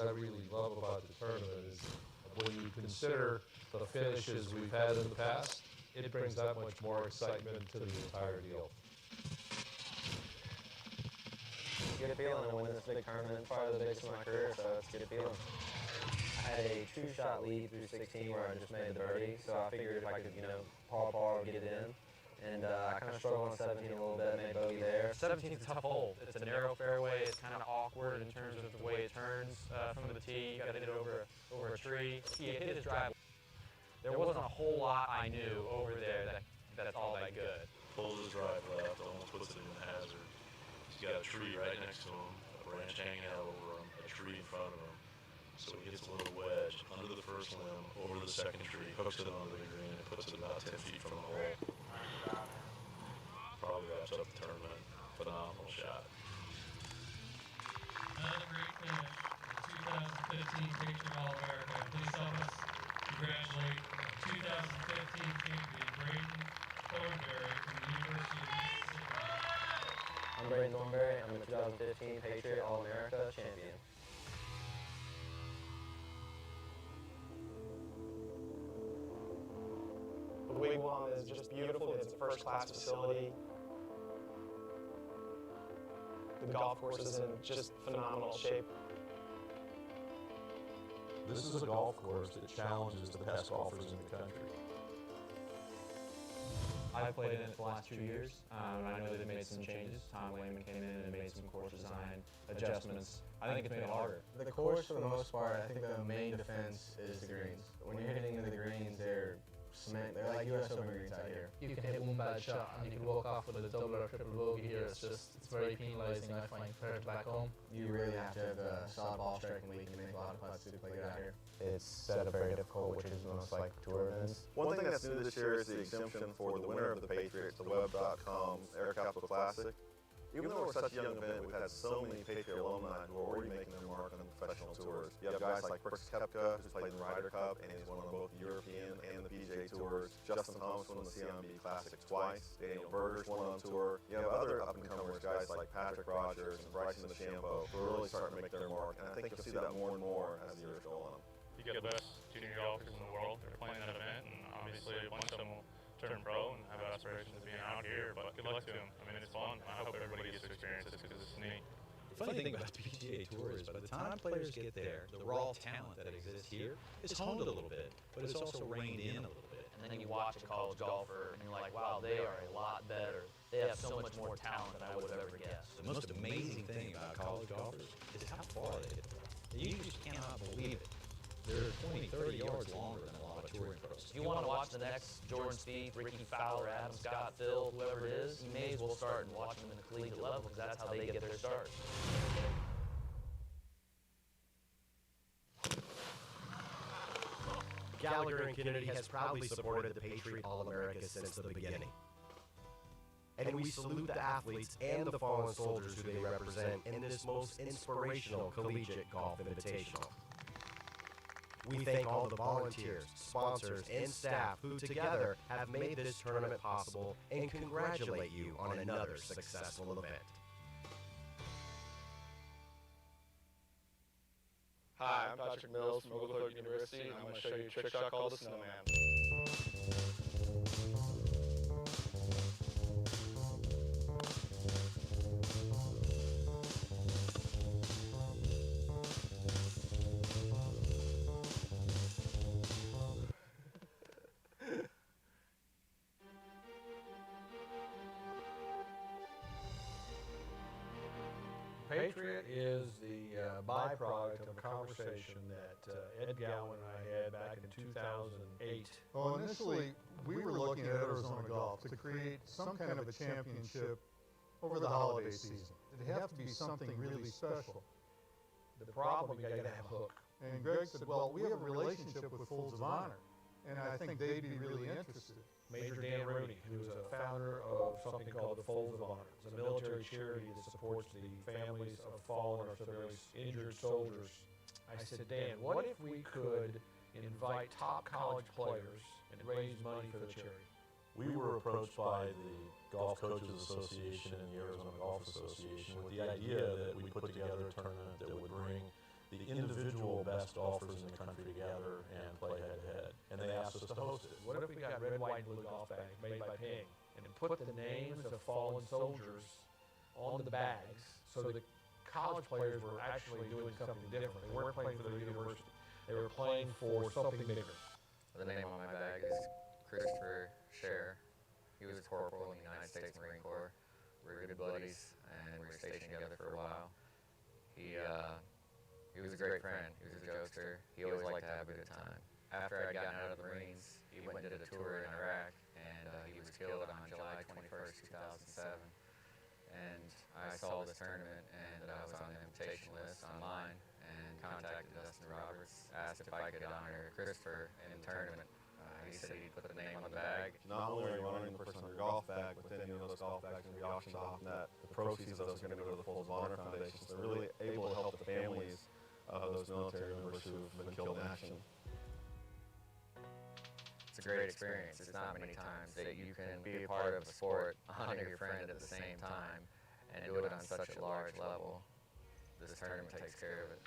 I really love about the tournament is when you consider the finishes we've had in the past, it brings that much more excitement to the entire deal. Good feeling to win this big tournament. It's probably the biggest in my career, so it's a good feeling. I had a 2-shot lead through 16 where I just made the birdie, so I figured if I could, par, get it in. And I kind of struggled on 17 a little bit, made bogey there. 17 is a tough hole. It's a narrow fairway. It's kind of awkward in terms of the way it turns from the tee. You got to hit it over a tree. He hit his drive. There wasn't a whole lot I knew over there that's all that good. Pulls his drive left, almost puts it in the hazard. He's got a tree right next to him, a branch hanging out over him, a tree in front of him. So he hits a little wedge under the first limb, over the second tree, hooks it onto the green, and puts it about 10 feet from the hole. Probably wraps up the tournament. Phenomenal shot. Another great finish in the 2015 Patriot All-America. Please help us congratulate 2015 champion Braden Thornberry from the University of Mississippi. I'm Braden Thornberry. I'm the 2015 Patriot All-America champion. The Wigwam is just beautiful. It's a first-class facility. The golf course is in just phenomenal shape. This is a golf course that challenges the best golfers in the country. I've played in it for the last 2 years, and I know that it made some changes. Tom Lehman came in and made some course design adjustments. I think it's made it harder. The course, for the most part, I think the main defense is the greens. When you're hitting the greens, they're cement. They're like US Open greens out here. You can hit one bad shot and you can walk off with a double or triple bogey here. It's very penalising, I find, compared to back home. You really have to have a solid ball striking week and make a lot of putts to play good out here. It's set up very difficult, which is most like tour events. One thing that's new this year is the exemption for the winner of the Patriots, the Web.com Air Capital Classic. Even though we're such a young event, we've had so many Patriot alumni who are already making their mark on the professional tours. You have guys like Brooks Koepka, who's played in the Ryder Cup and he's won on both the European and the PGA Tours. Justin Thomas won the CMB Classic twice. Daniel Berger's won on tour. You have other up-and-comers, guys like Patrick Rogers and Bryson DeChambeau, who are really starting to make their mark. And I think you'll see that more and more as the years go on. You get the best junior golfers in the world. They're playing that event, and obviously a bunch of them will turn pro and have aspirations of being out here, but good luck to them. I mean, it's fun. I hope everybody gets to experience this because it's neat. The funny thing about the PGA Tour is by the time players get there, the raw talent that exists here is honed a little bit, but it's also reined in a little bit. And then you watch a college golfer and you're like, wow, they are a lot better. They have so much more talent than I would have ever guessed. The most amazing thing about college golfers is how far they hit the ball. You just cannot believe it. They're 20, 30 yards longer than a lot of touring pros. If you want to watch the next Jordan Spieth, Ricky Fowler, Adam Scott, Phil, whoever it is, you may as well start and watch them in the collegiate level because that's how they get their start. Gallagher and Kennedy has proudly supported the Patriot All-America since the beginning. And we salute the athletes and the fallen soldiers who they represent in this most inspirational collegiate golf invitational. We thank all the volunteers, sponsors, and staff who together have made this tournament possible and congratulate you on another successful event. Hi, I'm Patrick Mills from Oglethorpe University, and I'm going to show you a trick shot called the Snowman. Patriot is the byproduct of a conversation that Ed Gowan and I had back in 2008. Well, initially, we were looking at Arizona Golf to create some kind of a championship over the holiday season. It'd have to be something really special. The problem, you got to have a hook. And Greg said, well, we have a relationship with Folds of Honor, and I think they'd be really interested. Major Dan Rooney, who's a founder of something called the Folds of Honor. It's a military charity that supports the families of fallen or severely injured soldiers. I said, Dan, what if we could invite top college players and raise money for the charity? We were approached by the Golf Coaches Association and the Arizona Golf Association with the idea that we put together a tournament that would bring the individual best golfers in the country together and play head-to-head. And they asked us to host it. What if we got red, white, and blue golf bags made by Ping and put the names of fallen soldiers on the bags so the college players were actually doing something different. They weren't playing for their university. They were playing for something bigger. The name on my bag is Christopher Scher. He was a corporal in the United States Marine Corps. We were good buddies, and we were stationed together for a while. He was a great friend. He was a jokester. He always liked to have a good time. After I'd gotten out of the Marines, he went and did a tour in Iraq, and he was killed on July 21st, 2007. And I saw this tournament, and I was on the invitation list online, and contacted Dustin Roberts, asked if I could honor Christopher in the tournament. He said he'd put the name on the bag. Not only are you honoring the person on your golf bag, but then those golf bags are going to be auctioned off, and that the proceeds of those are going to go to the Folds of Honor Foundation. So they're really able to help the families of those military members who've been killed in action. It's a great experience. It's not many times that you can be a part of a sport, honor your friend at the same time, and do it on such a large level. This tournament takes care of it.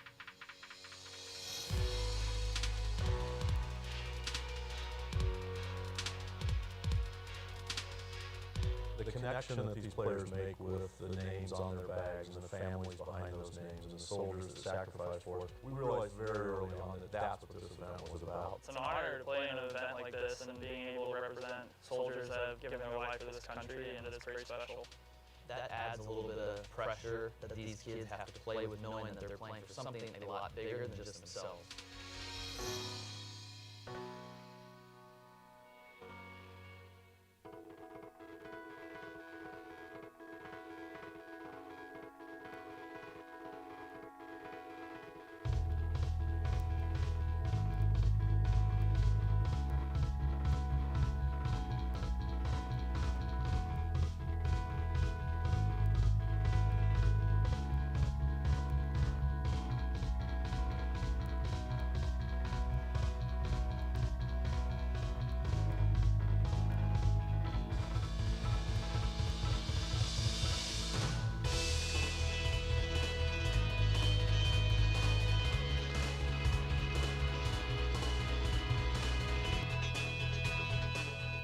The connection that these players make with the names on their bags and the families behind those names and the soldiers that sacrificed for us, we realized very early on that that's what this event was about. It's an honor to play in an event like this and being able to represent soldiers that have given their life for this country, and it's very special. That adds a little bit of pressure that these kids have to play with, knowing that they're playing for something a lot bigger than just themselves.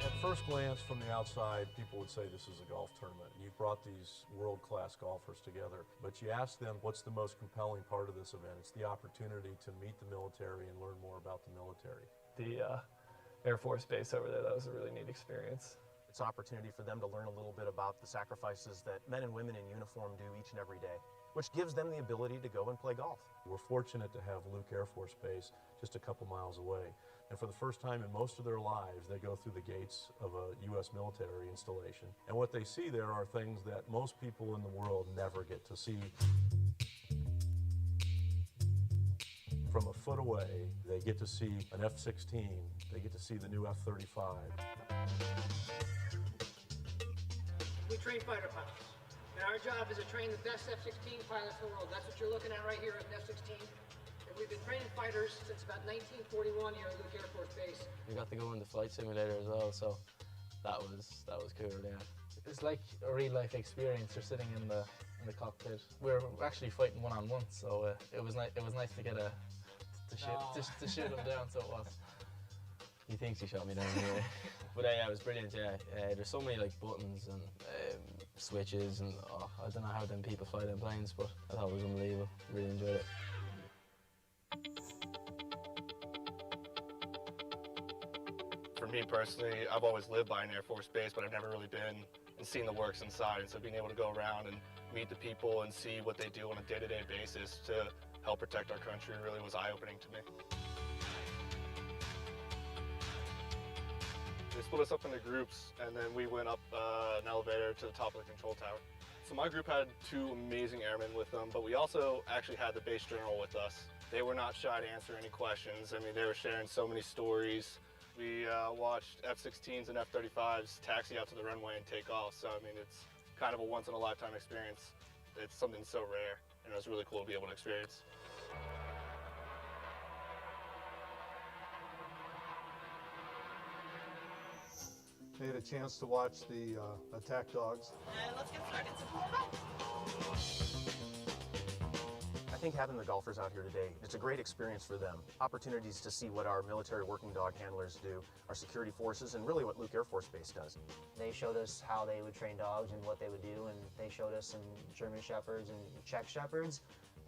At first glance from the outside, people would say this is a golf tournament. You've brought these world-class golfers together, but you ask them what's the most compelling part of this event. It's the opportunity to meet the military and learn more about the military. The Air Force Base over there, that was a really neat experience. It's an opportunity for them to learn a little bit about the sacrifices that men and women in uniform do each and every day, which gives them the ability to go and play golf. We're fortunate to have Luke Air Force Base just a couple miles away. And for the first time in most of their lives, they go through the gates of a U.S. military installation. And what they see there are things that most people in the world never get to see. From a foot away, they get to see an F-16, they get to see the new F-35. We train fighter pilots, and our job is to train the best F-16 pilots in the world. That's what you're looking at right here is an F-16. And we've been training fighters since about 1941 here at Luke Air Force Base. We got to go in the flight simulator as well, so that was cool, yeah. It's like a real life experience. You're sitting in the cockpit. We're actually fighting one-on-one, so it was nice to get to shoot him down. So it was. He thinks he shot me down anyway. But yeah, it was brilliant, yeah. There's so many like buttons and switches, and I don't know how them people fly them planes, but I thought it was unbelievable. Really enjoyed it. For me personally, I've always lived by an Air Force base, but I've never really been and seen the works inside. And so being able to go around and meet the people and see what they do on a day-to-day basis to help protect our country really was eye-opening to me. They split us up into groups, and then we went up an elevator to the top of the control tower. So my group had 2 amazing airmen with them, but we also actually had the base general with us. They were not shy to answer any questions. I mean, they were sharing so many stories. We watched F-16s and F-35s taxi out to the runway and take off. So, I mean, it's kind of a once-in-a-lifetime experience. It's something so rare, and it was really cool to be able to experience. They had a chance to watch the attack dogs. And let's get started. I think having the golfers out here today, it's a great experience for them. Opportunities to see what our military working dog handlers do, our security forces, and really what Luke Air Force Base does. They showed us how they would train dogs and what they would do, and they showed us some German Shepherds and Czech Shepherds,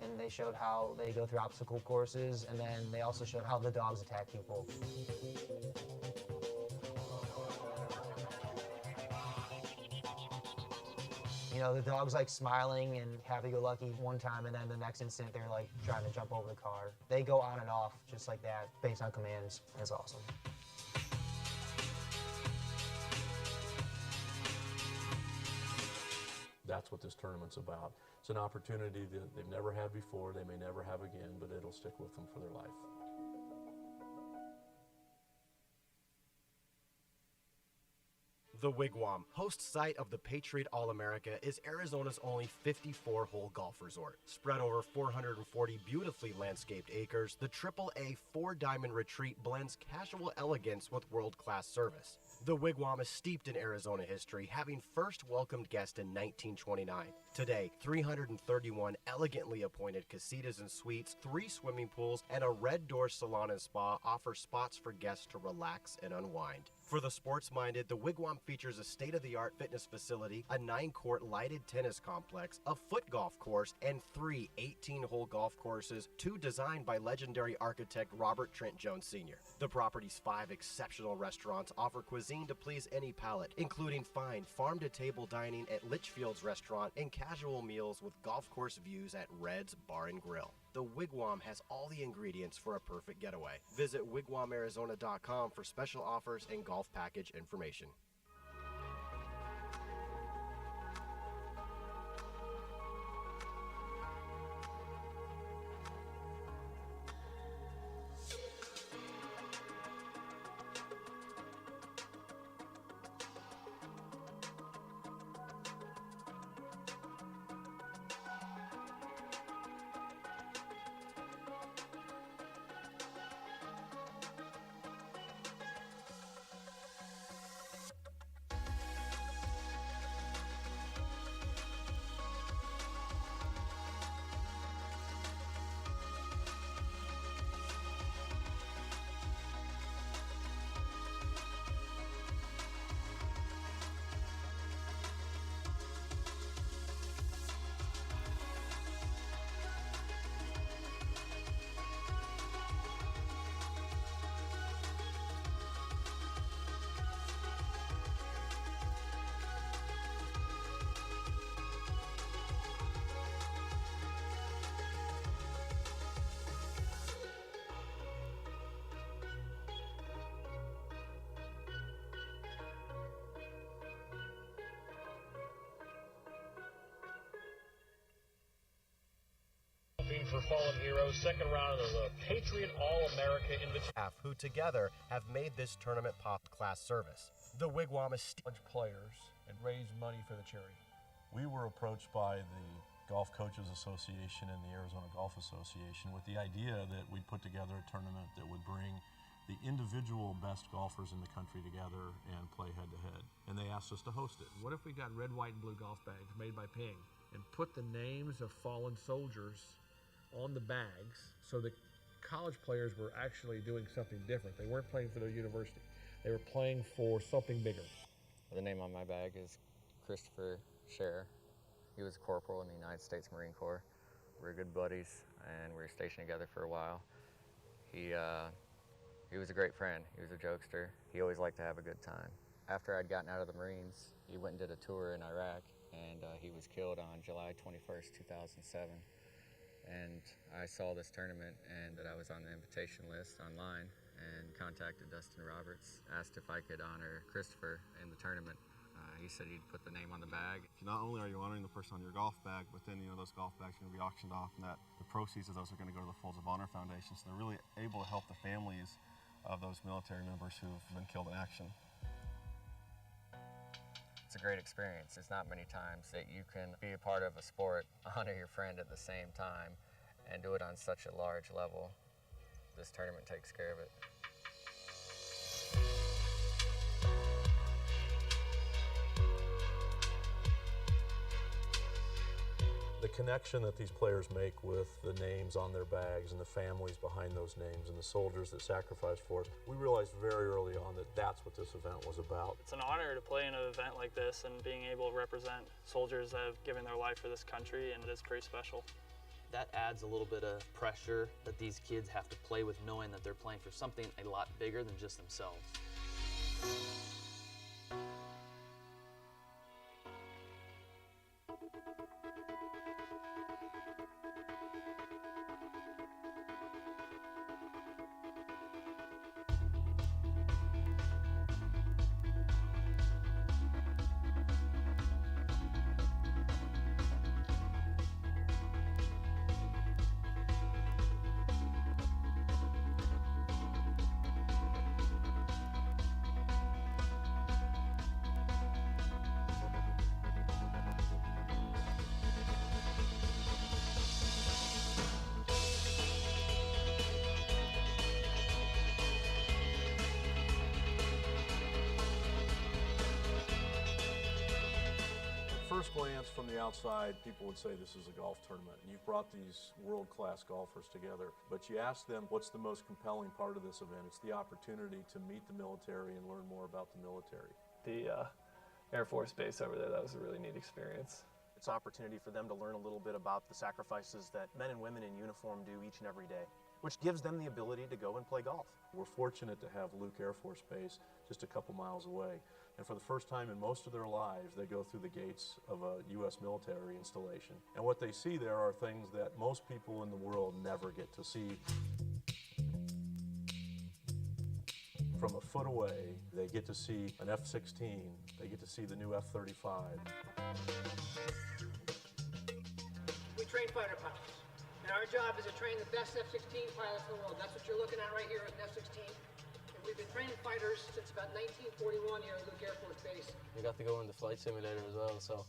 and they showed how they go through obstacle courses, and then they also showed how the dogs attack people. You know, the dog's like smiling and happy-go-lucky one time, and then the next instant they're like trying to jump over the car. They go on and off just like that, based on commands. It's awesome. That's what this tournament's about. It's an opportunity that they've never had before, they may never have again, but it'll stick with them for their life. The Wigwam, host site of the Patriot All-America, is Arizona's only 54-hole golf resort. Spread over 440 beautifully landscaped acres, the AAA 4-diamond retreat blends casual elegance with world-class service. The Wigwam is steeped in Arizona history, having first welcomed guests in 1929. Today, 331 elegantly appointed casitas and suites, 3 swimming pools, and a red door salon and spa offer spots for guests to relax and unwind. For the sports-minded, the Wigwam features a state-of-the-art fitness facility, a 9-court lighted tennis complex, a foot golf course, and 3 18-hole golf courses, 2 designed by legendary architect Robert Trent Jones Sr. The property's 5 exceptional restaurants offer cuisine to please any palate, including fine farm-to-table dining at Litchfield's restaurant and casual meals with golf course views at Red's Bar and Grill. The Wigwam has all the ingredients for a perfect getaway. Visit wigwamarizona.com for special offers and golf package information. For fallen heroes, second round of the Patriot All-America Invitational, who together have made this tournament top-class service. The Wigwam is players and raise money for the charity. We were approached by the Golf Coaches Association and the Arizona Golf Association with the idea that we'd put together a tournament that would bring the individual best golfers in the country together and play head-to-head. And they asked us to host it. What if we got red, white, and blue golf bags made by Ping and put the names of fallen soldiers on the bags so that college players were actually doing something different. They weren't playing for their university. They were playing for something bigger. The name on my bag is Christopher Scherer. He was a corporal in the United States Marine Corps. We were good buddies and we were stationed together for a while. He was a great friend. He was a jokester. He always liked to have a good time. After I'd gotten out of the Marines, he went and did a tour in Iraq, and he was killed on July 21st, 2007. And I saw this tournament and that I was on the invitation list online and contacted Dustin Roberts, asked if I could honor Christopher in the tournament. He said he'd put the name on the bag. Not only are you honoring the person on your golf bag, but then those golf bags are going to be auctioned off, and that the proceeds of those are going to go to the Folds of Honor Foundation. So they're really able to help the families of those military members who've been killed in action. It's a great experience. It's not many times that you can be a part of a sport, honor your friend at the same time, and do it on such a large level. This tournament takes care of it. The The connection that these players make with the names on their bags and the families behind those names and the soldiers that sacrificed for us, we realized very early on that that's what this event was about. It's an honor to play in an event like this and being able to represent soldiers that have given their life for this country, and it is pretty special. That adds a little bit of pressure that these kids have to play with, knowing that they're playing for something a lot bigger than just themselves. First glance from the outside, people would say this is a golf tournament, and you've brought these world-class golfers together, but you ask them what's the most compelling part of this event. It's the opportunity to meet the military and learn more about the military. The Air Force Base over there, that was a really neat experience. It's an opportunity for them to learn a little bit about the sacrifices that men and women in uniform do each and every day, which gives them the ability to go and play golf. We're fortunate to have Luke Air Force Base just a couple miles away. And for the first time in most of their lives, they go through the gates of a U.S. military installation. And what they see there are things that most people in the world never get to see. From a foot away, they get to see an F-16, they get to see the new F-35. We train fighter pilots, and our job is to train the best F-16 pilots in the world. That's what you're looking at right here, is an F-16. We've been training fighters since about 1941 here at Luke Air Force Base. We got to go in the flight simulator as well, so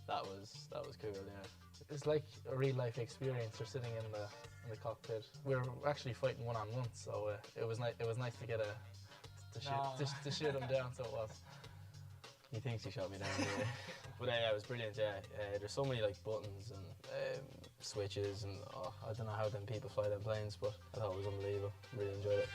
that was cool, yeah. It's like a real life experience. You're sitting in the cockpit. We were actually fighting one-on-one, so it was nice to get to shoot him down. So it was. He thinks he shot me down here. But it was brilliant, yeah. There's so many like buttons and switches, and I don't know how them people fly them planes, but I thought it was unbelievable. Really enjoyed it.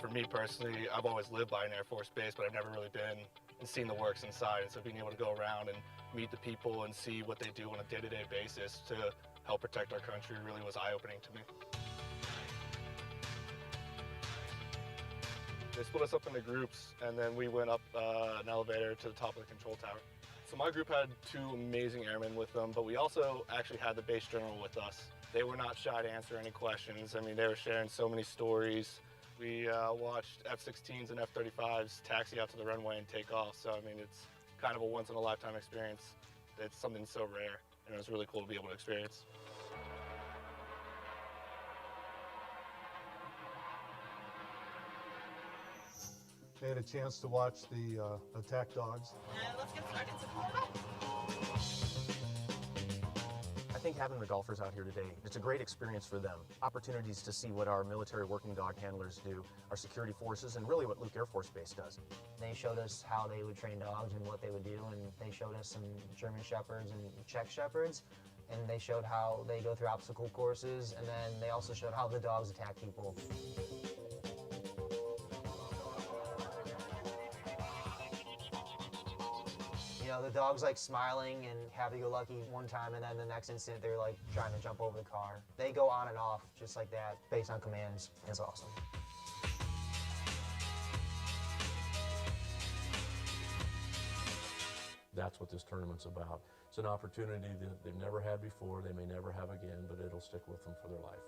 For me personally, I've always lived by an Air Force base, but I've never really been and seen the works inside. And so being able to go around and meet the people and see what they do on a day-to-day basis to help protect our country really was eye-opening to me. They split us up into groups, and then we went up an elevator to the top of the control tower. So my group had 2 amazing airmen with them, but we also actually had the base general with us. They were not shy to answer any questions. I mean, they were sharing so many stories. We watched F-16s and F-35s taxi out to the runway and take off. So, I mean, it's kind of a once-in-a-lifetime experience. It's something so rare, and it was really cool to be able to experience. They had a chance to watch the attack dogs. Let's get started. I think having the golfers out here today, it's a great experience for them. Opportunities to see what our military working dog handlers do, our security forces, and really what Luke Air Force Base does. They showed us how they would train dogs and what they would do, and they showed us some German Shepherds and Czech Shepherds, and they showed how they go through obstacle courses, and then they also showed how the dogs attack people. You know, the dog's like smiling and happy-go-lucky one time, and then the next instant they're like trying to jump over the car. They go on and off just like that, based on commands. It's awesome. That's what this tournament's about. It's an opportunity that they've never had before, they may never have again, but it'll stick with them for their life.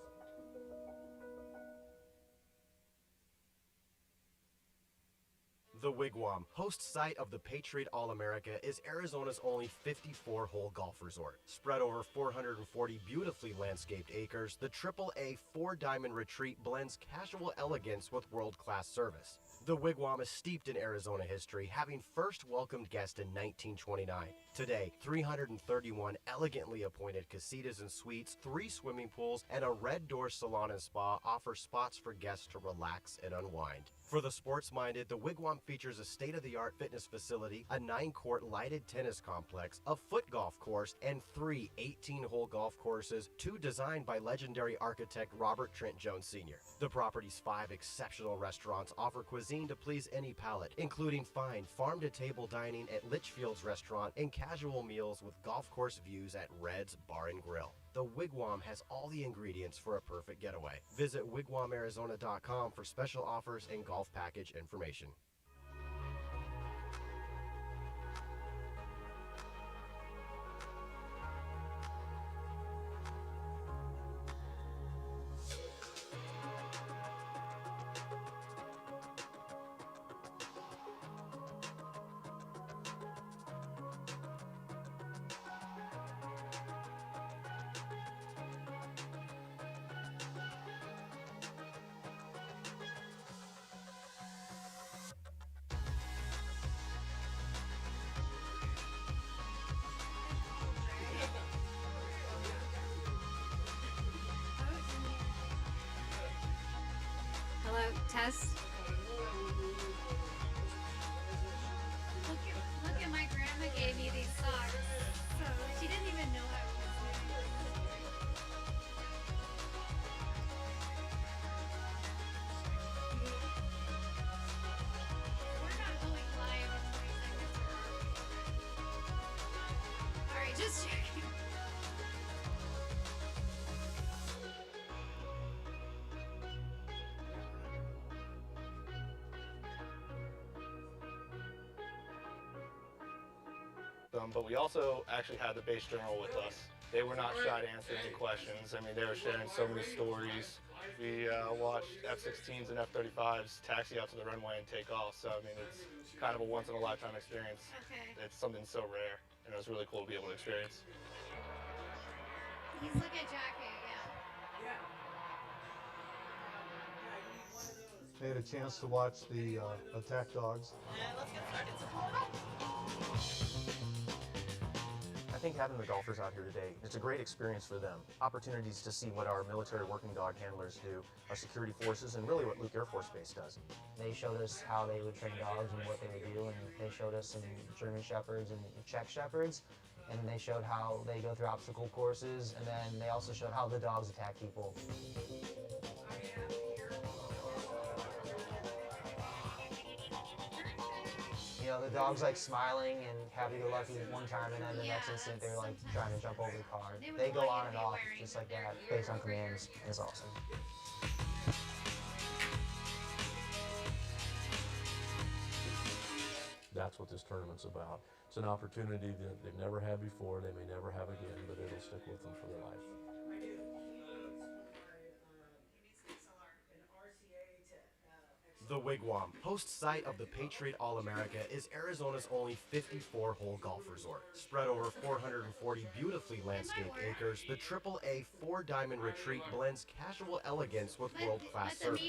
The Wigwam, host site of the Patriot All-America, is Arizona's only 54-hole golf resort. Spread over 440 beautifully landscaped acres, the AAA 4-diamond retreat blends casual elegance with world-class service. The Wigwam is steeped in Arizona history, having first welcomed guests in 1929. Today, 331 elegantly appointed casitas and suites, 3 swimming pools, and a red door salon and spa offer spots for guests to relax and unwind. For the sports-minded, the Wigwam features a state-of-the-art fitness facility, a 9-court lighted tennis complex, a foot golf course, and 3 18-hole golf courses, 2 designed by legendary architect Robert Trent Jones Sr. The property's 5 exceptional restaurants offer cuisine to please any palate, including fine farm-to-table dining at Litchfield's restaurant and casual meals with golf course views at Red's Bar and Grill. The Wigwam has all the ingredients for a perfect getaway. Visit wigwamarizona.com for special offers and golf package information. Hello, test. Look at my grandma gave me these socks. So she didn't even know I was We're not going live in 20 seconds. Alright, just checking. But we also actually had the base journal with us. They were not shy to answer any questions. I mean, they were sharing so many stories. We watched F-16s and F-35s taxi out to the runway and take off. So, I mean, it's kind of a once-in-a-lifetime experience. Okay. It's something so rare, and it was really cool to be able to experience. He's like a jacket, yeah. They had a chance to watch the attack dogs. Let's get started. I think having the golfers out here today, it's a great experience for them. Opportunities to see what our military working dog handlers do, our security forces, and really what Luke Air Force Base does. They showed us how they would train dogs and what they would do, and they showed us some German Shepherds and Czech Shepherds, and they showed how they go through obstacle courses, and then they also showed how the dogs attack people. You know, the dog's like smiling and happy-go-lucky one time, and then the next instant they're like trying to jump over the car. They go on and off just like that, based on commands. It's awesome. That's what this tournament's about. It's an opportunity that they've never had before, they may never have again, but it'll stick with them for their life. The Wigwam, host site of the Patriot All-America, is Arizona's only 54-hole golf resort. Spread over 440 beautifully landscaped acres, the AAA 4-diamond retreat blends casual elegance with world-class service.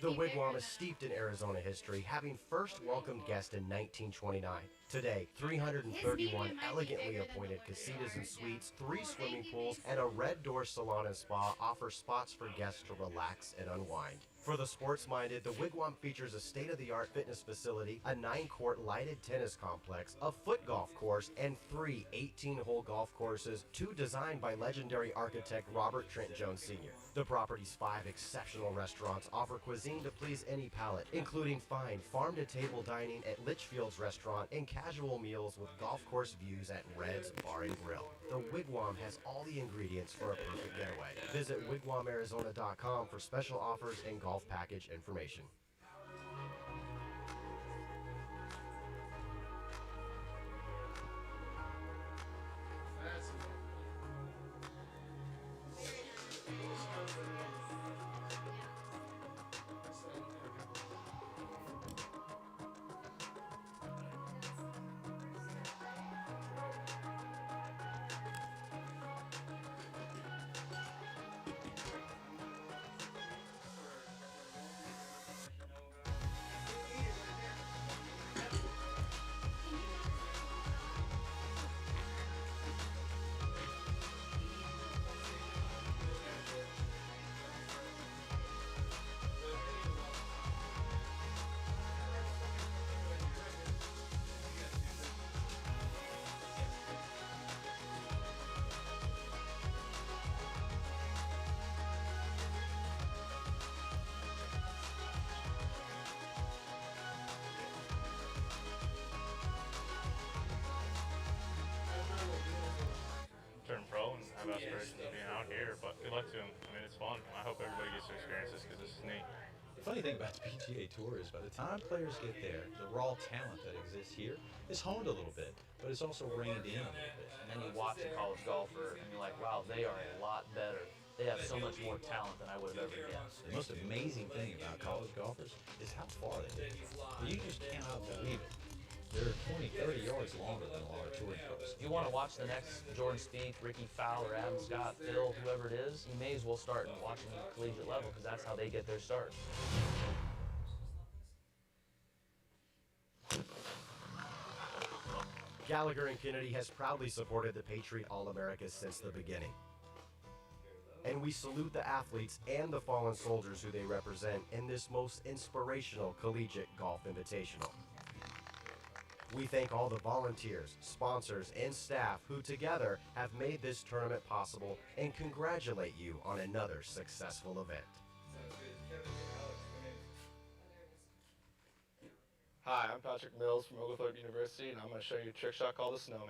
The Wigwam is steeped in Arizona history, having first welcomed guests in 1929. Today, 331 elegantly appointed casitas and suites, 3 swimming pools, and a Red Door salon and spa offer spots for guests to relax and unwind. For the sports-minded, the Wigwam features a state-of-the-art fitness facility, a 9-court lighted tennis complex, a foot golf course, and 3 18-hole golf courses, 2 designed by legendary architect Robert Trent Jones Sr. The property's 5 exceptional restaurants offer cuisine to please any palate, including fine farm-to-table dining at Litchfield's restaurant and casual meals with golf course views at Red's Bar and Grill. The Wigwam has all the ingredients for a perfect getaway. Visit wigwamarizona.com for special offers and golf package information. here, but good luck to him. I mean, it's fun. I hope everybody gets to experience this because this is neat. The funny thing about the PGA Tour is by the time players get there, the raw talent that exists here is honed a little bit, but it's also reined in a little bit. And then you watch a college golfer and you're like, wow, they are a lot better. They have so much more talent than I would have ever guessed. The most amazing thing about college golfers is how far they hit. You just cannot believe it. They're 20, 30 yards longer than a lot of touring pros. You want to watch the next Jordan Spieth, Ricky Fowler, Adam Scott, Phil, whoever it is, you may as well start watching at the collegiate level because that's how they get their start. Gallagher and Kennedy has proudly supported the Patriot All-America since the beginning. And we salute the athletes and the fallen soldiers who they represent in this most inspirational collegiate golf invitational. We thank all the volunteers, sponsors, and staff who together have made this tournament possible and congratulate you on another successful event. Hi, I'm Patrick Mills from Oglethorpe University, and I'm going to show you a trick shot called the Snowman.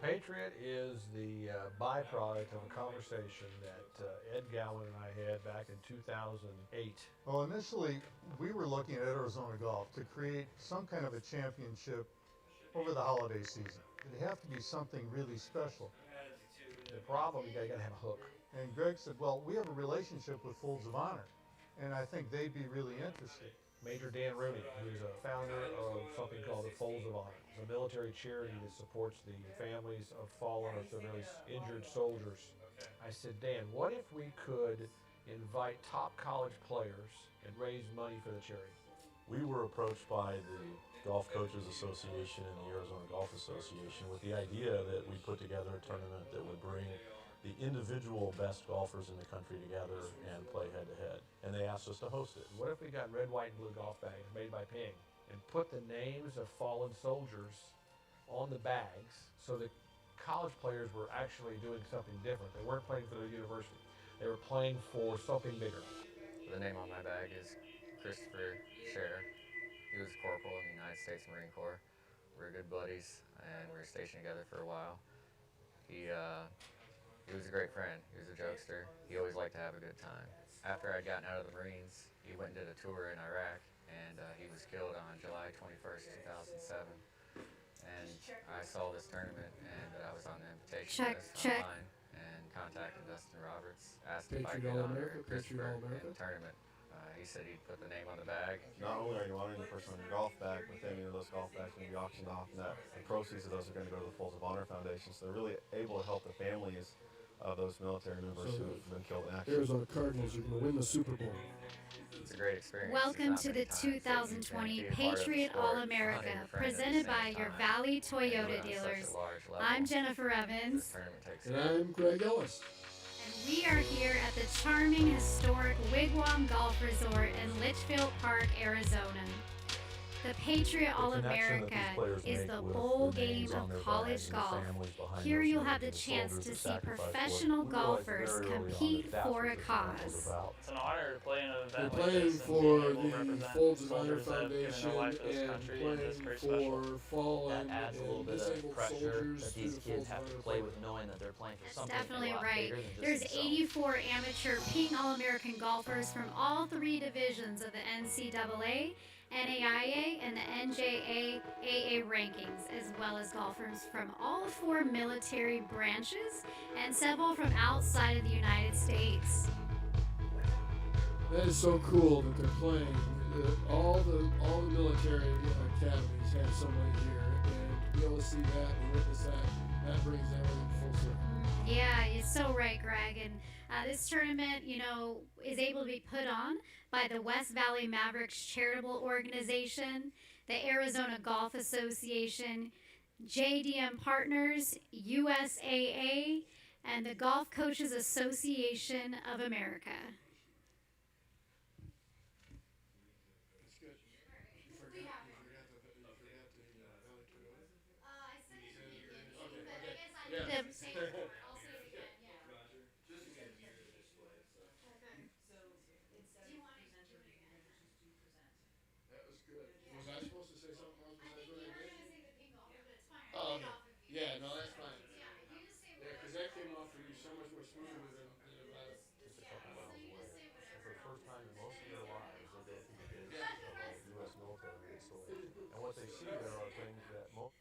Patriot is the byproduct of a conversation that Ed Gowan and I had back in 2008. Well, initially, we were looking at Arizona Golf to create some kind of a championship over the holiday season. It'd have to be something really special. The problem, you gotta have a hook. And Greg said, well, we have a relationship with Folds of Honor, and I think they'd be really interested. Major Dan Rooney, who's a founder of something called the Folds of Honor. It's a military charity that supports the families of fallen or severely injured soldiers. I said, Dan, what if we could invite top college players and raise money for the charity? We were approached by the Golf Coaches Association and the Arizona Golf Association with the idea that we put together a tournament that would bring the individual best golfers in the country together and play head-to-head. And they asked us to host it. What if we got red, white, and blue golf bags made by Ping and put the names of fallen soldiers on the bags so that college players were actually doing something different? They weren't playing for their university. They were playing for something bigger. The name on my bag is Christopher Scherer. He was a corporal in the United States Marine Corps. We were good buddies, and we were stationed together for a while. He was a great friend. He was a jokester. He always liked to have a good time. After I'd gotten out of the Marines, he went and did a tour in Iraq, and he was killed on July 21st, 2007. And I saw this tournament, and I was on the invitation list online, and contacted Dustin Roberts, asked if I could honor Christopher in the tournament. He said he'd put the name on the bag. Not only are you honoring the person on your golf bag, but then those golf bags are going to be auctioned off, and the proceeds of those are going to go to the Folds of Honor Foundation. So they're really able to help the families of those military members who've been killed in action. Arizona Cardinals are going to win the Super Bowl. It's a great experience. Welcome to the 2020 Patriot All-America, presented by your Valley Toyota dealers. I'm Jennifer Evans. And I'm Greg Ellis. And we are here at the charming, historic Wigwam Golf Resort in Litchfield Park, Arizona. The Patriot All-America is the bowl game of college golf. Here you'll have the chance to see professional golfers compete for a cause. It's an honor to play in an event We're like playing this for and be able to the represent Folds of Honor soldiers that have given Foundation their life for this and country, and it's very playing special. for fallen That adds a little and bit of disabled pressure soldiers that through these the kids Folds have of to Honor play program. with, knowing that they're playing for something Definitely a lot right. bigger than just There's themselves. 84 amateur Ping All-American golfers from all three divisions of the NCAA, NAIA, and the NJCAA rankings, as well as golfers from all four military branches and several from outside of the United States. That is so cool that they're playing. All the military academies have somebody here, and to be able to see that and witness that brings everything full circle. Yeah, you're so right, Greg. And this tournament, is able to be put on by the West Valley Mavericks charitable organization, the Arizona Golf Association, JDM Partners, USAA, and the Golf Coaches Association of America. good. Was I supposed to say something else besides what I did? Oh, okay. Yeah, no, that's fine. Yeah, because that came off for you so much more smoothly than Nevada. Just a couple miles away. And for the first time in most of their lives, they go through the gates of a U.S. military installation. And what they see there are things that most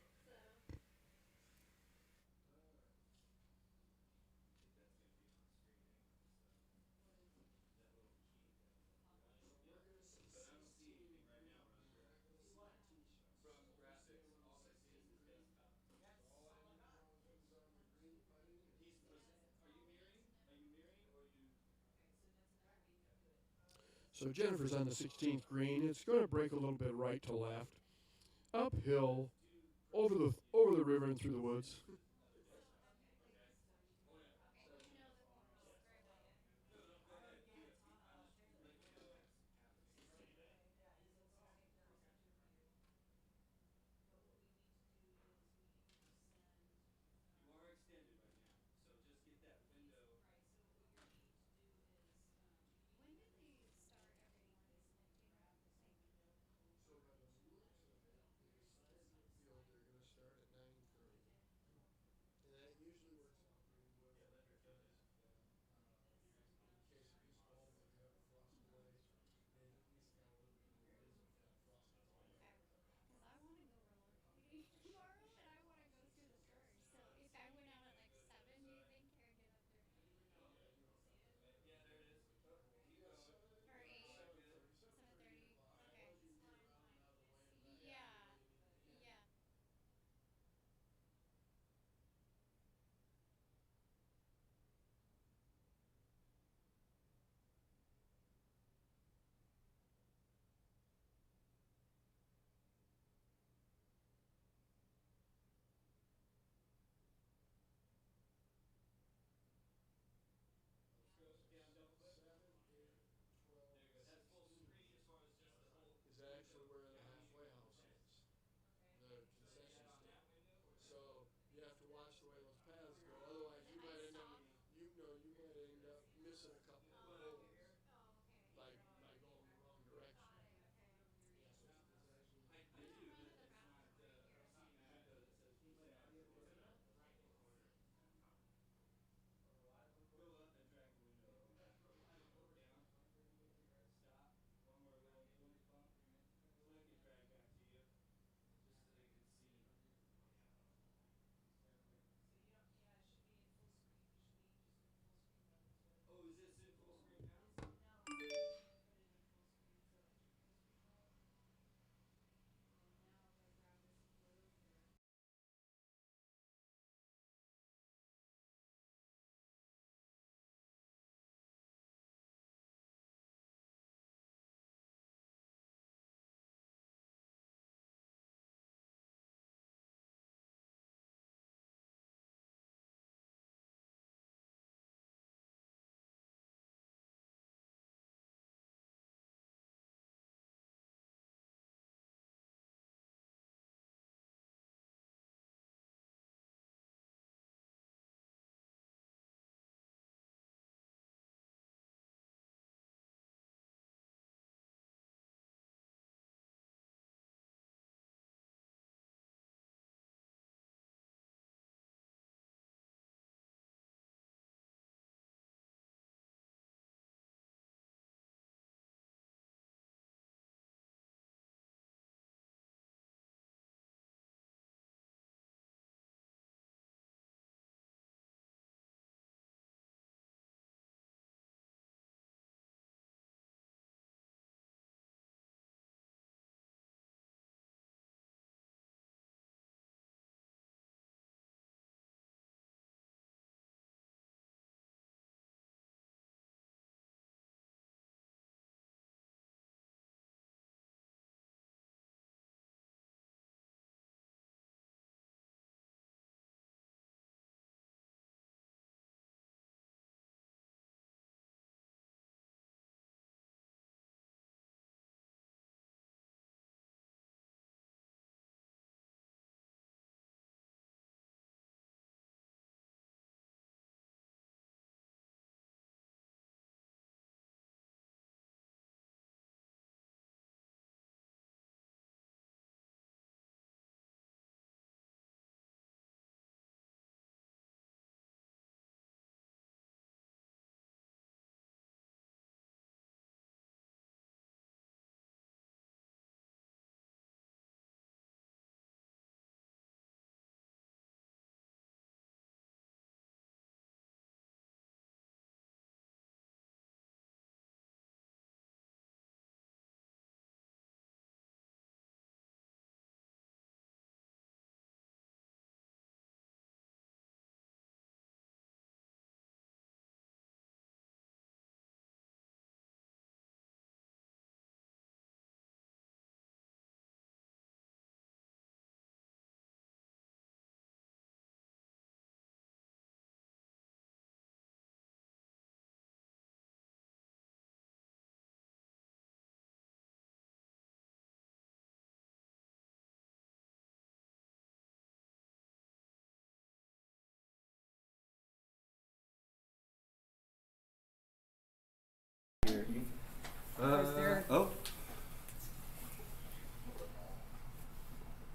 So Jennifer's on the 16th green. It's going to break a little bit right to left, uphill, over the river and through the woods.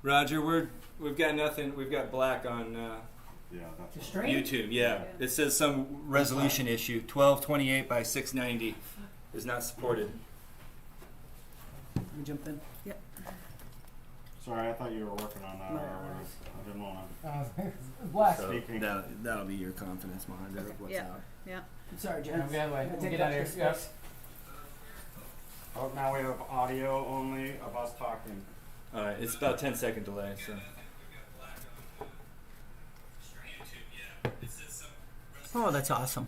Roger, we've got nothing. We've got black on YouTube. Yeah, it says some resolution issue. 1228 by 690 is not supported. Let me jump in. Yep. Sorry, I thought you were working on that. I didn't want to. Black. So that'll be your confidence monitor of what's out. Yeah. Sorry, Jen. Get out of here. Yes. Oh, now we have audio only of us talking. All right, it's about 10-second delay. So. Oh, that's awesome.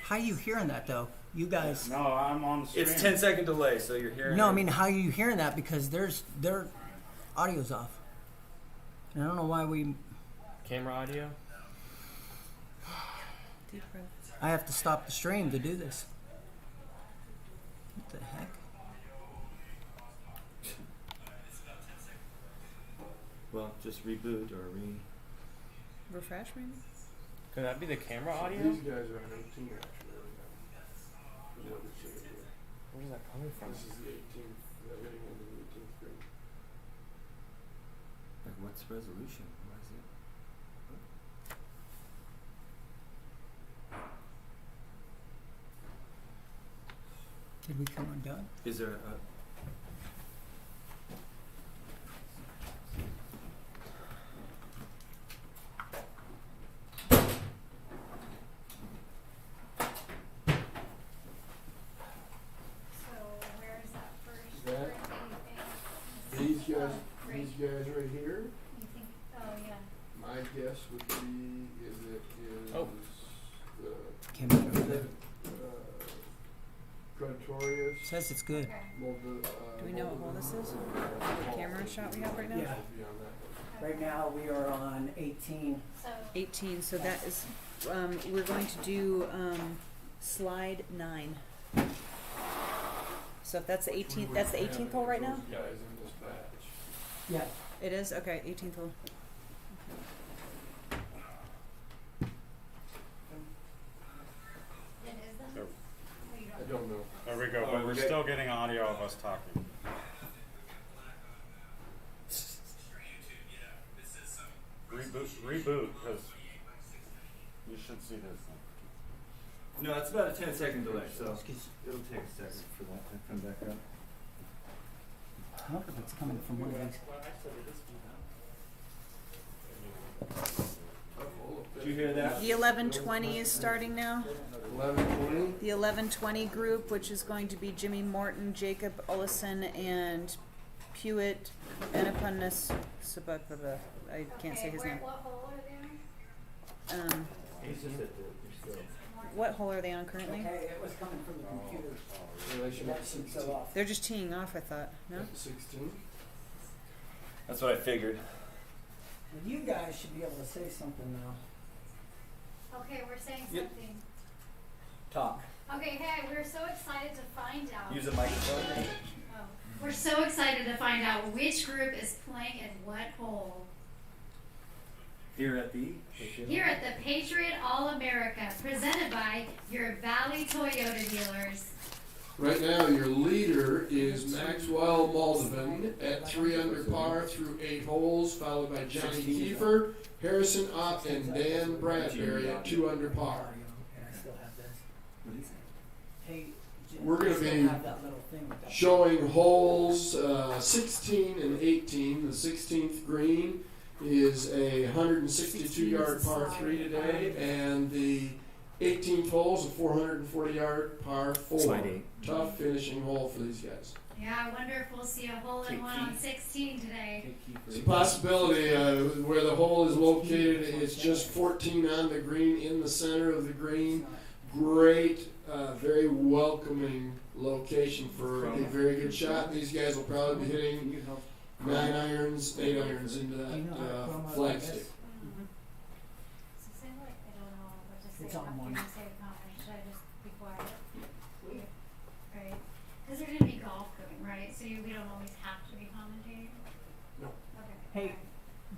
How are you hearing that though? You guys. No, I'm on the stream. It's 10-second delay, so you're hearing. No, I mean, how are you hearing that? Because their audio's off. And I don't know why we. Camera audio. I have to stop the stream to do this. What the heck? Well, just reboot or refresh maybe? Could that be the camera audio? These guys are on 18 actually right now. Where's that coming from? This is the 18th, getting into the 18th grade. Like, what's resolution? Why is it? Did we come undone? Is there a... These guys right here. You think? Oh yeah. My guess would be is it is Camera. Pretorius. Says it's good. Do we know what hole this is? The camera shot we have right now? Yeah. Right now we are on 18. 18. So that is, we're going to do slide 9. So if that's the 18th, that's the 18th hole right now? Guys in this batch. Yeah. It is? Okay, 18th hole. I don't know. There we go, but we're still getting audio of us talking. Reboot, because you should see this thing. No, it's about a 10-second delay, so it'll take a second for that to come back up. I wonder if it's coming from one of these. Did you hear that? The 11:20 is starting now. 11:20? The 11:20 group, which is going to be Jimmy Morton, Jacob Ullison, and Pewitt Benapunus. I can't say his name. What hole are they on? What hole are they on currently? Okay, it was coming from the computer. They're just teeing off, I thought. No? 16. That's what I figured. Well, you guys should be able to say something now. Okay, we're saying Yep. something. Talk. Okay, hey, we're so excited to find out. Use a microphone. Oh. We're so excited to find out which group is playing at what hole. Here at the Patriot All-America, presented by your Valley Toyota dealers. Right now, your leader is Maxwell Maldovan at 3 under par through 8 holes, followed by Johnny Kiefer, Harrison Ott, and Dan Bradbury at 2 under par. We're going to be showing holes 16 and 18. The 16th green is a 162-yard par 3 today, and the 18th hole is a 440-yard par 4. Tough finishing hole for these guys. Yeah, I wonder if we'll see a hole in one on 16 today. It's a possibility. Where the hole is located, it's just 14 on the green, in the center of the green. Great, very welcoming location for a very good shot. These guys will probably be hitting 9 irons, 8 irons into that flagstick. It's on one. Should I just be quiet? Right. Because there's going to be golf going, right? So we don't always have to be commentating? No. Okay. Hey,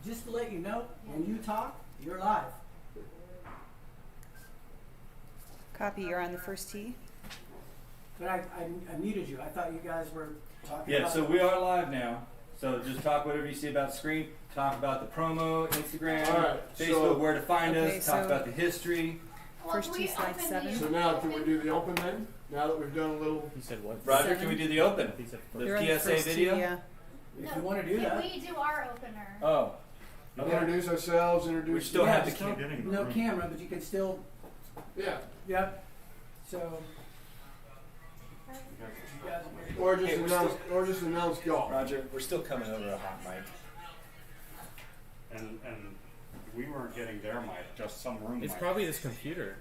just to let you know, when you talk, you're live. Copy, you're on the first tee. But I muted you. I thought you guys were talking Yeah, about so we are live now. So just talk whatever you see about the screen. Talk about the promo, Instagram, All right, Facebook, so- where to find Okay, us. Talk so- about the history. First two slides, 7. So now, can we do the open then? Now that we've done a little. He said what? Roger, 7. can we do the open? The You're on the PSA first two, video? yeah. If you want to do Can that. we do our opener? Oh. Okay. Introduce ourselves, introduce. We still have the still camera. no camera, but you can still. Yeah. Yep. So. Or just Hey, we're announce, still- or just announce golf. Roger, we're still coming over a hot mic. And we weren't getting their mic, just some room It's mic. probably this computer.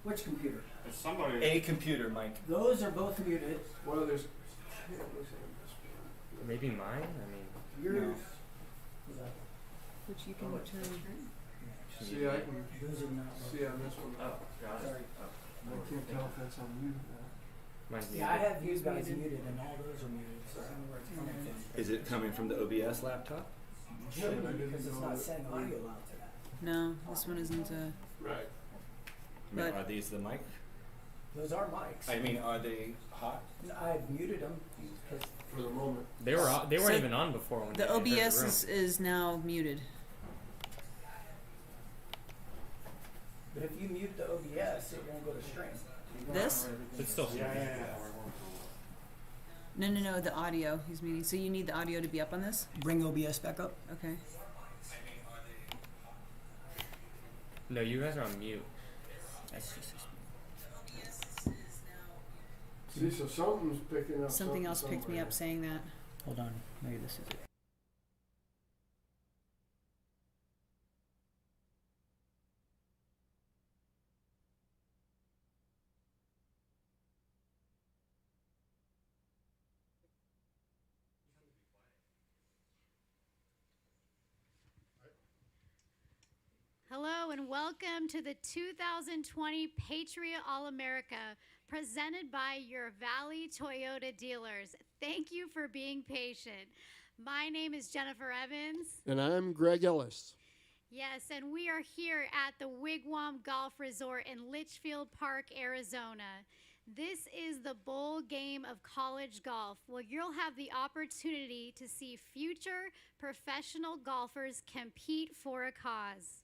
Which computer? It's somebody. A computer, Mike. Those are both muted. Well, there's. Maybe mine. I mean, Yours. Which you can turn. See, I can. Those are not. See on this one. Oh, got it. Sorry. I can't tell if that's on mute. Mine's Yeah, I muted. have you guys muted, and all those are muted, so I don't know where it's coming from. Is it coming from the OBS laptop? Should be, because it's not sending audio out to that. No, this one isn't. Right. I mean, But- are these the mic? Those are mics. I mean, are they hot? I've muted them because For the moment. They were. They weren't So even on before when The they entered OBS the room. is now muted. but if you mute the OBS, it won't go to stream. This? It's still. Yeah. No, the audio he's muting. So you need the audio to be up on this? Bring OBS back up. Okay. No, you guys are on mute. That's just See, so something's picking up. something else picked me somewhere. up saying that. Hold on, maybe this is it. Hello and welcome to the 2020 Patriot All-America, presented by your Valley Toyota dealers. Thank you for being patient. My name is Jennifer Evans. And I'm Greg Ellis. Yes, and we are here at the Wigwam Golf Resort in Litchfield Park, Arizona. This is the bowl game of college golf, where you'll have the opportunity to see future professional golfers compete for a cause.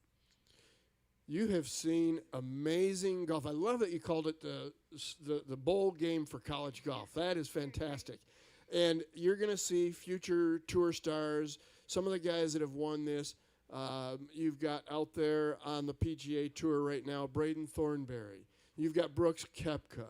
You have seen amazing golf. I love that you called it the bowl game for college golf. That is fantastic. And you're going to see future tour stars, some of the guys that have won this. You've got out there on the PGA Tour right now, Braden Thornberry. You've got Brooks Koepka.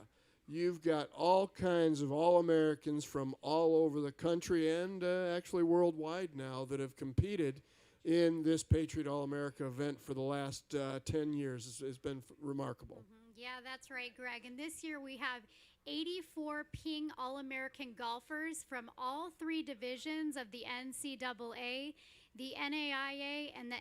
You've got all kinds of All-Americans from all over the country and actually worldwide now that have competed in this Patriot All-America event for the last 10 years. It's been remarkable. Yeah, that's right, Greg. And this year we have 84 Ping All-American golfers from all three divisions of the NCAA, the NAIA, and the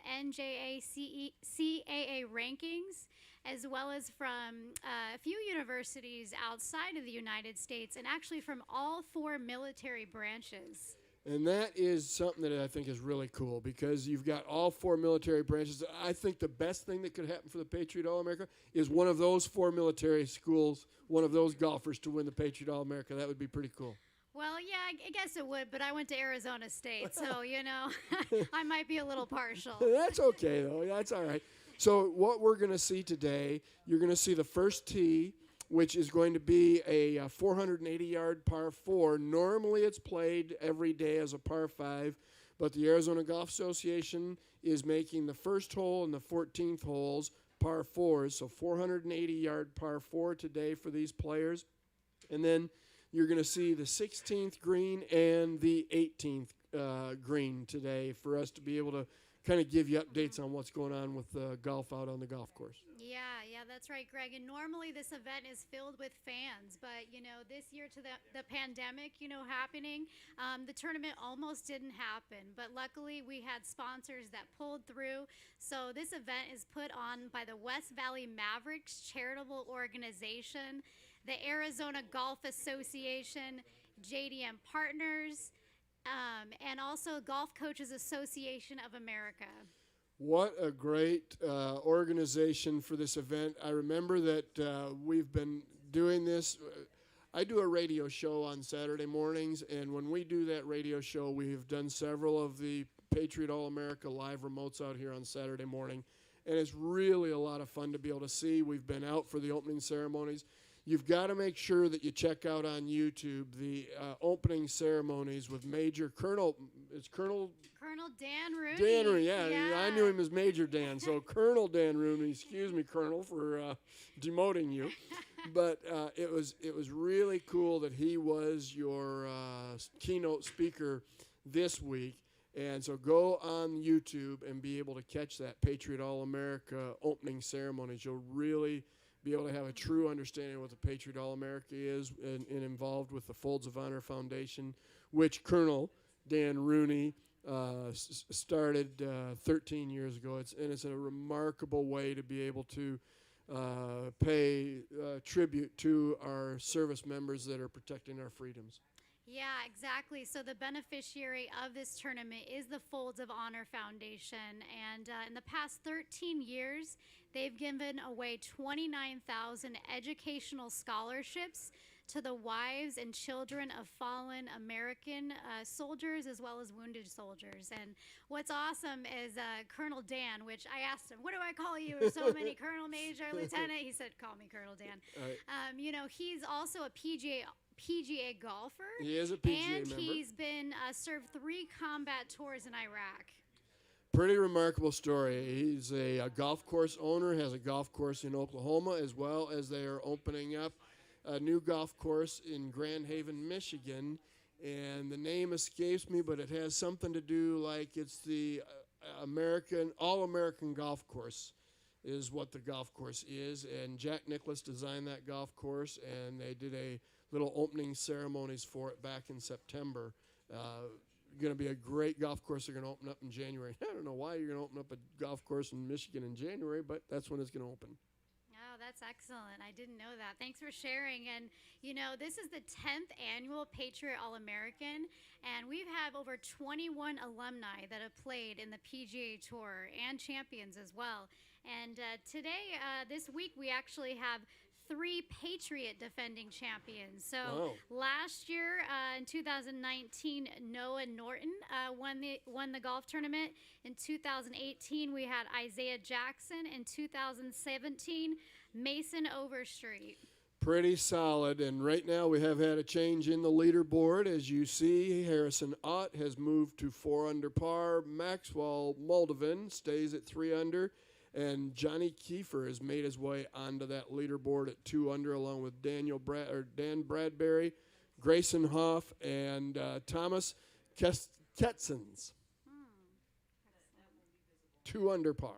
NJCAA rankings, as well as from a few universities outside of the United States, and actually from all four military branches. And that is something that I think is really cool because you've got all four military branches. I think the best thing that could happen for the Patriot All-America is one of those four military schools, one of those golfers to win the Patriot All-America. That would be pretty cool. Well, yeah, I guess it would, but I went to Arizona State, so, I might be a little partial. That's okay, though. That's all right. So what we're going to see today, you're going to see the first tee, which is going to be a 480-yard par 4. Normally it's played every day as a par 5, but the Arizona Golf Association is making the first hole and the 14th holes par 4s, so 480-yard par 4 today for these players. And then you're going to see the 16th green and the 18th green today for us to be able to kind of give you updates on what's going on with golf out on the golf course. Yeah, that's right, Greg. And normally this event is filled with fans, but, this year to the pandemic, happening, the tournament almost didn't happen. But luckily we had sponsors that pulled through. So this event is put on by the West Valley Mavericks charitable organization, the Arizona Golf Association, JDM Partners, and also Golf Coaches Association of America. What a great organization for this event. I remember that we've been doing this. I do a radio show on Saturday mornings, and when we do that radio show, we have done several of the Patriot All-America live remotes out here on Saturday morning, and it's really a lot of fun to be able to see. We've been out for the opening ceremonies. You've got to make sure that you check out on YouTube the opening ceremonies with Major Colonel. It's Colonel Dan Rooney. Dan Rooney, yeah, I knew him as Major Dan. So Colonel Dan Rooney, excuse me, Colonel, for demoting you. But it was really cool that he was your keynote speaker this week. And so go on YouTube and be able to catch that Patriot All-America opening ceremonies. You'll really be able to have a true understanding of what the Patriot All-America is and involved with the Folds of Honor Foundation, which Colonel Dan Rooney started 13 years ago. It's a remarkable way to be able to pay tribute to our service members that are protecting our freedoms. Yeah, exactly. So the beneficiary of this tournament is the Folds of Honor Foundation. And in the past 13 years, they've given away 29,000 educational scholarships to the wives and children of fallen American soldiers as well as wounded soldiers. And what's awesome is Colonel Dan, which I asked him, what do I call you? There's so many Colonel, Major, Lieutenant. He said, call me Colonel Dan. Right. He's also a PGA golfer. He is a PGA and member. He's been served 3 combat tours in Iraq. Pretty remarkable story. He's a golf course owner, has a golf course in Oklahoma, as well as they are opening up a new golf course in Grand Haven, Michigan. And the name escapes me, but it has something to do like it's the All-American Golf Course is what the golf course is. And Jack Nicklaus designed that golf course, and they did a little opening ceremonies for it back in September. Going to be a great golf course. They're going to open up in January. I don't know why you're going to open up a golf course in Michigan in January, but that's when it's going to open. Oh, that's excellent. I didn't know that. Thanks for sharing. And, this is the 10th annual Patriot All-American, and we have over 21 alumni that have played in the PGA Tour and champions as well. And today, this week, we actually have 3 Patriot defending champions. So last year in 2019, Noah Norton won the golf tournament. In 2018, we had Isaiah Jackson. In 2017, Mason Overstreet. Pretty solid. And right now we have had a change in the leaderboard. As you see, Harrison Ott has moved to 4 under par. Maxwell Moldovan stays at 3 under. And Johnny Kiefer has made his way onto that leaderboard at 2 under, along with Dan Bradbury, Grayson Hoff, and Thomas Ketsons. 2 under par.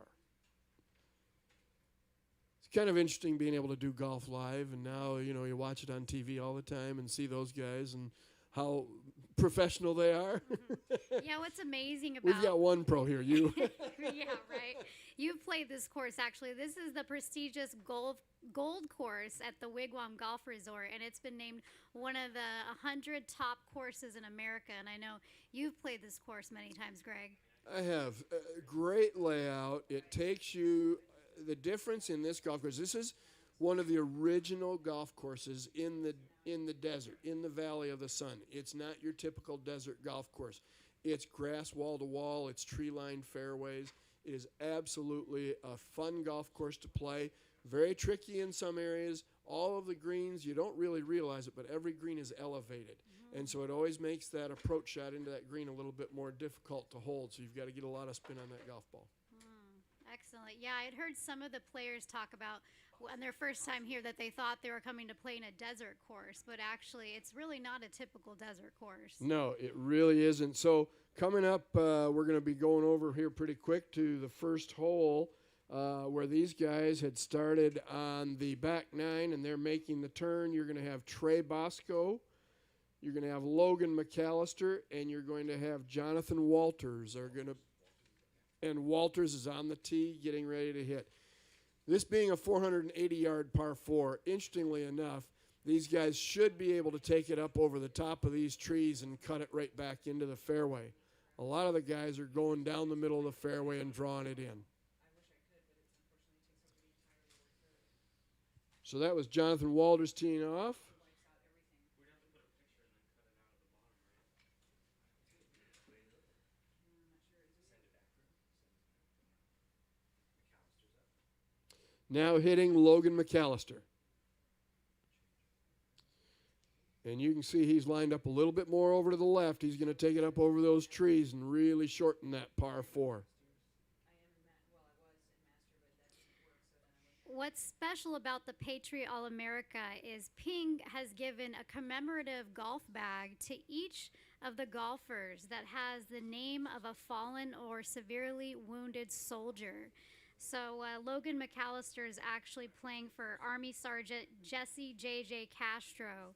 It's kind of interesting being able to do golf live, and now you watch it on TV all the time and see those guys and how professional they are. Yeah, what's amazing about... We've got one pro here, you. Yeah, right. You've played this course, actually. This is the prestigious gold course at the Wigwam Golf Resort, and it's been named one of the 100 top courses in America. And I know you've played this course many times, Greg. I have. Great layout. It takes you... The difference in this golf course, this is one of the original golf courses in the desert, in the Valley of the Sun. It's not your typical desert golf course. It's grass wall to wall. It's tree-lined fairways. It is absolutely a fun golf course to play. Very tricky in some areas. All of the greens, you don't really realize it, but every green is elevated. Mm-hmm. And so it always makes that approach shot into that green a little bit more difficult to hold. So you've got to get a lot of spin on that golf ball. Excellent. Yeah, I'd heard some of the players talk about on their first time here that they thought they were coming to play in a desert course, but actually it's really not a typical desert course. No, it really isn't. So coming up, we're going to be going over here pretty quick to the first hole where these guys had started on the back 9 and they're making the turn. You're going to have Trey Bosco, you're going to have Logan McAllister, and you're going to have Jonathan Walters. And Walters is on the tee getting ready to hit. This being a 480-yard par 4, interestingly enough, these guys should be able to take it up over the top of these trees and cut it right back into the fairway. A lot of the guys are going down the middle of the fairway and drawing it in. So that was Jonathan Walters teeing off. Now hitting Logan McAllister. And you can see he's lined up a little bit more over to the left. He's going to take it up over those trees and really shorten that par 4. What's special about the Patriot All-America is Ping has given a commemorative golf bag to each of the golfers that has the name of a fallen or severely wounded soldier. So Logan McAllister is actually playing for Army Sergeant Jesse J.J. Castro.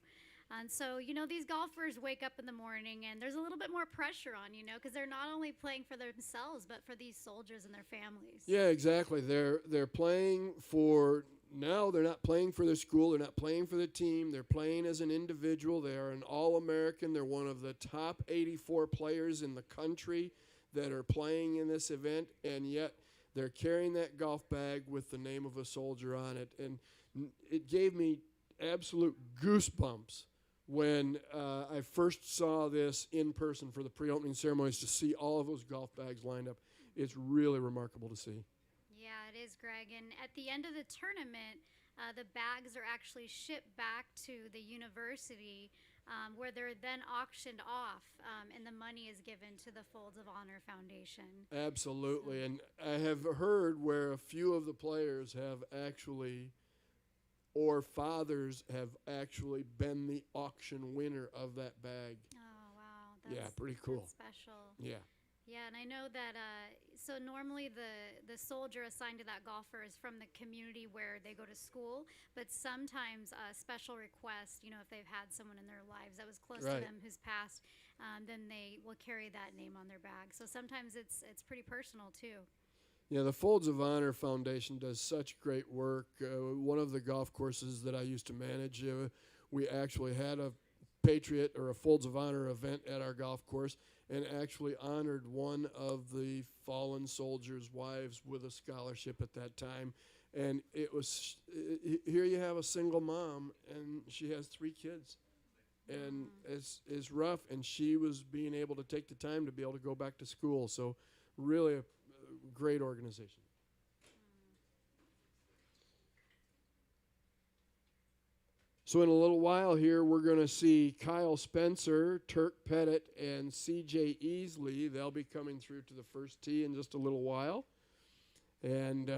And so, you know, these golfers wake up in the morning and there's a little bit more pressure on, you know, because they're not only playing for themselves, but for these soldiers and their families. Yeah, exactly. They're playing for, now they're not playing for their school. They're not playing for the team. They're playing as an individual. They are an All-American. They're one of the top 84 players in the country that are playing in this event, and yet they're carrying that golf bag with the name of a soldier on it. And it gave me absolute goosebumps when I first saw this in person for the pre-opening ceremonies, to see all of those golf bags lined up. It's really remarkable to see. Yeah, it is, Greg. And at the end of the tournament, the bags are actually shipped back to the university where they're then auctioned off, and the money is given to the Folds of Honor Foundation. Absolutely. And I have heard where a few of the players have actually, or fathers have actually been the auction winner of that bag. Oh, wow. Yeah, pretty cool. That's special. Yeah. Yeah, and I know that, so normally the soldier assigned to that golfer is from the community where they go to school, but sometimes special requests, you know, if they've had someone in their lives that was close to them who's passed, then they will carry that name on their bag. So sometimes it's pretty personal, too. Yeah, the Folds of Honor Foundation does such great work. One of the golf courses that I used to manage, we actually had a Patriot or a Folds of Honor event at our golf course and actually honored one of the fallen soldiers' wives with a scholarship at that time. And it was, here you have a single mom, and she has 3 kids. And it's rough, and she was being able to take the time to be able to go back to school. So really a great organization. So in a little while here, we're going to see Kyle Spencer, Turk Pettit, and C.J. Easley. They'll be coming through to the first tee in just a little while. And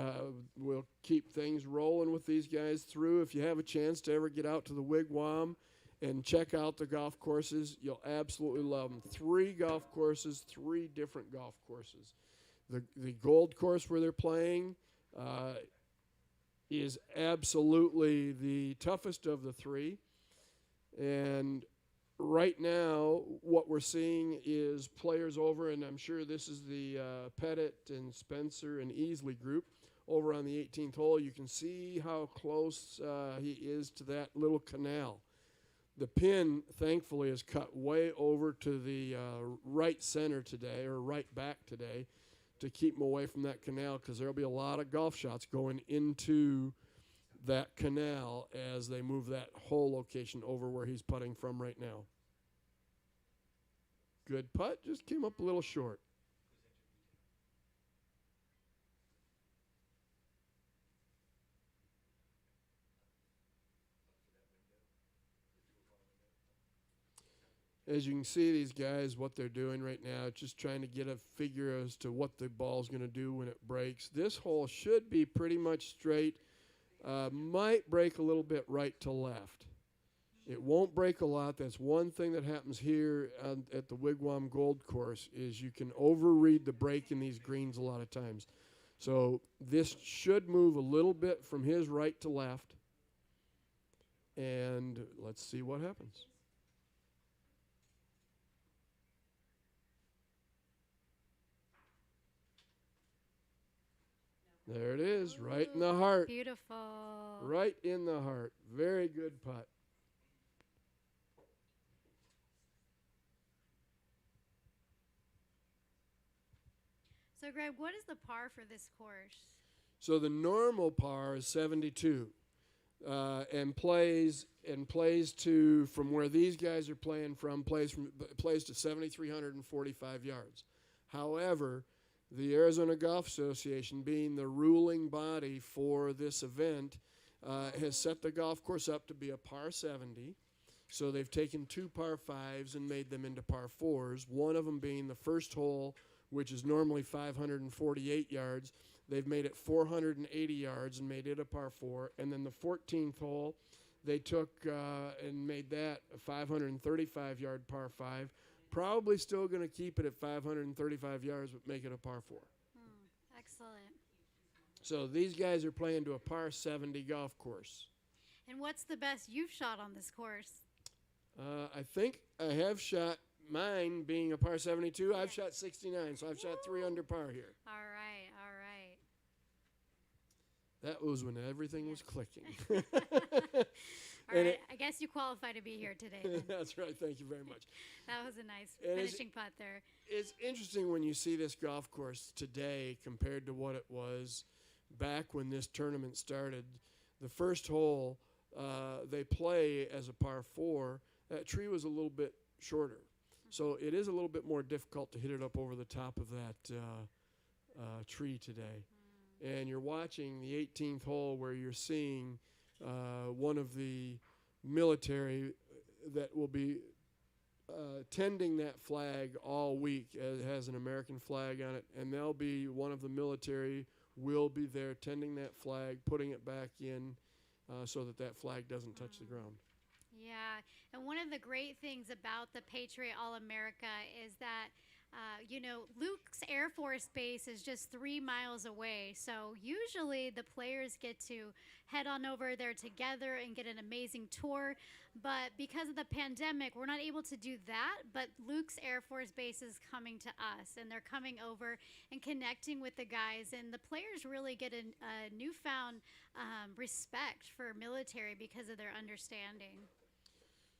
we'll keep things rolling with these guys through. If you have a chance to ever get out to the Wigwam and check out the golf courses, you'll absolutely love them. 3 golf courses, 3 different golf courses. The gold course where they're playing is absolutely the toughest of the 3. And right now, what we're seeing is players over, and I'm sure this is the Pettit and Spencer and Easley group, over on the 18th hole. You can see how close he is to that little canal. The pin, thankfully, is cut way over to the right center today, or right back today, to keep him away from that canal, because there'll be a lot of golf shots going into that canal as they move that hole location over where he's putting from right now. Good putt, just came up a little short. As you can see, these guys, what they're doing right now, just trying to get a figure as to what the ball's going to do when it breaks. This hole should be pretty much straight. Might break a little bit right to left. It won't break a lot. That's one thing that happens here at the Wigwam Gold Course, is you can overread the break in these greens a lot of times. So this should move a little bit from his right to left. And let's see what happens. There it is, right in the heart. Beautiful. Right in the heart. Very good putt. So, Greg, what is the par for this course? So the normal par is 72, and plays to, from where these guys are playing from, plays to 7,345 yards. However, the Arizona Golf Association, being the ruling body for this event, has set the golf course up to be a par 70. So they've taken 2 par 5s and made them into par 4s, one of them being the first hole, which is normally 548 yards. They've made it 480 yards and made it a par 4. And then the 14th hole, they took and made that a 535-yard par 5. Probably still going to keep it at 535 yards, but make it a par 4. Excellent. So these guys are playing to a par 70 golf course. And what's the best you've shot on this course? I think I have shot, mine being a par 72, I've shot 69, so I've shot 3 under par here. All right, all right. That was when everything was clicking. All right, I guess you qualify to be here today. Then. That's right, thank you very much. That was a nice And finishing putt there. It's interesting when you see this golf course today compared to what it was back when this tournament started. The first hole, they play as a par 4. That tree was a little bit shorter. So it is a little bit more difficult to hit it up over the top of that tree today. And you're watching the 18th hole where you're seeing one of the military that will be tending that flag all week. It has an American flag on it, and they'll be one of the military will be there tending that flag, putting it back in so that that flag doesn't touch the ground. Yeah, and one of the great things about the Patriot All-America is that, Luke's Air Force Base is just 3 miles away. So usually the players get to head on over there together and get an amazing tour. But because of the pandemic, we're not able to do that. But Luke's Air Force Base is coming to us, and they're coming over and connecting with the guys. And the players really get a newfound respect for military because of their understanding.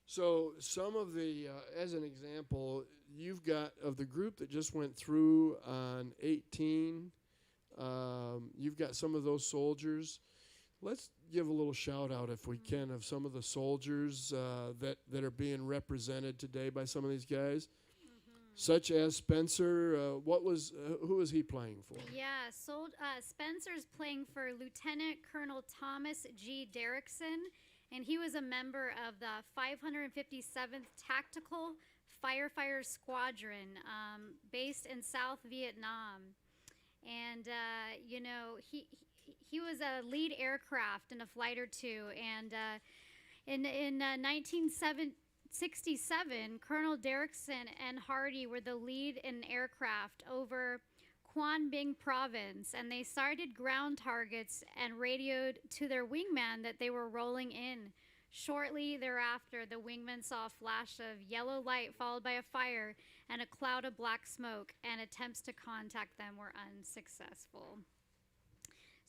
So some of the, as an example, you've got of the group that just went through on 18, you've got some of those soldiers. Let's give a little shout out, if we can, of some of the soldiers that are being represented today by some of these guys, such as Spencer. Who was he playing for? Yeah, Spencer's playing for Lieutenant Colonel Thomas G. Derrickson. And he was a member of the 557th Tactical Firefighter Squadron based in South Vietnam. And, he was a lead aircraft in a flight or two. And in 1967, Colonel Derrickson and Hardy were the lead in aircraft over Quang Binh province, and they sighted ground targets and radioed to their wingman that they were rolling in. Shortly thereafter, the wingman saw a flash of yellow light followed by a fire and a cloud of black smoke, and attempts to contact them were unsuccessful.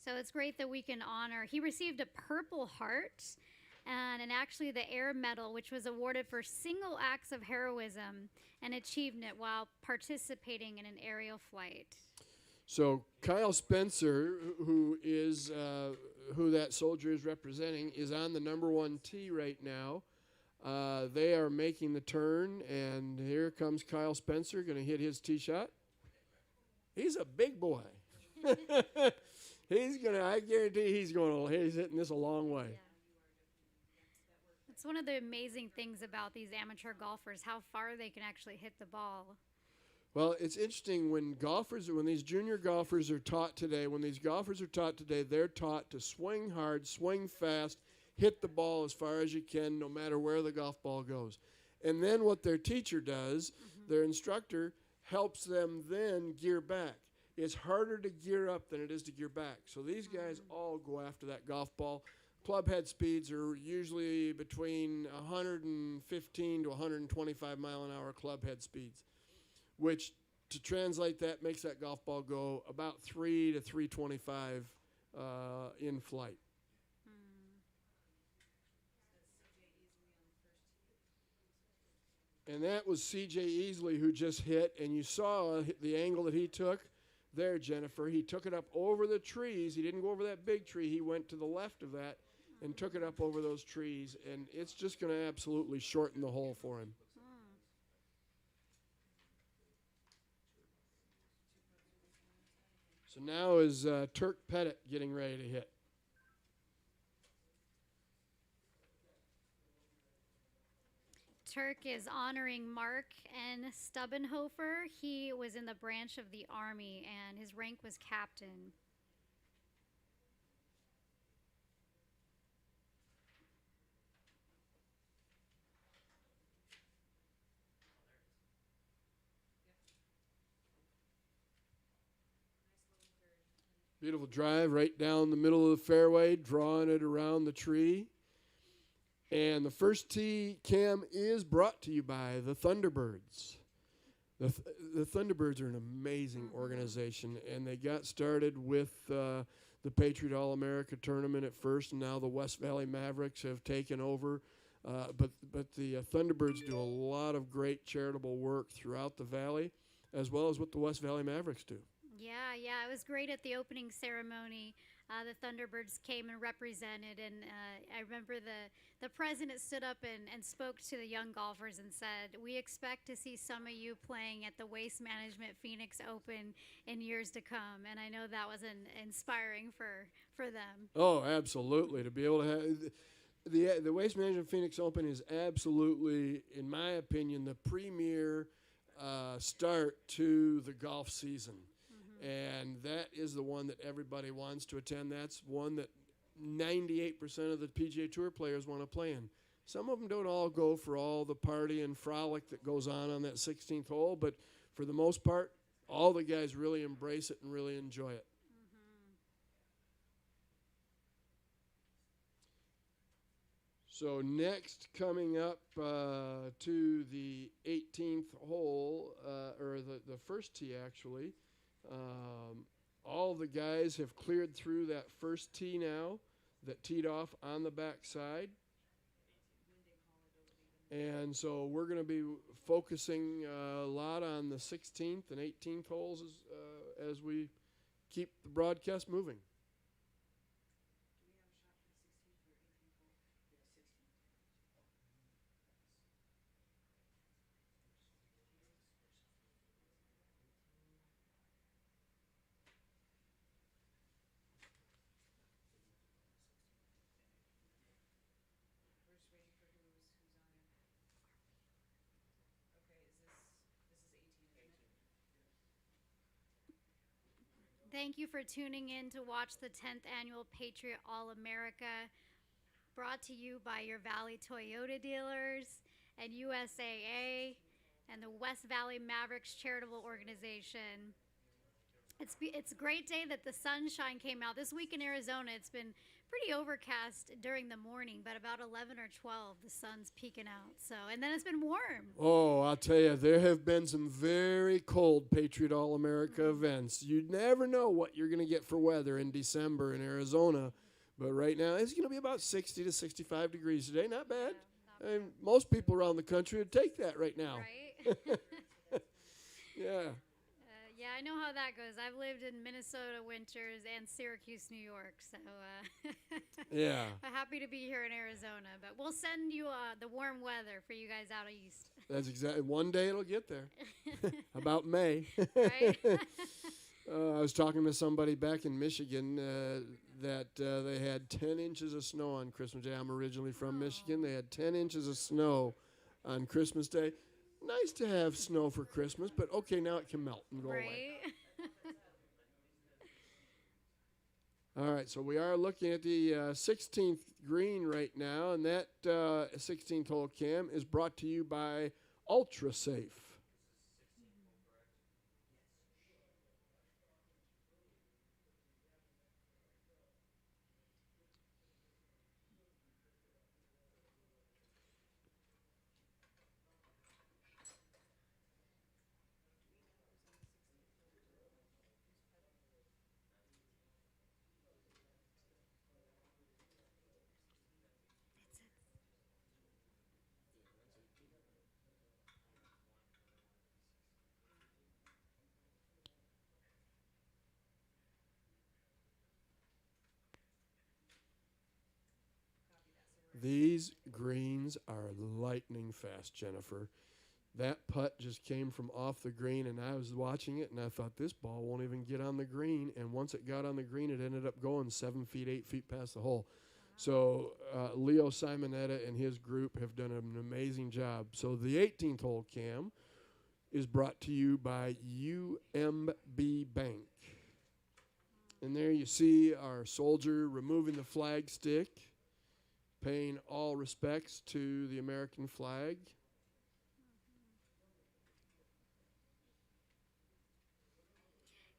So it's great that we can honor. He received a Purple Heart and actually the Air Medal, which was awarded for single acts of heroism and achievement while participating in an aerial flight. So Kyle Spencer, who is who that soldier is representing, is on the number 1 tee right now. They are making the turn, and here comes Kyle Spencer, going to hit his tee shot. He's a big boy. I guarantee he's hitting this a long way. Yeah. It's one of the amazing things about these amateur golfers, how far they can actually hit the ball. Well, it's interesting when these junior golfers are taught today, they're taught to swing hard, swing fast, hit the ball as far as you can, no matter where the golf ball goes. And then what their teacher does, their instructor, helps them then gear back. It's harder to gear up than it is to gear back. So these guys all go after that golf ball. Club head speeds are usually between 115 to 125 mile an hour club head speeds, which to translate that makes that golf ball go about 3 to 325 in flight. And that was C.J. Easley who just hit, and you saw the angle that he took there, Jennifer. He took it up over the trees. He didn't go over that big tree. He went to the left of that and took it up over those trees, and it's just going to absolutely shorten the hole for him. So now is Turk Pettit getting ready to hit. Turk is honoring Mark N. Stubbenhofer. He was in the branch of the Army, and his rank was captain. Beautiful drive right down the middle of the fairway, drawing it around the tree. And the first tee, Cam, is brought to you by the Thunderbirds. The Thunderbirds are an amazing organization, and they got started with the Patriot All-America tournament at first, and now the West Valley Mavericks have taken over. But the Thunderbirds do a lot of great charitable work throughout the valley, as well as what the West Valley Mavericks do. Yeah, it was great at the opening ceremony. The Thunderbirds came and represented, and I remember the president stood up and spoke to the young golfers and said, "We expect to see some of you playing at the Waste Management Phoenix Open in years to come," and I know that was inspiring for them. Oh, absolutely. To be able to have the Waste Management Phoenix Open is absolutely, in my opinion, the premier start to the golf season. And that is the one that everybody wants to attend. That's one that 98% of the PGA Tour players want to play in. Some of them don't all go for all the party and frolic that goes on that 16th hole, but for the most part, all the guys really embrace it and really enjoy it. So next, coming up to the 18th hole, or the first tee actually, all the guys have cleared through that first tee now that teed off on the backside. And so we're going to be focusing a lot on the 16th and 18th holes as we keep the broadcast moving. Thank you for tuning in to watch the 10th Annual Patriot All-America, brought to you by your Valley Toyota dealers and USAA and the West Valley Mavericks charitable organization. It's a great day that the sunshine came out. This week in Arizona, it's been pretty overcast during the morning, but about 11 or 12, the sun's peeking out. So, and then it's been warm. Oh, I'll tell you, there have been some very cold Patriot All-America events. You never know what you're going to get for weather in December in Arizona, but right now it's going to be about 60 to 65 degrees today. Not bad. Most people around the country would take that right now. Right? Yeah. Yeah, I know how that goes. I've lived in Minnesota winters and Syracuse, New York, so yeah. I'm happy to be here in Arizona. But we'll send you the warm weather for you guys out east. That's exactly. One day it'll get there. About May. Right? I was talking to somebody back in Michigan that they had 10 inches of snow on Christmas Day. I'm originally from Michigan. They had 10 inches of snow on Christmas Day. Nice to have snow for Christmas, but okay, now it can melt and go away. All right, so we are looking at the 16th green right now, and that 16th hole, Cam, is brought to you by UltraSafe. These greens are lightning fast, Jennifer. That putt just came from off the green, and I was watching it, and I thought, this ball won't even get on the green. And once it got on the green, it ended up going 7 feet, 8 feet past the hole. So Leo Simonetta and his group have done an amazing job. So the 18th hole, Cam, is brought to you by UMB Bank. And there you see our soldier removing the flag stick, paying all respects to the American flag.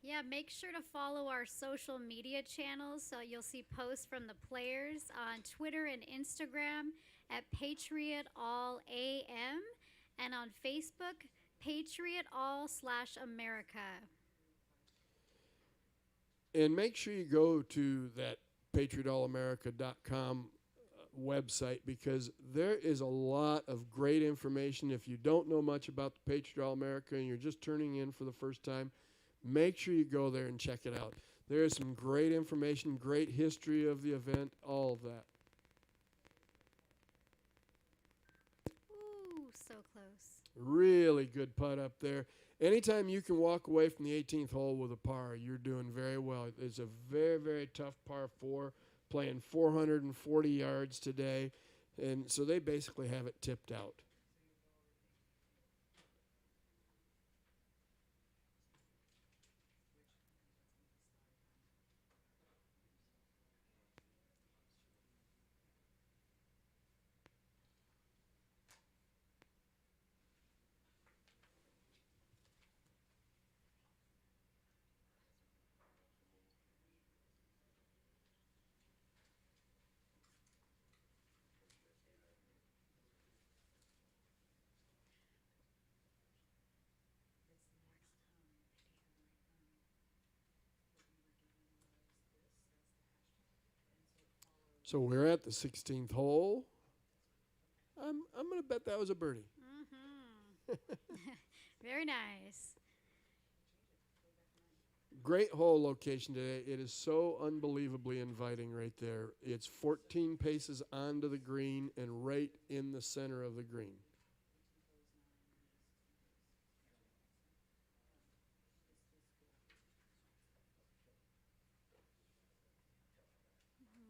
Yeah, make sure to follow our social media channels so you'll see posts from the players on Twitter and Instagram at Patriot All-AM and on Facebook, Patriot All/America. And make sure you go to that patriotallamerica.com website, because there is a lot of great information. If you don't know much about the Patriot All-America and you're just turning in for the first time, make sure you go there and check it out. There is some great information, great history of the event, all of that. Ooh, so close. Really good putt up there. Anytime you can walk away from the 18th hole with a par, you're doing very well. It's a very, very tough par 4, playing 440 yards today, and so they basically have it tipped out. So we're at the 16th hole. I'm going to bet that was a birdie. Very nice. Great hole location today. It is so unbelievably inviting right there. It's 14 paces onto the green and right in the center of the green.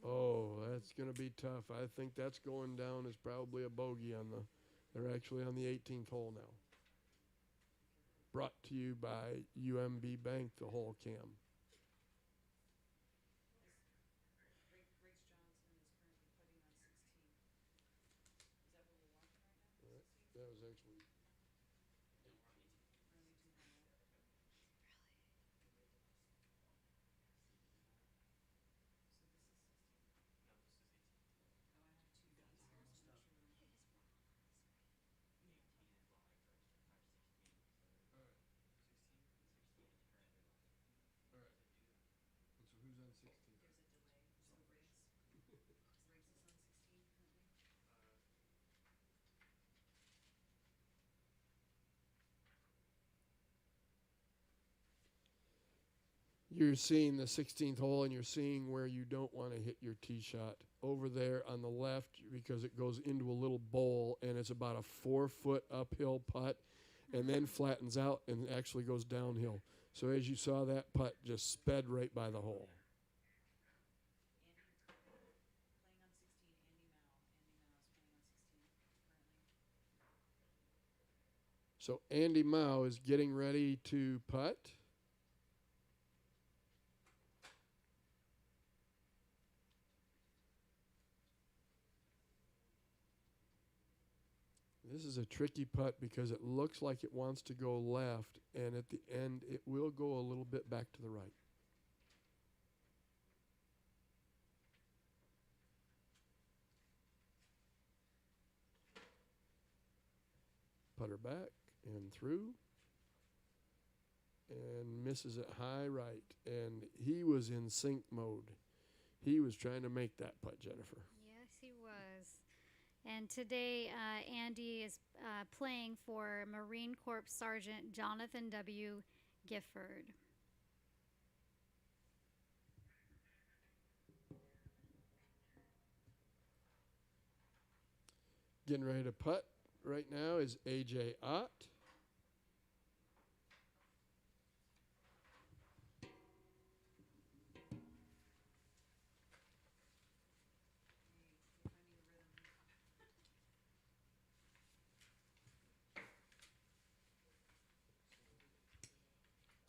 Oh, that's going to be tough. I think that's going down as probably a bogey on the, they're actually on the 18th hole now. Brought to you by UMB Bank, the hole, Cam. That was actually... Who's on 16? You're seeing the 16th hole, and you're seeing where you don't want to hit your tee shot. Over there on the left, because it goes into a little bowl, and it's about a 4-foot uphill putt, and then flattens out and actually goes downhill. So as you saw, that putt just sped right by the hole. So Andy Mao is getting ready to putt. This is a tricky putt because it looks like it wants to go left, and at the end it will go a little bit back to the right. Putter back and through, and misses it high right, and he was in sink mode. He was trying to make that putt, Jennifer. Yes, he was. And today, Andy is playing for Marine Corps Sergeant Jonathan W. Gifford. Getting ready to putt right now is AJ Ott.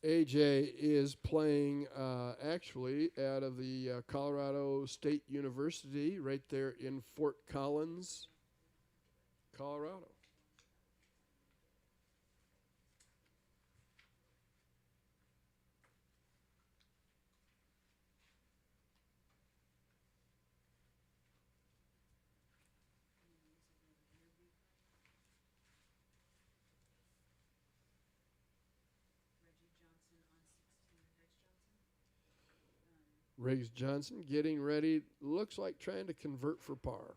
AJ is playing actually out of the Colorado State University right there in Fort Collins, Colorado. Riggs Johnson getting ready, looks like trying to convert for par.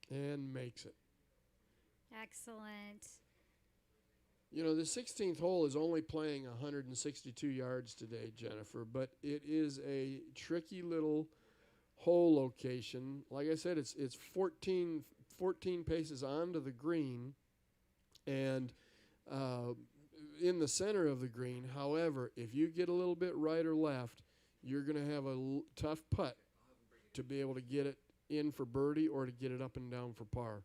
And makes it. Excellent. You know, the 16th hole is only playing 162 yards today, Jennifer, but it is a tricky little hole location. Like I said, it's 14 paces onto the green, and in the center of the green. However, if you get a little bit right or left, you're going to have a tough putt to be able to get it in for birdie or to get it up and down for par.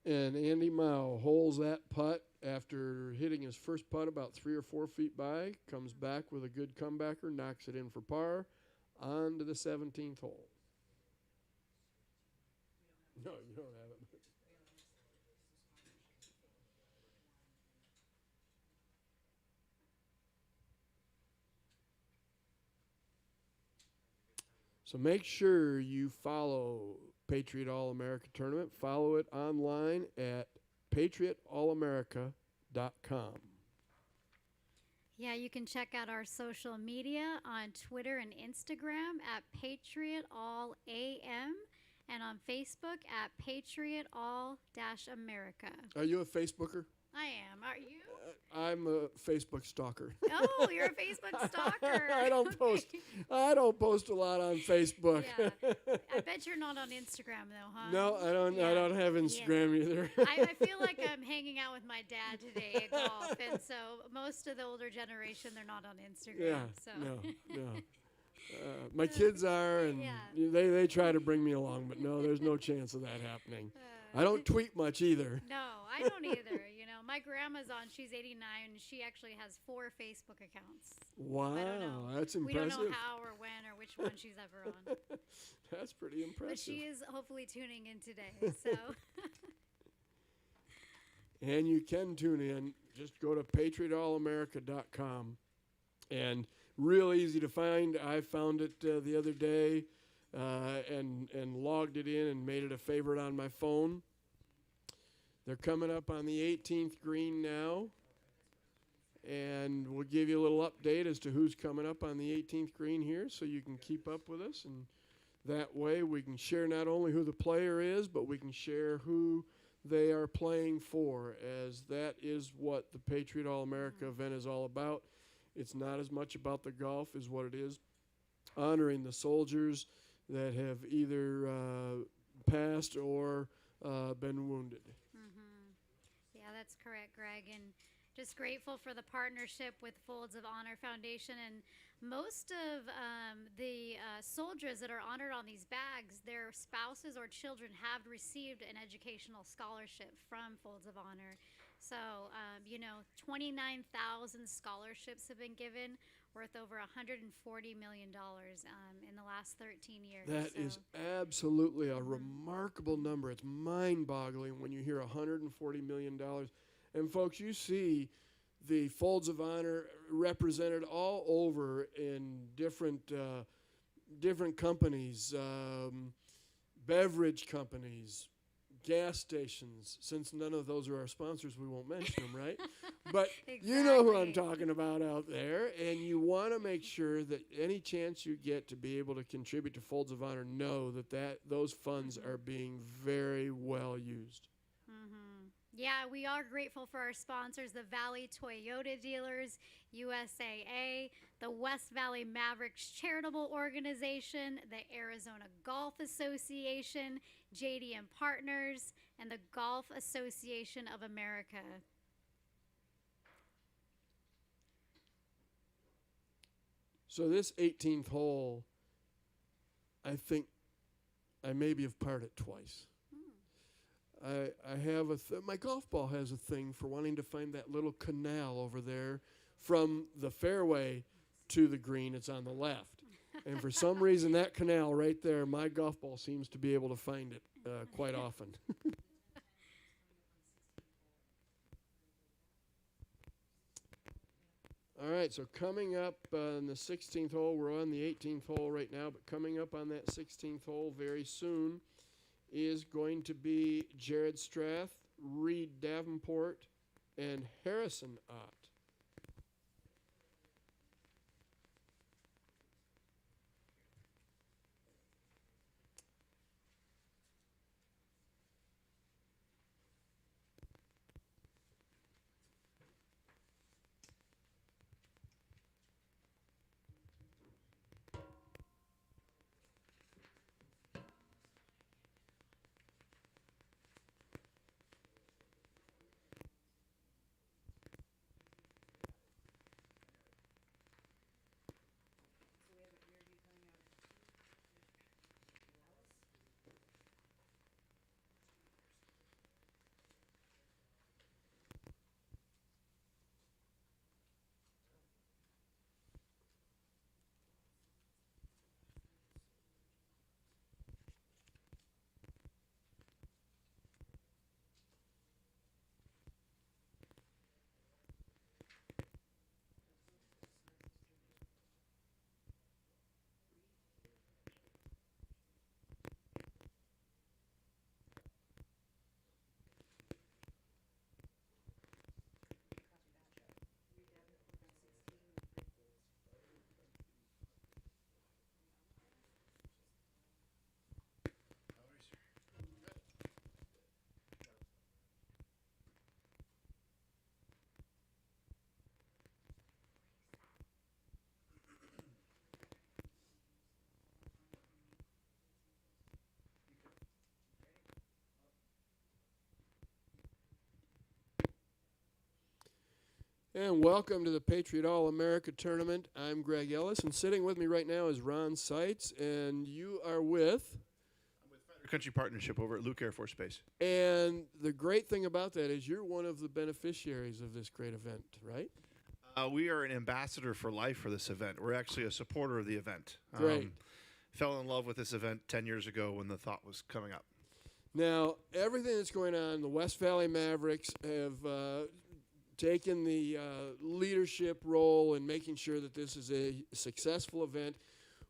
And Andy Mao holds that putt after hitting his first putt about 3 or 4 feet by, comes back with a good comebacker, knocks it in for par, on to the 17th hole. No, you don't have it. So make sure you follow Patriot All-America Tournament. Follow it online at patriotallamerica.com. Yeah, you can check out our social media on Twitter and Instagram at Patriot All AM and on Facebook at Patriot All-America. Are you a Facebooker? I am. Are you? I'm a Facebook stalker. Oh, you're a Facebook stalker. I don't post a lot on Facebook. Yeah. I bet you're not on Instagram though, huh? No, I don't. Yeah. I don't have Instagram either. I feel like I'm hanging out with my dad today at golf, and so most of the older generation, they're not on Instagram. Yeah. So. No. My kids are, and they try to bring me along, but no, there's no chance of that happening. I don't tweet much either. No, I don't either. You know, my grandma's on. She's 89, and she actually has 4 Facebook accounts. Wow, I don't know. that's impressive. We don't know how or when or which one she's ever on. That's pretty impressive. But she is hopefully tuning in today. So. And you can tune in. Just go to patriotallamerica.com. And real easy to find. I found it the other day and logged it in and made it a favorite on my phone. They're coming up on the 18th green now. And we'll give you a little update as to who's coming up on the 18th green here so you can keep up with us. And that way we can share not only who the player is, but we can share who they are playing for, as that is what the Patriot All-America event is all about. It's not as much about the golf as what it is honoring the soldiers that have either passed or been wounded. Mm-hmm. Yeah, that's correct, Greg. And just grateful for the partnership with Folds of Honor Foundation. And most of the soldiers that are honored on these bags, their spouses or children have received an educational scholarship from Folds of Honor. So, 29,000 scholarships have been given, worth over $140 million in the last 13 years. That is absolutely a remarkable number. It's mind-boggling when you hear $140 million. And, folks, you see the Folds of Honor represented all over in different companies, beverage companies, gas stations. Since none of those are our sponsors, we won't mention them, right? But you know who I'm talking about out there, and you want to make sure that any chance you get to be able to contribute to Folds of Honor, know that those funds are being very well used. Yeah, we are grateful for our sponsors, the Valley Toyota Dealers, USAA, the West Valley Mavericks Charitable Organization, the Arizona Golf Association, JDM Partners, and the Golf Association of America. So this 18th hole, I think I maybe have parred it twice. I have my golf ball has a thing for wanting to find that little canal over there from the fairway to the green. It's on the left. And for some reason, that canal right there, my golf ball seems to be able to find it quite often. All right, so coming up on the 16th hole, we're on the 18th hole right now, but coming up on that 16th hole very soon is going to be Jared Strath, Reed Davenport, and Harrison Ott. And welcome to the Patriot All-America Tournament. I'm Greg Ellis, and sitting with me right now is Ron Seitz, and you are with? I'm with Country Partnership over at Luke Air Force Base. And the great thing about that is you're one of the beneficiaries of this great event, right? We are an ambassador for life for this event. We're actually a supporter of the event. Great. Fell in love with this event 10 years ago when the thought was coming up. Now, everything that's going on, the West Valley Mavericks have taken the leadership role in making sure that this is a successful event.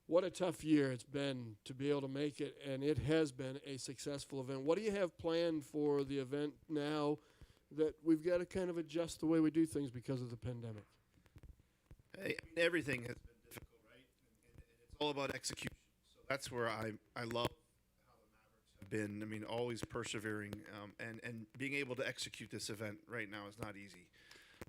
What a tough year it's been to be able to make it, and it has been a successful event. What do you have planned for the event now that we've got to kind of adjust the way we do things because of the pandemic? Hey, everything has been difficult, right? And it's all about execution. So that's where I love how the Mavericks have been. I mean, always persevering and being able to execute this event right now is not easy. So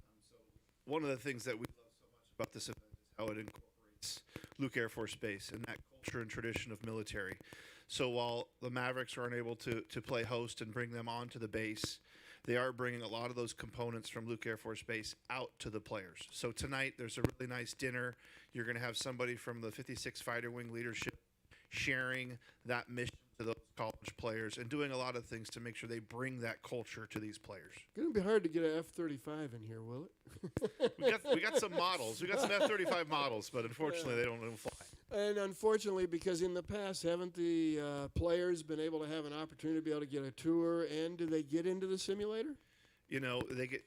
one of the things that we love so much about this event is how it incorporates Luke Air Force Base and that culture and tradition of military. So while the Mavericks aren't able to play host and bring them onto the base, they are bringing a lot of those components from Luke Air Force Base out to the players. So tonight there's a really nice dinner. You're going to have somebody from the 56 Fighter Wing leadership sharing that mission to those college players and doing a lot of things to make sure they bring that culture to these players. It's going to be hard to get an F-35 in here, will it? we got some models. We got some F-35 models, but unfortunately they don't fly. And unfortunately, because in the past, haven't the players been able to have an opportunity to be able to get a tour, and do they get into the simulator? You know, they get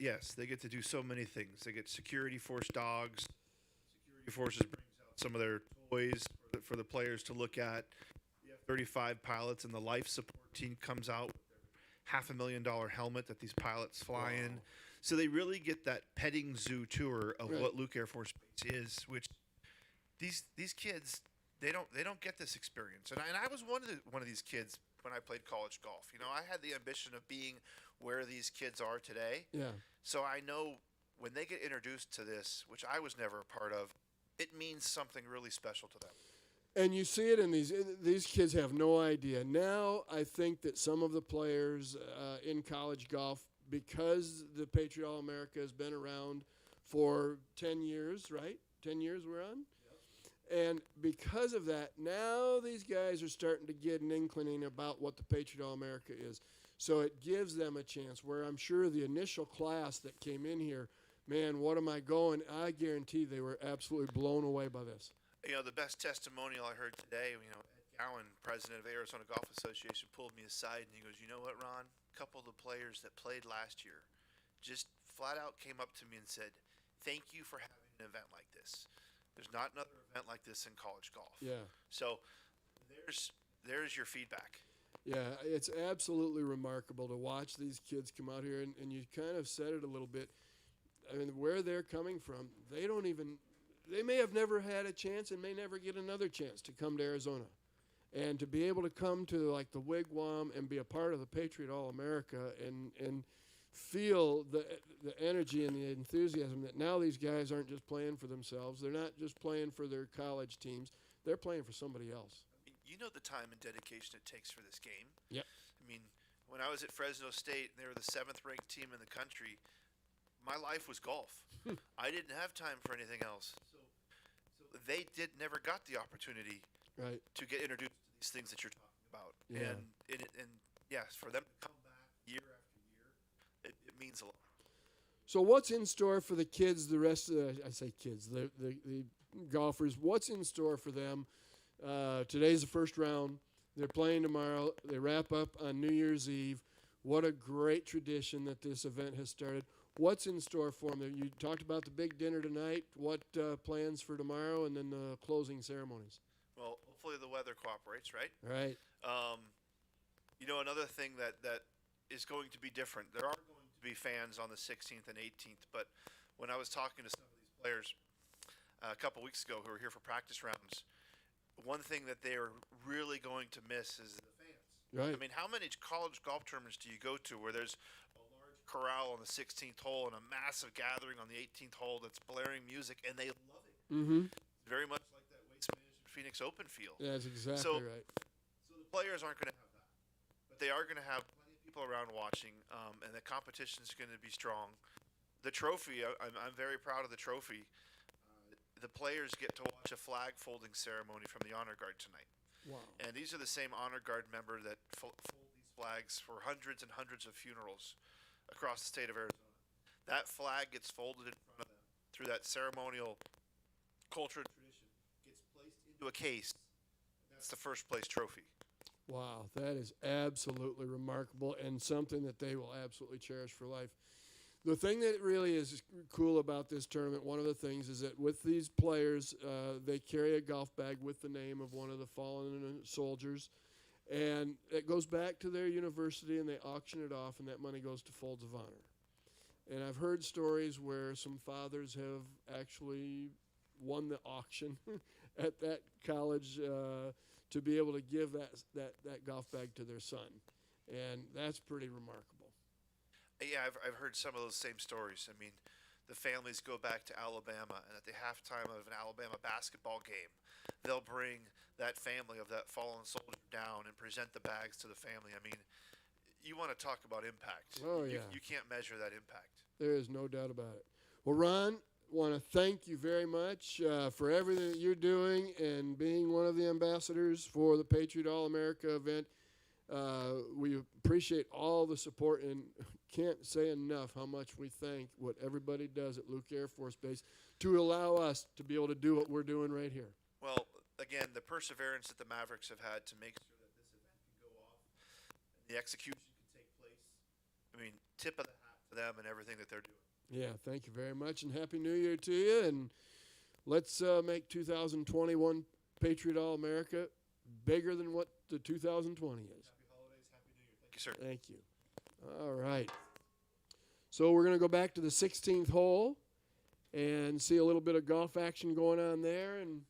to do so many things. They get security force dogs. Security forces brings out some of their toys for the players to look at. The F-35 pilots and the life support team comes out with $500,000 helmet that these pilots fly in. So they really get that petting zoo tour of what Luke Air Force Base is, which these kids they don't get this experience. And I was one of these kids when I played college golf. You know, I had the ambition of being where these kids are today. Yeah. So I know when they get introduced to this, which I was never a part of, it means something really special to them. And you see it in these kids have no idea. Now I think that some of the players in college golf, because the Patriot All-America has been around for 10 years, right? 10 years we're on? And because of that, now these guys are starting to get an inkling about what the Patriot All-America is. So it gives them a chance, where I'm sure the initial class that came in here, man, what am I going? I guarantee they were absolutely blown away by this. You know, the best testimonial I heard today, Ed Gowan, president of Arizona Golf Association, pulled me aside and he goes, you know what, Ron? A couple of the players that played last year just flat out came up to me and said, thank you for having an event like this. There's not another event like this in college golf. Yeah. So there's your feedback. Yeah, it's absolutely remarkable to watch these kids come out here, and you kind of said it a little bit. I mean, where they're coming from, they may have never had a chance and may never get another chance to come to Arizona. And to be able to come to like the Wigwam and be a part of the Patriot All-America and feel the energy and the enthusiasm that now these guys aren't just playing for themselves. They're not just playing for their college teams. They're playing for somebody else. You know the time and dedication it takes for this game. Yep. I mean, when I was at Fresno State and they were the 7th ranked team in the country, my life was golf. I didn't have time for anything else. So they never got the opportunity to get introduced to these things that you're talking about. Yeah. And yes, for them to come back year after year, it means a lot. So what's in store for the kids, the rest of I say kids, the golfers, what's in store for them? Today's the first round. They're playing tomorrow. They wrap up on New Year's Eve. What a great tradition that this event has started. What's in store for them? You talked about the big dinner tonight. What plans for tomorrow and then the closing ceremonies? Well, hopefully the weather cooperates, right? Right. Another thing that is going to be different, there are going to be fans on the 16th and 18th, but when I was talking to some of these players a couple weeks ago who were here for practice rounds, one thing that they are really going to miss is the fans. Right. I mean, how many college golf tournaments do you go to where there's a large corral on the 16th hole and a massive gathering on the 18th hole that's blaring music, and they love it? Mm-hmm. Very much like that Waste Management Phoenix Open feel. Yeah, that's exactly right. So the players aren't going to have that, but they are going to have plenty of people around watching, and the competition is going to be strong. The trophy, I'm very proud of the trophy. The players get to watch a flag folding ceremony from the honor guard tonight. Wow. And these are the same honor guard member that fold these flags for hundreds and hundreds of funerals across the state of Arizona. That flag gets folded in front of them through that ceremonial culture and tradition, gets placed into a case. That's the first place trophy. Wow, that is absolutely remarkable and something that they will absolutely cherish for life. The thing that really is cool about this tournament, one of the things is that with these players, they carry a golf bag with the name of one of the fallen soldiers, and it goes back to their university, and they auction it off, and that money goes to Folds of Honor. And I've heard stories where some fathers have actually won the auction at that college to be able to give that golf bag to their son, and that's pretty remarkable. Yeah, I've heard some of those same stories. I mean, the families go back to Alabama, and at the halftime of an Alabama basketball game, they'll bring that family of that fallen soldier down and present the bags to the family. I mean, you want to talk about impact. Oh, yeah. You can't measure that impact. There is no doubt about it. Well, Ron, want to thank you very much for everything that you're doing and being one of the ambassadors for the Patriot All-America event. We appreciate all the support and can't say enough how much we thank what everybody does at Luke Air Force Base to allow us to be able to do what we're doing right here. Well, again, the perseverance that the Mavericks have had to make sure that this event can go off, and the execution can take place. I mean, tip of the hat to them and everything that they're doing. Yeah, thank you very much, and Happy New Year to you, and let's make 2021 Patriot All-America bigger than what the 2020 is. Happy holidays, Happy New Year. Thank you, sir. Thank you. All right. So we're going to go back to the 16th hole and see a little bit of golf action going on there. And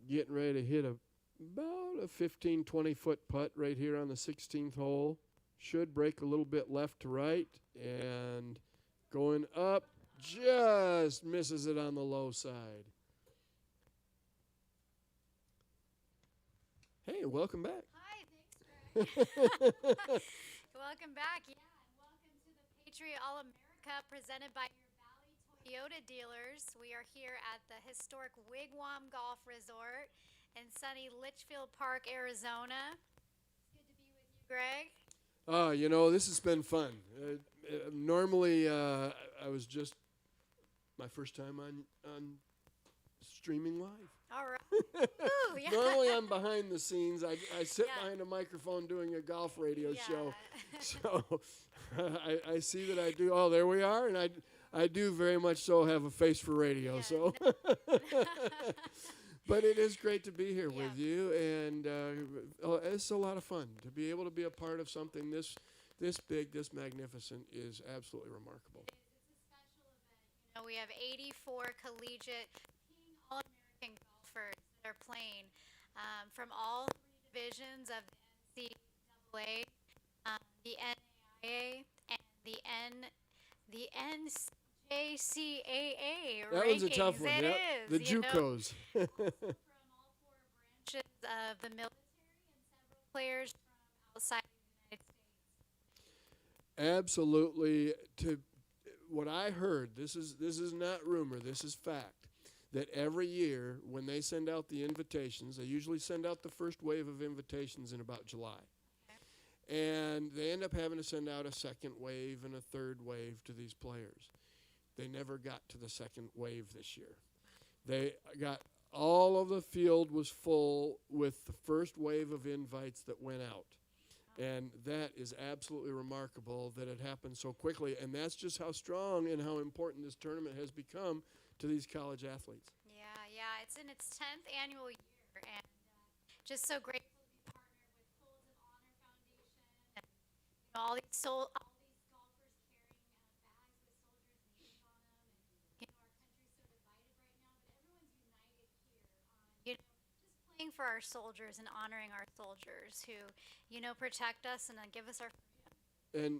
getting ready to hit about a 15, 20-foot putt right here on the 16th hole. Should break a little bit left to right. And going up, just misses it on the low side. Hey, welcome back. Hi, thanks, Greg. Welcome back, yeah, and welcome to the Patriot All-America presented by your Valley Toyota dealers. We are here at the historic Wigwam Golf Resort in sunny Litchfield Park, Arizona. It's good to be with you, Greg. This has been fun. Normally, I was just my first time on streaming live. All right. Ooh, yeah. Normally, I'm behind the scenes. I sit behind a microphone doing a golf radio show. So I see that I do. Oh, there we are. And I do very much so have a face for radio. Yeah. So, but it is great to be here with you. And it's a lot of fun to be able to be a part of something this big, this magnificent is absolutely remarkable. It's a special event. We have 84 collegiate King All-American golfers that are playing from all three divisions of the NCAA, the NAIA, and the NJCAA. That was a tough one. It is. The JUCOs. From all four branches of the military and several players from outside the United States. Absolutely. What I heard, this is not rumor, this is fact, that every year when they send out the invitations, they usually send out the first wave of invitations in about July. Okay. And they end up having to send out a second wave and a third wave to these players. They never got to the second wave this year. They got, all of the field was full with the first wave of invites that went out. And that is absolutely remarkable that it happened so quickly. And that's just how strong and how important this tournament has become to these college athletes. Yeah, it's in its 10th annual year, and just so grateful to be partnered with Folds of Honor Foundation, and all these golfers carrying bags with soldiers' names on them, and our country's so divided right now, but everyone's united here on just playing for our soldiers and honoring our soldiers who protect us and give us our freedom. And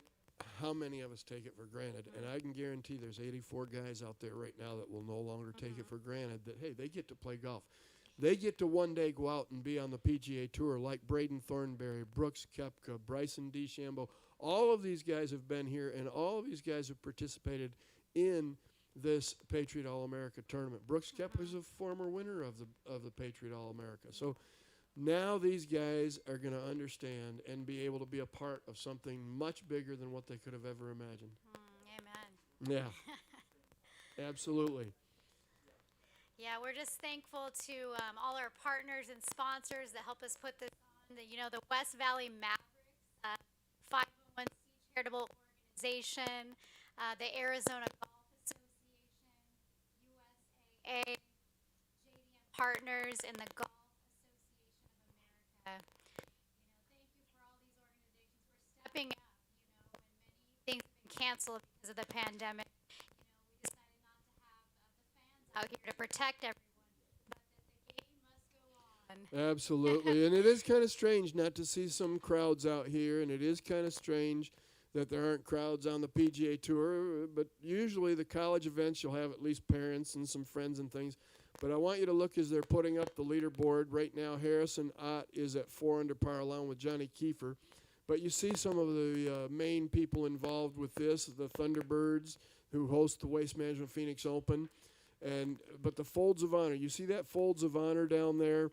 how many of us take it for granted? And I can guarantee there's 84 guys out there right now that will no longer take it for granted that, hey, they get to play golf. They get to one day go out and be on the PGA Tour like Braden Thornberry, Brooks Koepka, Bryson DeChambeau. All of these guys have been here, and all of these guys have participated in this Patriot All-America tournament. Brooks Koepka is a former winner of the Patriot All-America. So now these guys are going to understand and be able to be a part of something much bigger than what they could have ever imagined. Amen. Yeah, absolutely. Yeah, we're just thankful to all our partners and sponsors that help us put this on. The West Valley Mavericks, 501c charitable organization, the Arizona Golf Association, USAA, JDM Partners, and the Golf Association of America. Thank you for all these organizations for stepping up. When many things have been canceled because of the pandemic, we decided not to have the fans out here to protect everyone, but that the game must go on. Absolutely. And it is kind of strange not to see some crowds out here, and it is kind of strange that there aren't crowds on the PGA Tour, but usually the college events you'll have at least parents and some friends and things. But I want you to look as they're putting up the leaderboard. Right now, Harrison Ott is at 4 under par along with Johnny Kiefer. But you see some of the main people involved with this, the Thunderbirds, who host the Waste Management Phoenix Open. But the Folds of Honor, you see that Folds of Honor down there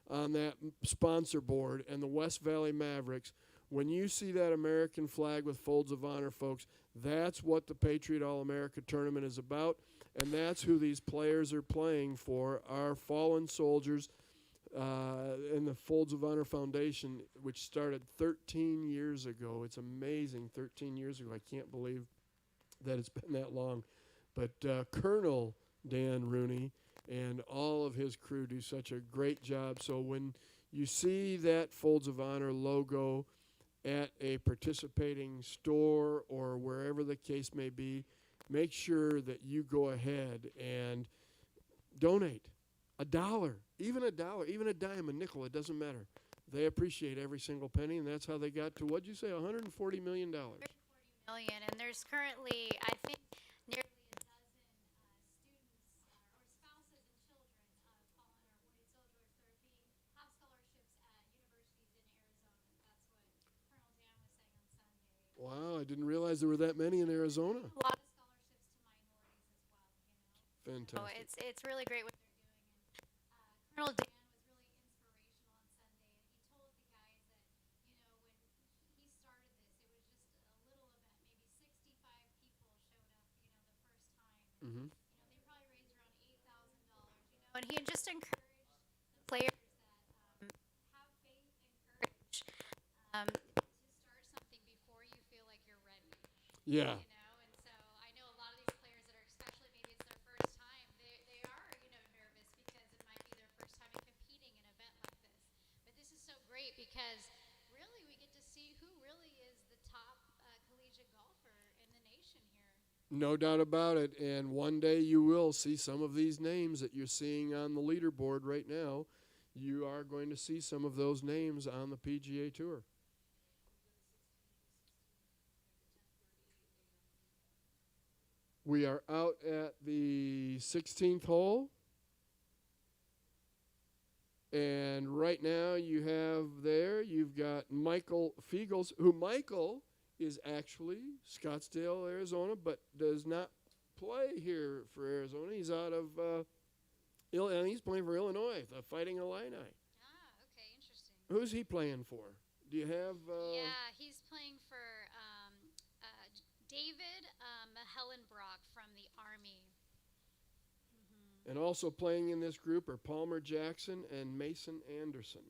on that sponsor board, and the West Valley Mavericks. when you see that American flag with folds of honor, folks, that's what the Patriot All-America tournament is about, and that's who these players are playing for, our fallen soldiers and the Folds of Honor Foundation, which started 13 years ago. It's amazing, 13 years ago. I can't believe that it's been that long. But Colonel Dan Rooney and all of his crew do such a great job. So when you see that Folds of Honor logo at a participating store or wherever the case may be, make sure that you go ahead and donate $1, even $1, even a dime, a nickel, it doesn't matter. They appreciate every single penny, and that's how they got to, what'd you say, $140 million? Million, and there's currently, I think, nearly a dozen students or spouses and children of fallen or wounded soldiers that are being have scholarships at universities in Arizona. That's what Colonel Dan was saying on Sunday. Wow, I didn't realize there were that many in Arizona. A lot of scholarships to minorities as well. Fantastic. So it's really great what they're doing. And Colonel Dan was really inspirational on Sunday, and he told the guys that, when he started this, it was just a little event. Maybe 65 people showed up, the first time. Mm-hmm. They probably raised around $8,000, and he had just encouraged the players that have faith and courage to start something before you feel like you're ready. Yeah. And so I know a lot of these players that are, especially maybe it's their first time, they are, nervous because it might be their first time competing in an event like this. But this is so great because really we get to see who really is the top collegiate golfer in the nation here. No doubt about it. And one day you will see some of these names that you're seeing on the leaderboard right now. You are going to see some of those names on the PGA Tour. We are out at the 16th hole. And right now you've got Michael Fiegels, who Michael is actually Scottsdale, Arizona, but does not play here for Arizona. He's out of and he's playing for Illinois, the Fighting Illini. Okay, interesting. Who's he playing for? Do you have? Yeah, he's playing for David Hellenbrock from the Army. And also playing in this group are Palmer Jackson and Mason Anderson.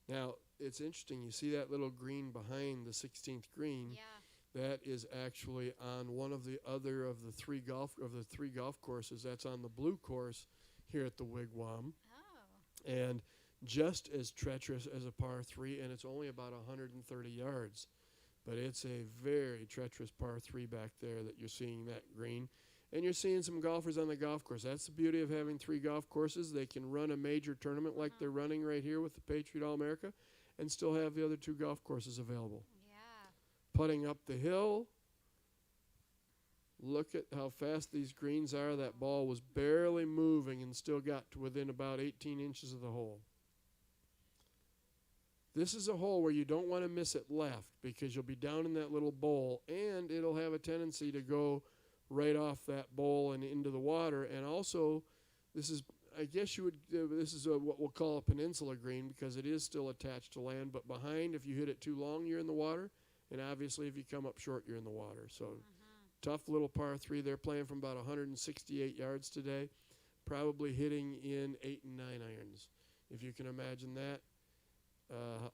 Now, it's interesting. You see that little green behind the 16th green? Yeah. That is actually on one of the other of the three golf courses. That's on the blue course here at the Wigwam. Oh. And just as treacherous as a par 3, and it's only about 130 yards. But it's a very treacherous par 3 back there that you're seeing that green. And you're seeing some golfers on the golf course. That's the beauty of having 3 golf courses. They can run a major tournament like they're running right here with the Patriot All-America and still have the other 2 golf courses available. Yeah. Putting up the hill. Look at how fast these greens are. That ball was barely moving and still got to within about 18 inches of the hole. This is a hole where you don't want to miss it left because you'll be down in that little bowl, and it'll have a tendency to go right off that bowl and into the water. And also, this is, I guess you would, this is what we'll call a peninsula green because it is still attached to land. But behind, if you hit it too long, you're in the water. And obviously, if you come up short, you're in the water. So tough little par 3. They're playing from about 168 yards today, probably hitting in 8 and 9 irons, if you can imagine that.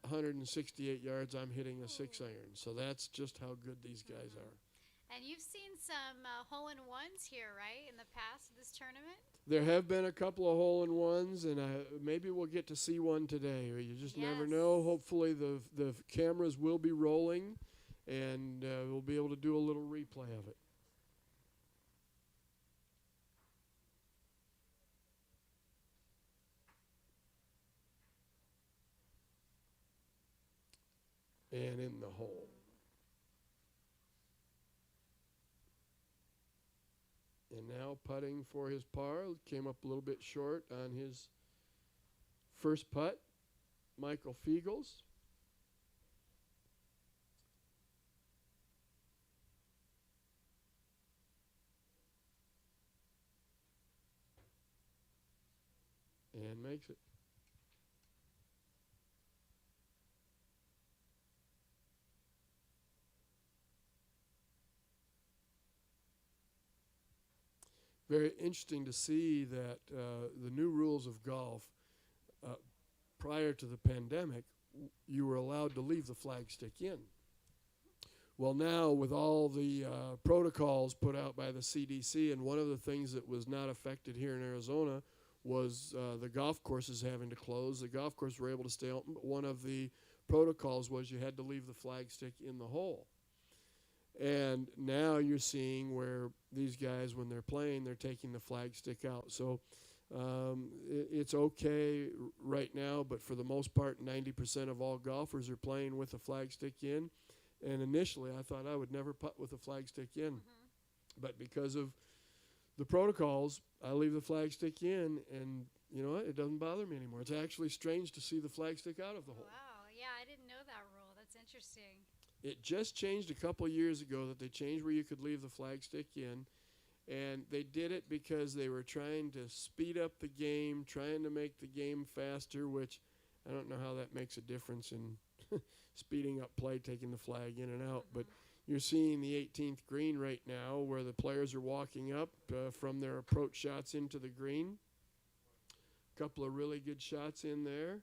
168 yards, I'm hitting a 6 iron. So that's just how good these guys are. And you've seen some hole-in-ones here, right, in the past of this tournament? There have been a couple of hole-in-ones, and maybe we'll get to see one today. You just never know. Hopefully the cameras will be rolling, and we'll be able to do a little replay of it. And in the hole. And now putting for his par. Came up a little bit short on his first putt. Michael Fiegels. And makes it. Very interesting to see that the new rules of golf, prior to the pandemic, you were allowed to leave the flagstick in. Well, now with all the protocols put out by the CDC, and one of the things that was not affected here in Arizona was the golf courses having to close. The golf courses were able to stay open, but one of the protocols was you had to leave the flagstick in the hole. And now you're seeing where these guys, when they're playing, they're taking the flagstick out. So it's okay right now, but for the most part, 90% of all golfers are playing with a flagstick in. And initially, I thought I would never putt with a flagstick in. But because of the protocols, I leave the flagstick in, and you know what? It doesn't bother me anymore. It's actually strange to see the flagstick out of the hole. Wow, yeah, I didn't know that rule. That's interesting. It just changed a couple of years ago that they changed where you could leave the flagstick in, and they did it because they were trying to speed up the game, trying to make the game faster, which I don't know how that makes a difference in speeding up play, taking the flag in and out. But you're seeing the 18th green right now where the players are walking up from their approach shots into the green. A couple of really good shots in there.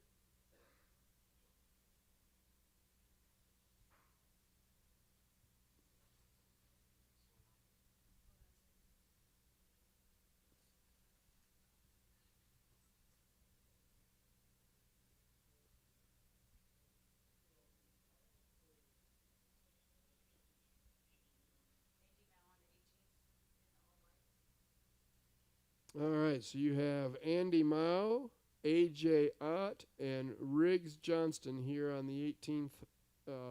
All right, so you have Andy Mao, A.J. Ott, and Riggs Johnston here on the 18th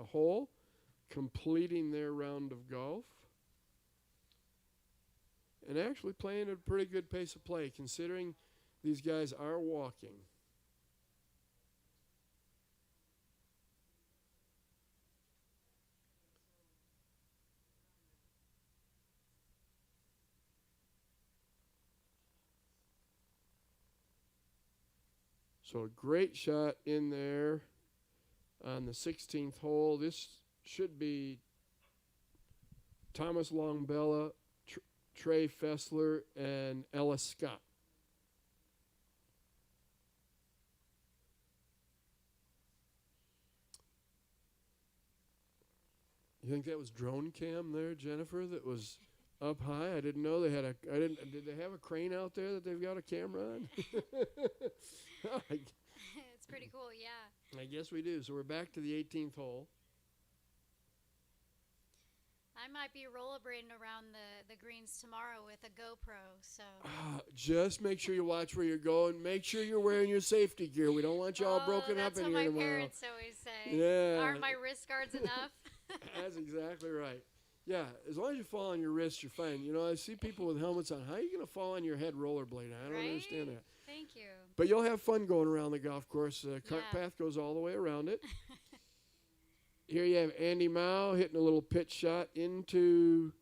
hole, completing their round of golf. And actually playing at a pretty good pace of play, considering these guys are walking. So a great shot in there on the 16th hole. This should be Thomas Longbella, Trey Fessler, and Ellis Scott. You think that was drone cam there, Jennifer, that was up high? I didn't know they had did they have a crane out there that they've got a camera on? It's pretty cool, yeah. I guess we do. So we're back to the 18th hole. I might be rollerblading around the greens tomorrow with a GoPro, so. Just make sure you watch where you're going. Make sure you're wearing your safety gear. We don't want you all broken up in here tomorrow. That's what my parents always say. Yeah. Aren't my wrist guards enough? That's exactly right. Yeah, as long as you fall on your wrist, you're fine. You know, I see people with helmets on. How are you going to fall on your head rollerblading? I don't understand that. Thank you. But you'll have fun going around the golf course. Cart path goes all the way around it. Here you have Andy Mao hitting a little pitch shot into,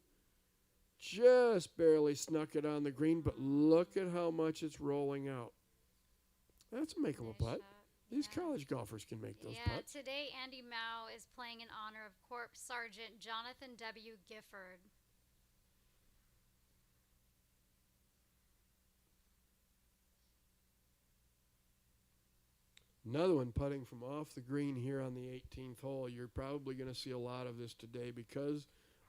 just barely snuck it on the green, but look at how much it's rolling out. That's a makeable putt. These college golfers can make those putts. Yeah, today Andy Mao is playing in honor of Corps Sergeant Jonathan W. Gifford. Another one putting from off the green here on the 18th hole. You're probably going to see a lot of this today because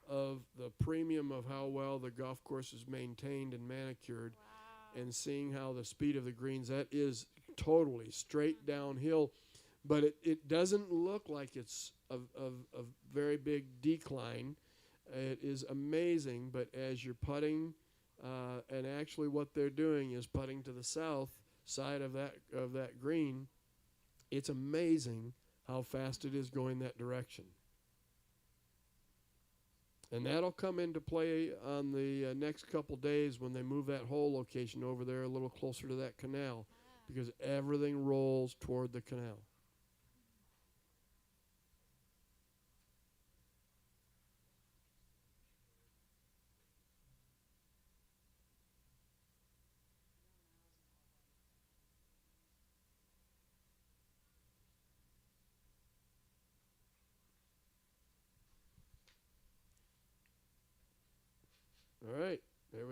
of the premium of how well the golf course is maintained and manicured. Wow. And seeing how the speed of the greens, that is totally straight downhill. But it doesn't look like it's a very big decline. It is amazing, but as you're putting, and actually what they're doing is putting to the south side of that green, it's amazing how fast it is going that direction. And that'll come into play on the next couple days when they move that hole location over there a little closer to that canal, because everything rolls toward the canal.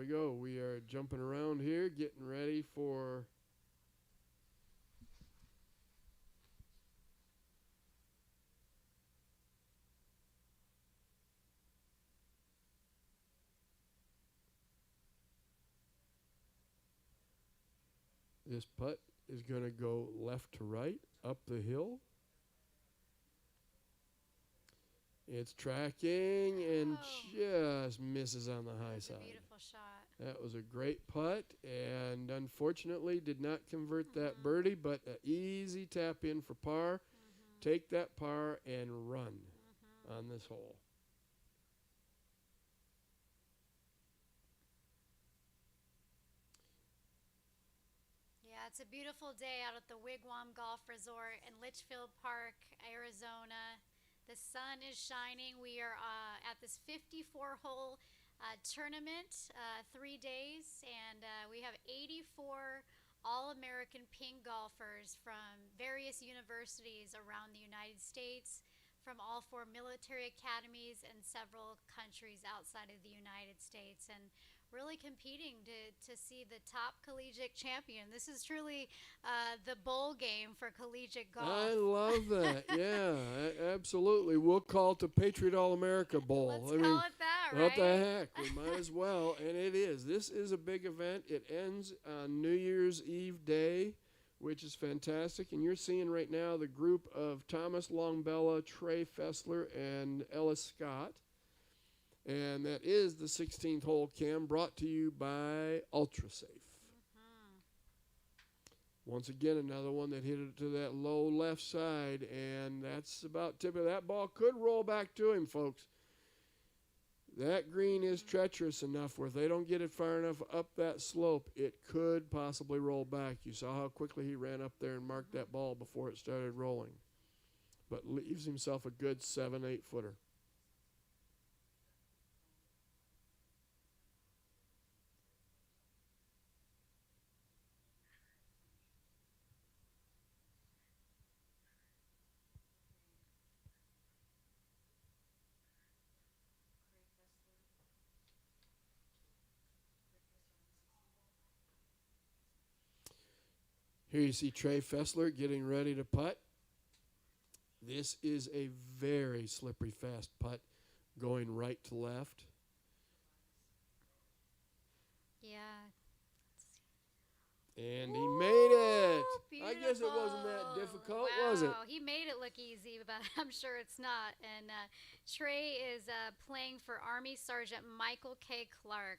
go. We are jumping around here, getting ready for this putt is going to go left to right, up the hill. It's tracking and just misses on the high side. Beautiful shot. That was a great putt, and unfortunately did not convert that birdie, but an easy tap in for par. Take that par and run on this hole. Yeah, it's a beautiful day out at the Wigwam Golf Resort in Litchfield Park, Arizona. The sun is shining. We are at this 54-hole tournament, 3 days, and we have 84 All-American ping golfers from various universities around the United States, from all 4 military academies and several countries outside of the United States, and really competing to see the top collegiate champion. This is truly the bowl game for collegiate golf. I love that. Yeah, absolutely. We'll call it the Patriot All-America Bowl. Let's call it that, right? What the heck? We might as well. And it is. This is a big event. It ends on New Year's Eve day, which is fantastic. And you're seeing right now the group of Thomas Longbella, Trey Fessler, and Ellis Scott. And that is the 16th hole, Cam, brought to you by UltraSafe. Once again, another one that hit it to that low left side, and that's about tip of that ball. Could roll back to him, folks. That green is treacherous enough where if they don't get it far enough up that slope, it could possibly roll back. You saw how quickly he ran up there and marked that ball before it started rolling. But leaves himself a good 7-8 footer. Here you see Trey Fessler getting ready to putt. This is a very slippery, fast putt going right to left. Yeah. And he made it. Beautiful. I guess it wasn't that difficult, was it? He made it look easy, but I'm sure it's not. And Trey is playing for Army Sergeant Michael K. Clark.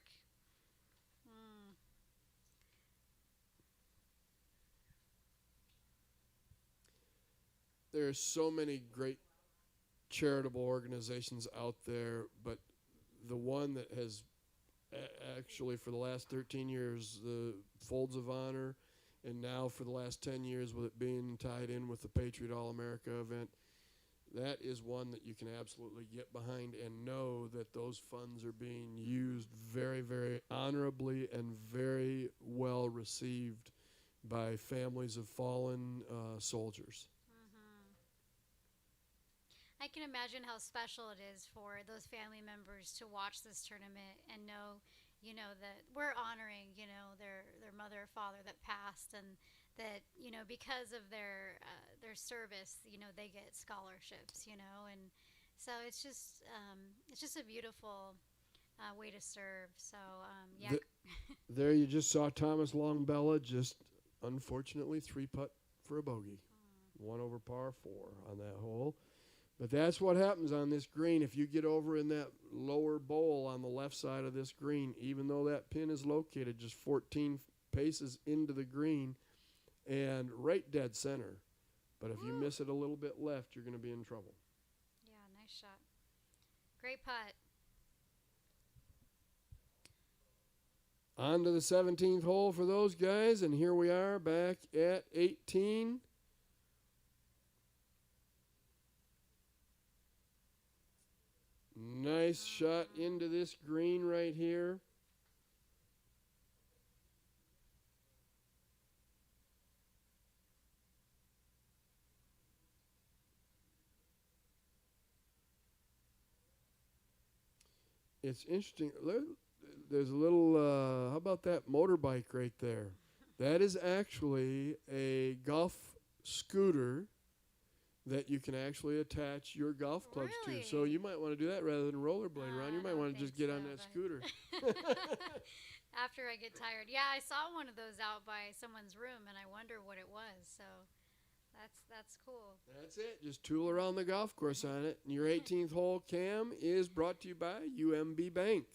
There's so many great charitable organizations out there, but the one that has actually for the last 13 years, the Folds of Honor, and now for the last 10 years with it being tied in with the Patriot All-America event, that is one that you can absolutely get behind and know that those funds are being used very, very honorably and very well received by families of fallen soldiers. I can imagine how special it is for those family members to watch this tournament and know, that we're honoring, their mother or father that passed, and that, because of their service, they get scholarships, and so it's just a beautiful way to serve. So yeah. There you just saw Thomas Longbella just unfortunately 3-putt for a bogey, 1 over par 4 on that hole. But that's what happens on this green. If you get over in that lower bowl on the left side of this green, even though that pin is located just 14 paces into the green and right dead center. But if you miss it a little bit left, you're going to be in trouble. Yeah, nice shot. Great putt. On to the 17th hole for those guys, and here we are back at 18. Nice shot into this green right here. It's interesting. there's a little, how about that motorbike right there? That is actually a golf scooter that you can actually attach your golf clubs to. So you might want to do that rather than rollerblade around. You might want to just get on that scooter. After I get tired. Yeah, I saw one of those out by someone's room, and I wonder what it was. So that's cool. That's it. Just tool around the golf course on it. And your 18th hole, Cam, is brought to you by UMB Bank.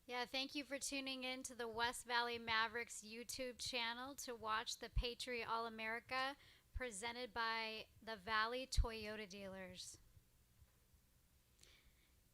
Yeah, thank you for tuning in to the West Valley Mavericks YouTube channel to watch the Patriot All-America presented by the Valley Toyota dealers.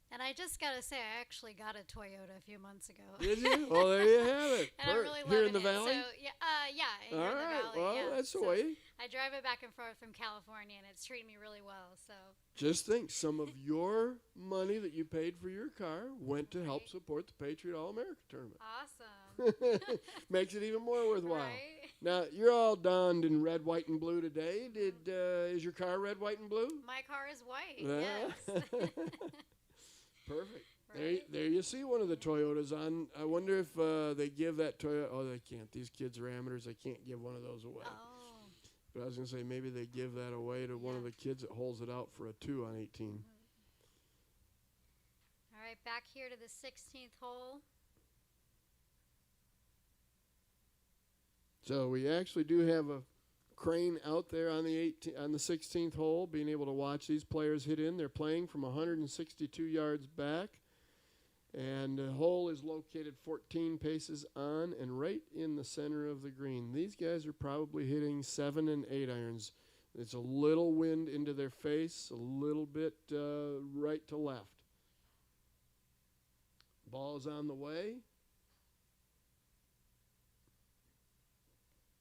And I just got to say, I actually got a Toyota a few months ago. Did you? Well, there you have it. And I'm really here in loving the it. valley? So, yeah, here All in the right, valley. well, yeah. that's the So way. I drive it back and forth from California, and it's treating me really well. So Just think, some of your money that you paid for your car went to help support the Patriot All-America tournament. Awesome. Makes it even more worthwhile. Right? Now, you're all donned in red, white, and blue today. Is your car red, white, and blue? My car is white, Yeah. yes. Perfect. There you see one of the Toyotas on. I wonder if they give that Toyota. Oh, they can't. These kids are amateurs. They can't give one of those away. Oh. But I was going to say maybe they give that away to one of the kids that holds it out for a 2 on 18. All right, back here to the 16th hole. So we actually do have a crane out there on the 16th hole, being able to watch these players hit in. They're playing from 162 yards back. And the hole is located 14 paces on and right in the center of the green. These guys are probably hitting 7 and 8 irons. It's a little wind into their face, a little bit right to left. Ball is on the way.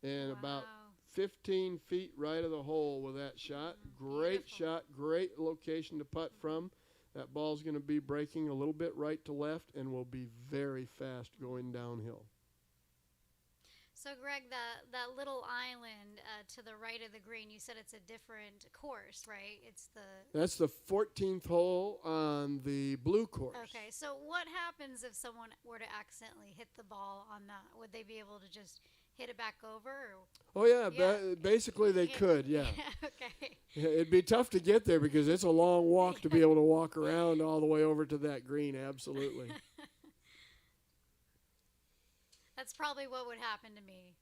And about 15 feet right of the hole with that shot. Great shot, great location to putt from. That ball's going to be breaking a little bit right to left and will be very fast going downhill. So, Greg, that little island to the right of the green, you said it's a different course, right? That's the 14th hole on the blue course. Okay, so what happens if someone were to accidentally hit the ball on that? Would they be able to just hit it back over? Or? Oh, yeah. Basically they could, yeah. Okay. It'd be tough to get there because it's a long walk to be able to walk around all the way over to that green, absolutely. That's probably what would happen to me.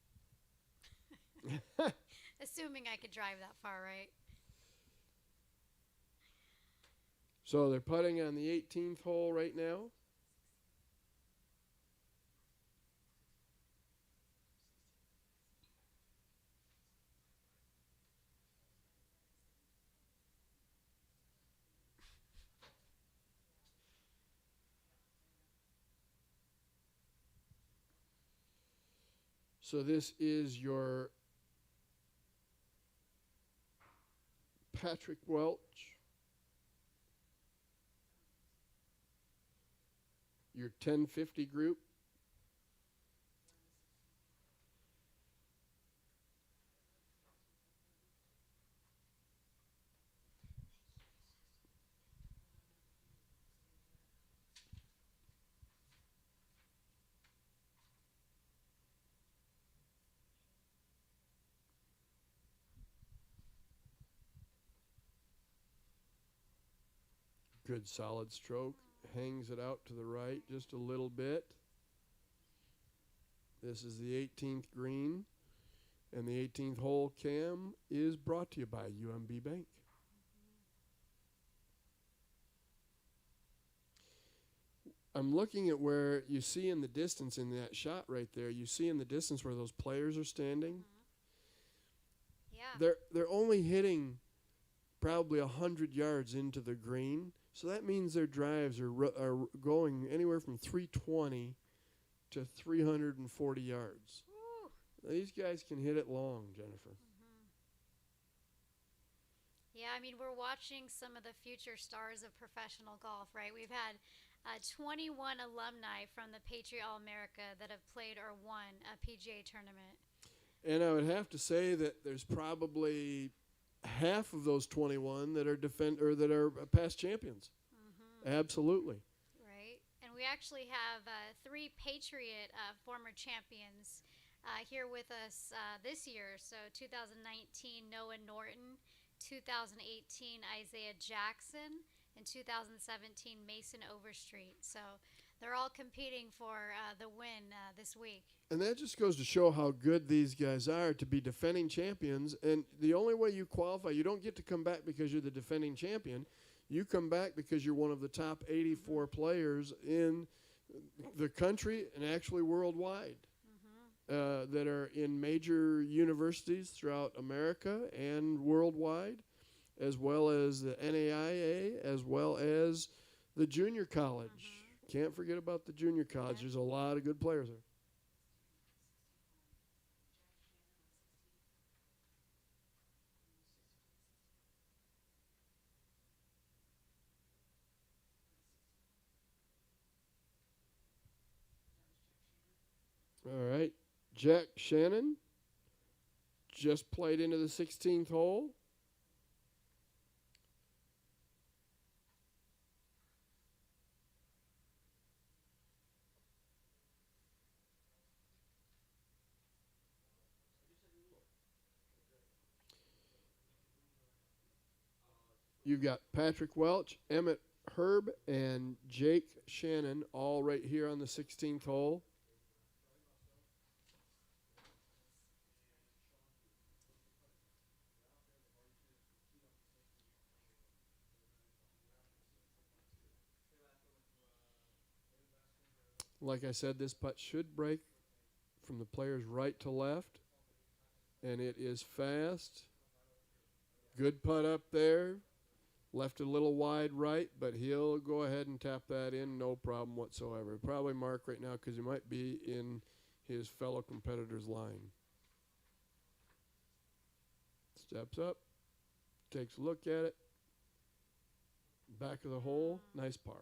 Assuming I could drive that far, right? So they're putting on the 18th hole right now. So this is your Patrick Welch, your 1050 group. Good solid stroke. Hangs it out to the right just a little bit. This is the 18th green. And the 18th hole, Cam, is brought to you by UMB Bank. I'm looking at where you see in the distance in that shot right there, you see in the distance where those players are standing. they're only hitting probably 100 yards into the green, so that means their drives are going anywhere from 320 to 340 yards. Now, these guys can hit it long, Jennifer. Yeah, I mean, we're watching some of the future stars of professional golf, right? We've had 21 alumni from the Patriot All-America that have played or won a PGA tournament. And I would have to say that there's probably half of those 21 that are past champions. Absolutely. Right. And we actually have 3 Patriot former champions here with us this year. So 2019, Noah Norton, 2018, Isaiah Jackson, and 2017, Mason Overstreet. So they're all competing for the win this week. And that just goes to show how good these guys are to be defending champions. And the only way you qualify, you don't get to come back because you're the defending champion. You come back because you're one of the top 84 players in the country and actually worldwide that are in major universities throughout America and worldwide, as well as the NAIA, as well as the junior college. Can't forget about the junior college. There's a lot of good players there. All right. Jack Shannon just played into the 16th hole. You've got Patrick Welch, Emmett Herb, and Jake Shannon all right here on the 16th hole. Like I said, this putt should break from the player's right to left, and it is fast. Good putt up there. Left a little wide right, but he'll go ahead and tap that in, no problem whatsoever. Probably mark right now because he might be in his fellow competitor's line. Steps up, takes a look at it. Back of the hole, nice par.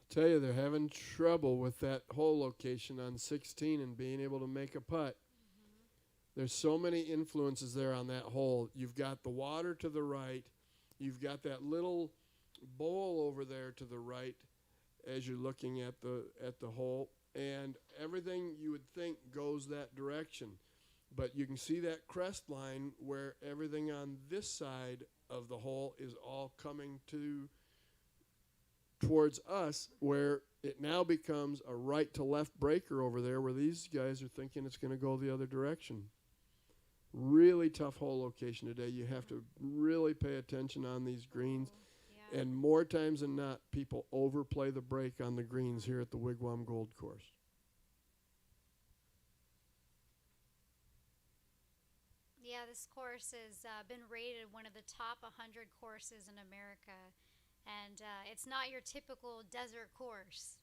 Tell you, they're having trouble with that hole location on 16 and being able to make a putt. There's so many influences there on that hole. You've got the water to the right. You've got that little bowl over there to the right as you're looking at the hole. And everything you would think goes that direction. But you can see that crest line where everything on this side of the hole is all coming towards us, where it now becomes a right to left breaker over there where these guys are thinking it's going to go the other direction. Really tough hole location today. You have to really pay attention on these greens. And more times than not, people overplay the break on the greens here at the Wigwam Gold Course. Yeah, this course has been rated one of the top 100 courses in America. And it's not your typical desert course.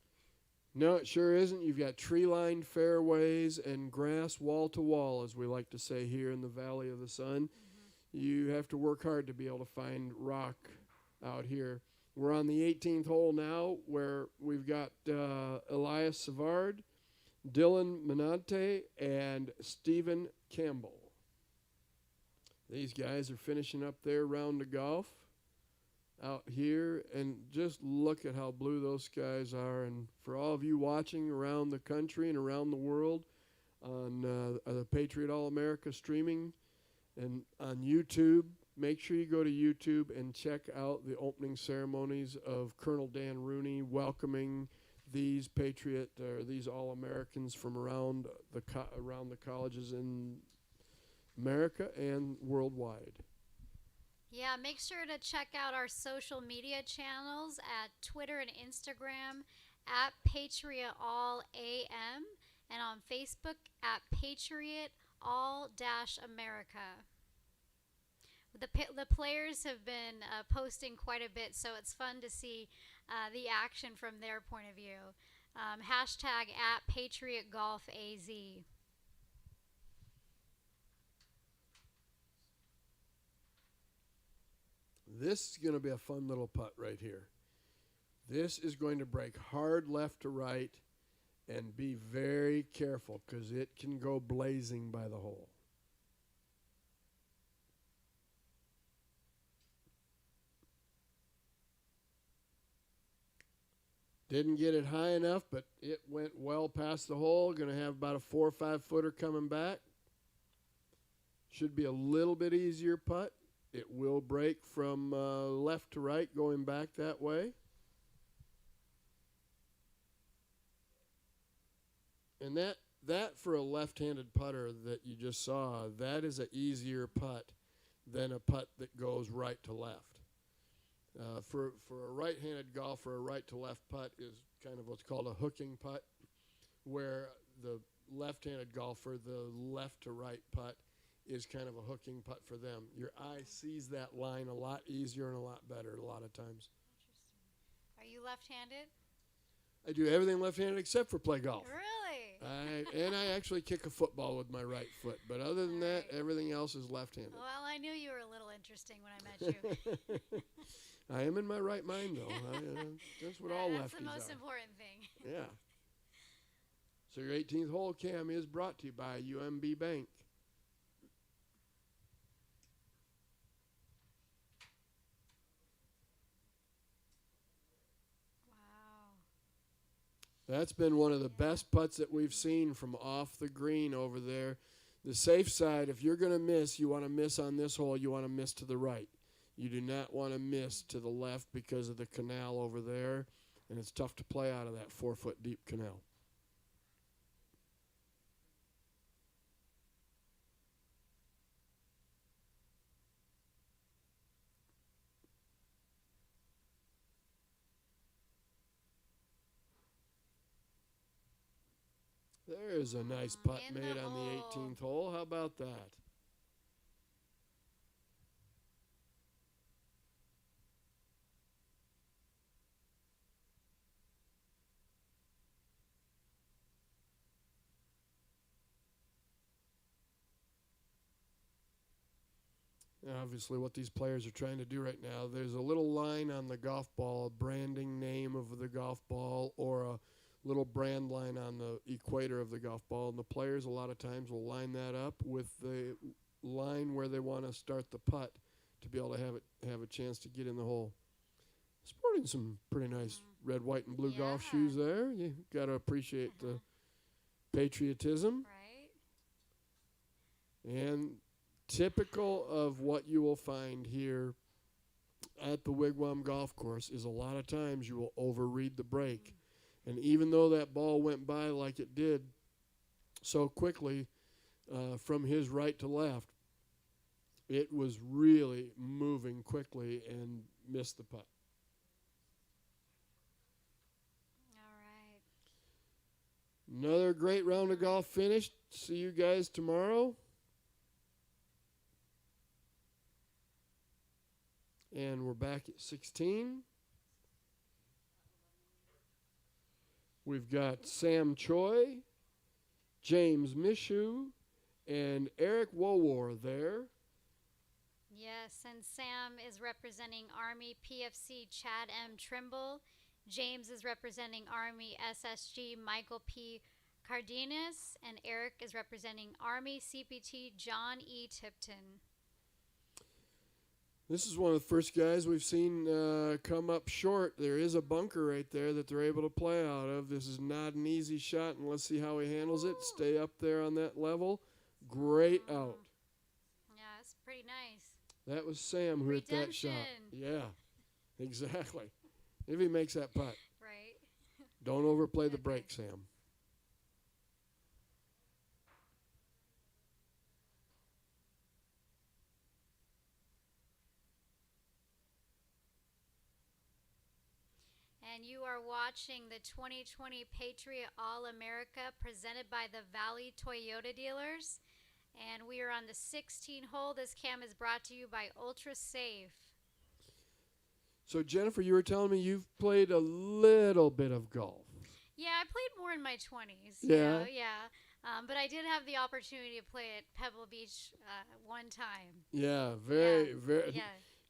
No, it sure isn't. You've got tree-lined fairways and grass wall to wall, as we like to say here in the Valley of the Sun. You have to work hard to be able to find rock out here. We're on the 18th hole now, where we've got Elias Savard, Dylan Menante, and Stephen Campbell. These guys are finishing up their round of golf out here, and just look at how blue those skies are. And for all of you watching around the country and around the world on the Patriot All-America streaming and on YouTube, make sure you go to YouTube and check out the opening ceremonies of Colonel Dan Rooney welcoming these these All-Americans from around the colleges in America and worldwide. Yeah, make sure to check out our social media channels at Twitter and Instagram at Patriot All-AM and on Facebook at Patriot All-America. The players have been posting quite a bit, so it's fun to see the action from their point of view. Hashtag at Patriot Golf AZ. This is going to be a fun little putt right here. This is going to break hard left to right, and be very careful because it can go blazing by the hole. Didn't get it high enough, but it went well past the hole. Going to have about a 4 or 5 footer coming back. Should be a little bit easier putt. It will break from left to right going back that way. And that for a left-handed putter that you just saw, that is an easier putt than a putt that goes right to left. For a right-handed golfer, a right-to-left putt is kind of what's called a hooking putt, where the left-handed golfer, the left-to-right putt, is kind of a hooking putt for them. Your eye sees that line a lot easier and a lot better a lot of times. Are you left-handed? I do everything left-handed except for play golf. Really? And I actually kick a football with my right foot. But other than that, everything else is left-handed. Well, I knew you were a little interesting when I met you. I am in my right mind, though. That's what all lefties are. That's the most important thing. Yeah. So your 18th hole, Cam, is brought to you by UMB Bank. That's been one of the best putts that we've seen from off the green over there. The safe side, if you're going to miss, you want to miss on this hole, you want to miss to the right. You do not want to miss to the left because of the canal over there, and it's tough to play out of that 4-foot deep canal. There's a nice putt made on the 18th hole. How about that? Obviously, what these players are trying to do right now, there's a little line on the golf ball, a branding name of the golf ball, or a little brand line on the equator of the golf ball, and the players a lot of times will line that up with the line where they want to start the putt to be able to have a chance to get in the hole. Sporting some pretty nice red, white, and blue golf shoes there. You got to appreciate the patriotism. Right. And typical of what you will find here at the Wigwam golf course is a lot of times you will overread the break. And even though that ball went by like it did so quickly from his right to left, it was really moving quickly and missed the putt. All right. Another great round of golf finished. See you guys tomorrow. And we're back at 16. We've got Sam Choi, James Mishu, and Eric Wowar there. Yes, and Sam is representing Army PFC Chad M. Trimble. James is representing Army SSG Michael P. Cardenas. And Eric is representing Army CPT John E. Tipton. This is one of the first guys we've seen come up short. There is a bunker right there that they're able to play out of. This is not an easy shot, and let's see how he handles it. Stay up there on that level. Great out. Yeah, that's pretty nice. That was Sam who hit that shot. Yeah, exactly. If he makes that putt. Right. Don't overplay the break, Sam. And you are watching the 2020 Patriot All-America presented by the Valley Toyota dealers. And we are on the 16 hole. This cam is brought to you by Ultra Safe. So, Jennifer, you were telling me you've played a little bit of golf. Yeah, I played more in my 20s. Yeah? You know, yeah. But I did have the opportunity to play at Pebble Beach one time. Yeah, very. Yeah.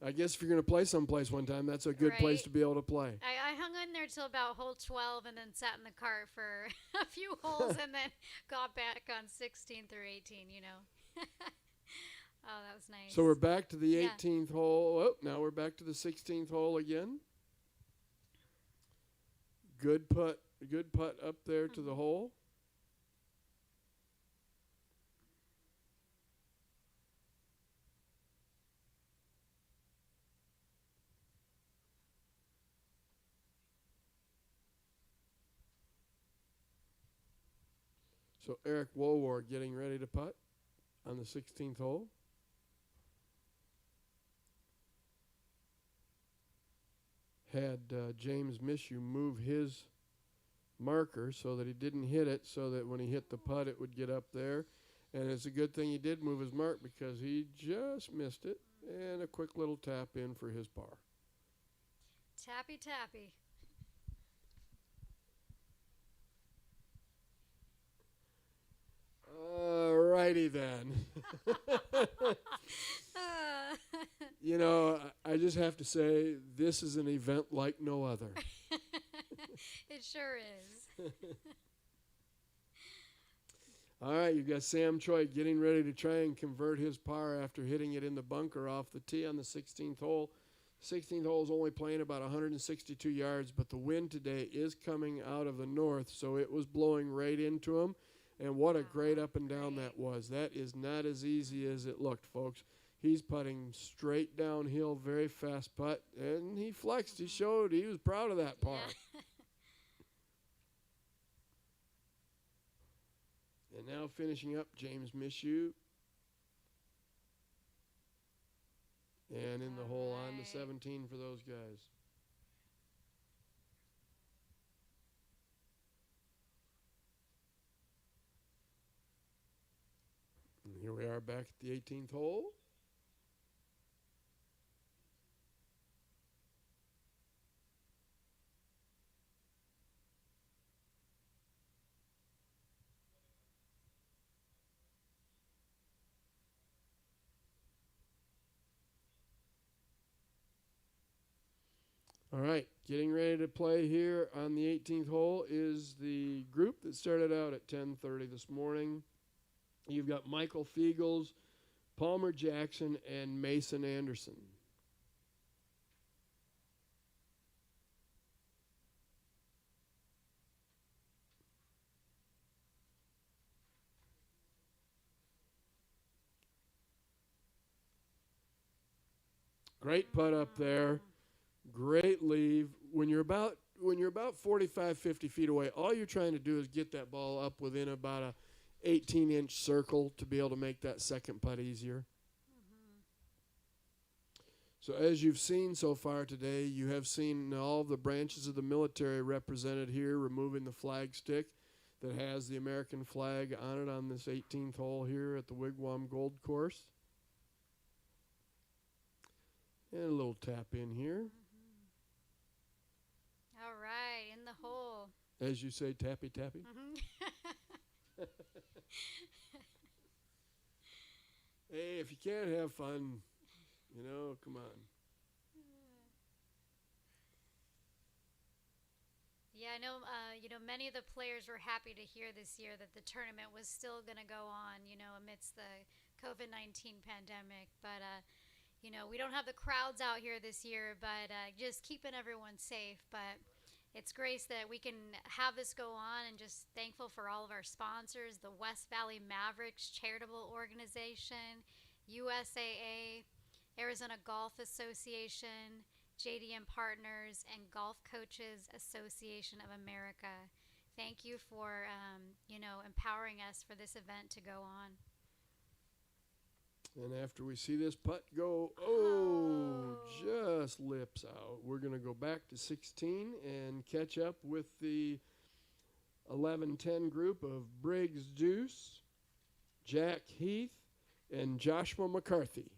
I guess if you're going to play someplace one time, that's a good place to be able to play. I hung in there till about hole 12 and then sat in the cart for a few holes and then got back on 16 through 18, you know. Oh, that was nice. So we're back to the 18th hole. Oh, now we're back to the 16th hole again. Good putt up there to the hole. So Eric Woolward getting ready to putt on the 16th hole. Had James Mishu move his marker so that he didn't hit it, so that when he hit the putt it would get up there. And it's a good thing he did move his mark because he just missed it. And a quick little tap in for his par. Tappy, tappy. Alrighty then. You know, I just have to say, this is an event like no other. It sure is. All right, you've got Sam Choi getting ready to try and convert his par after hitting it in the bunker off the tee on the 16th hole. 16th hole is only playing about 162 yards, but the wind today is coming out of the north, so it was blowing right into him. And what a great up and down that was. That is not as easy as it looked, folks. He's putting straight downhill, very fast putt, and he flexed. He showed he was proud of that par. Yeah. And now finishing up, James Mishu. And in the hole on to 17 for those guys. And here we are back at the 18th hole. All right, getting ready to play here on the 18th hole is the group that started out at 10:30 this morning. You've got Michael Fiegels, Palmer Jackson, and Mason Anderson. Great putt up there. Great leave. When you're about 45, 50 feet away, all you're trying to do is get that ball up within about a 18-inch circle to be able to make that second putt easier. So as you've seen so far today, you have seen all the branches of the military represented here, removing the flag stick that has the American flag on it on this 18th hole here at the Wigwam Gold Course. And a little tap in here. All right, in the hole. As you say, tappy, tappy. Hey, if you can't have fun, you know, come on. Yeah, I know, many of the players were happy to hear this year that the tournament was still going to go on, amidst the COVID-19 pandemic. But, we don't have the crowds out here this year, but just keeping everyone safe. But it's great that we can have this go on, and just thankful for all of our sponsors, the West Valley Mavericks charitable organization, USAA, Arizona Golf Association, JDM Partners, and Golf Coaches Association of America. Thank you for, empowering us for this event to go on. And after we see this putt go, just lips out, we're going to go back to 16 and catch up with the 11-10 group of Briggs Deuce, Jack Heath, and Joshua McCarthy.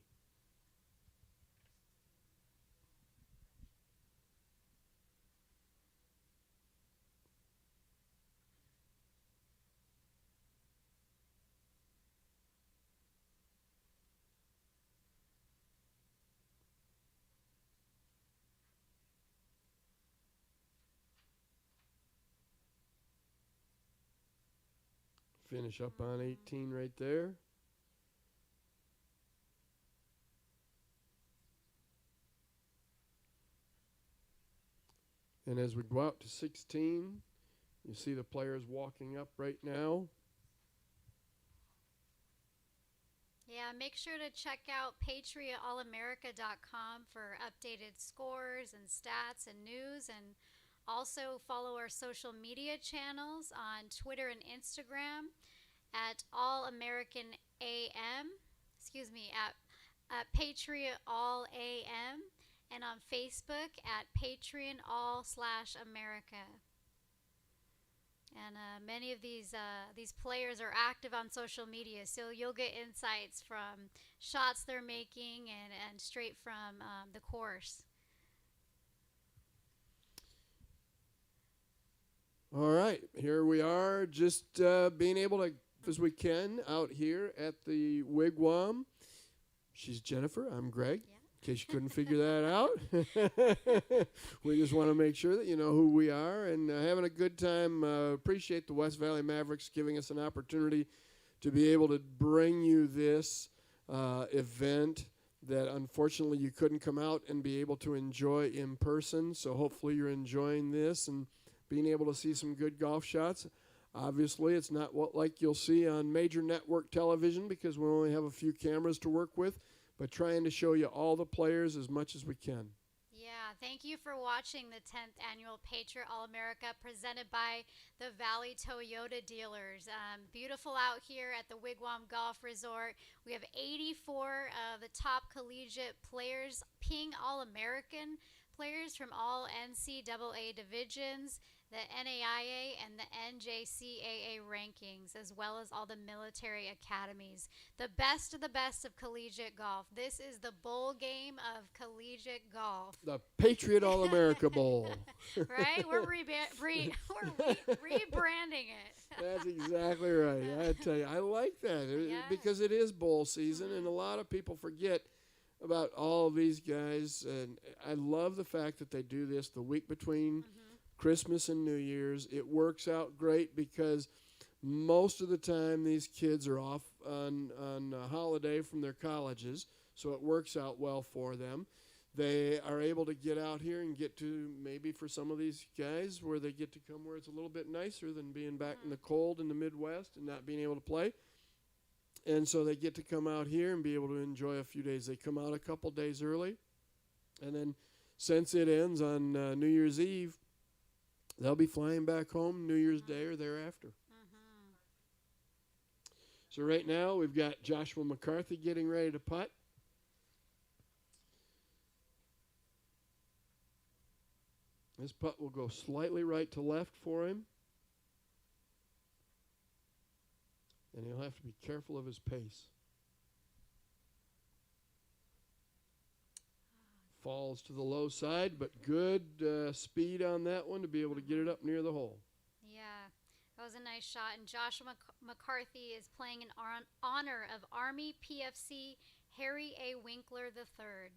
Finish up on 18 right there. And as we go out to 16, you see the players walking up right now. Yeah, make sure to check out patriotallamerica.com for updated scores and stats and news, and also follow our social media channels on Twitter and Instagram at All-American AM, at Patriot All-AM, and on Facebook at Patreon All/America. And many of these players are active on social media, so you'll get insights from shots they're making and straight from the course. All right, here we are, just being able to, as we can, out here at the Wigwam. She's Jennifer, I'm Greg, in case you couldn't figure that out. We just want to make sure that you know who we are, and having a good time. Appreciate the West Valley Mavericks giving us an opportunity to be able to bring you this event that unfortunately you couldn't come out and be able to enjoy in person. So hopefully you're enjoying this and being able to see some good golf shots. Obviously, it's not what like you'll see on major network television because we only have a few cameras to work with, but trying to show you all the players as much as we can. Yeah, thank you for watching the 10th Annual Patriot All-America presented by the Valley Toyota Dealers. Beautiful out here at the Wigwam Golf Resort. We have 84 of the top collegiate players, Ping All-American players from all NCAA divisions, the NAIA and the NJCAA rankings, as well as all the military academies. The best of collegiate golf. This is the bowl game of collegiate golf. The Patriot All-America Bowl. Right? We're rebranding it. That's exactly right. I tell you, I like that because it is bowl season, and a lot of people forget about all of these guys. And I love the fact that they do this the week between Christmas and New Year's. It works out great because most of the time these kids are off on a holiday from their colleges, so it works out well for them. They are able to get out here and get to, maybe for some of these guys, where they get to come where it's a little bit nicer than being back in the cold in the Midwest and not being able to play. And so they get to come out here and be able to enjoy a few days. They come out a couple days early, and then since it ends on New Year's Eve, they'll be flying back home New Year's Day or thereafter. So right now we've got Joshua McCarthy getting ready to putt. This putt will go slightly right to left for him. And he'll have to be careful of his pace. Falls to the low side, but good speed on that one to be able to get it up near the hole. Yeah, that was a nice shot. And Joshua McCarthy is playing in honor of Army PFC Harry A. Winkler III.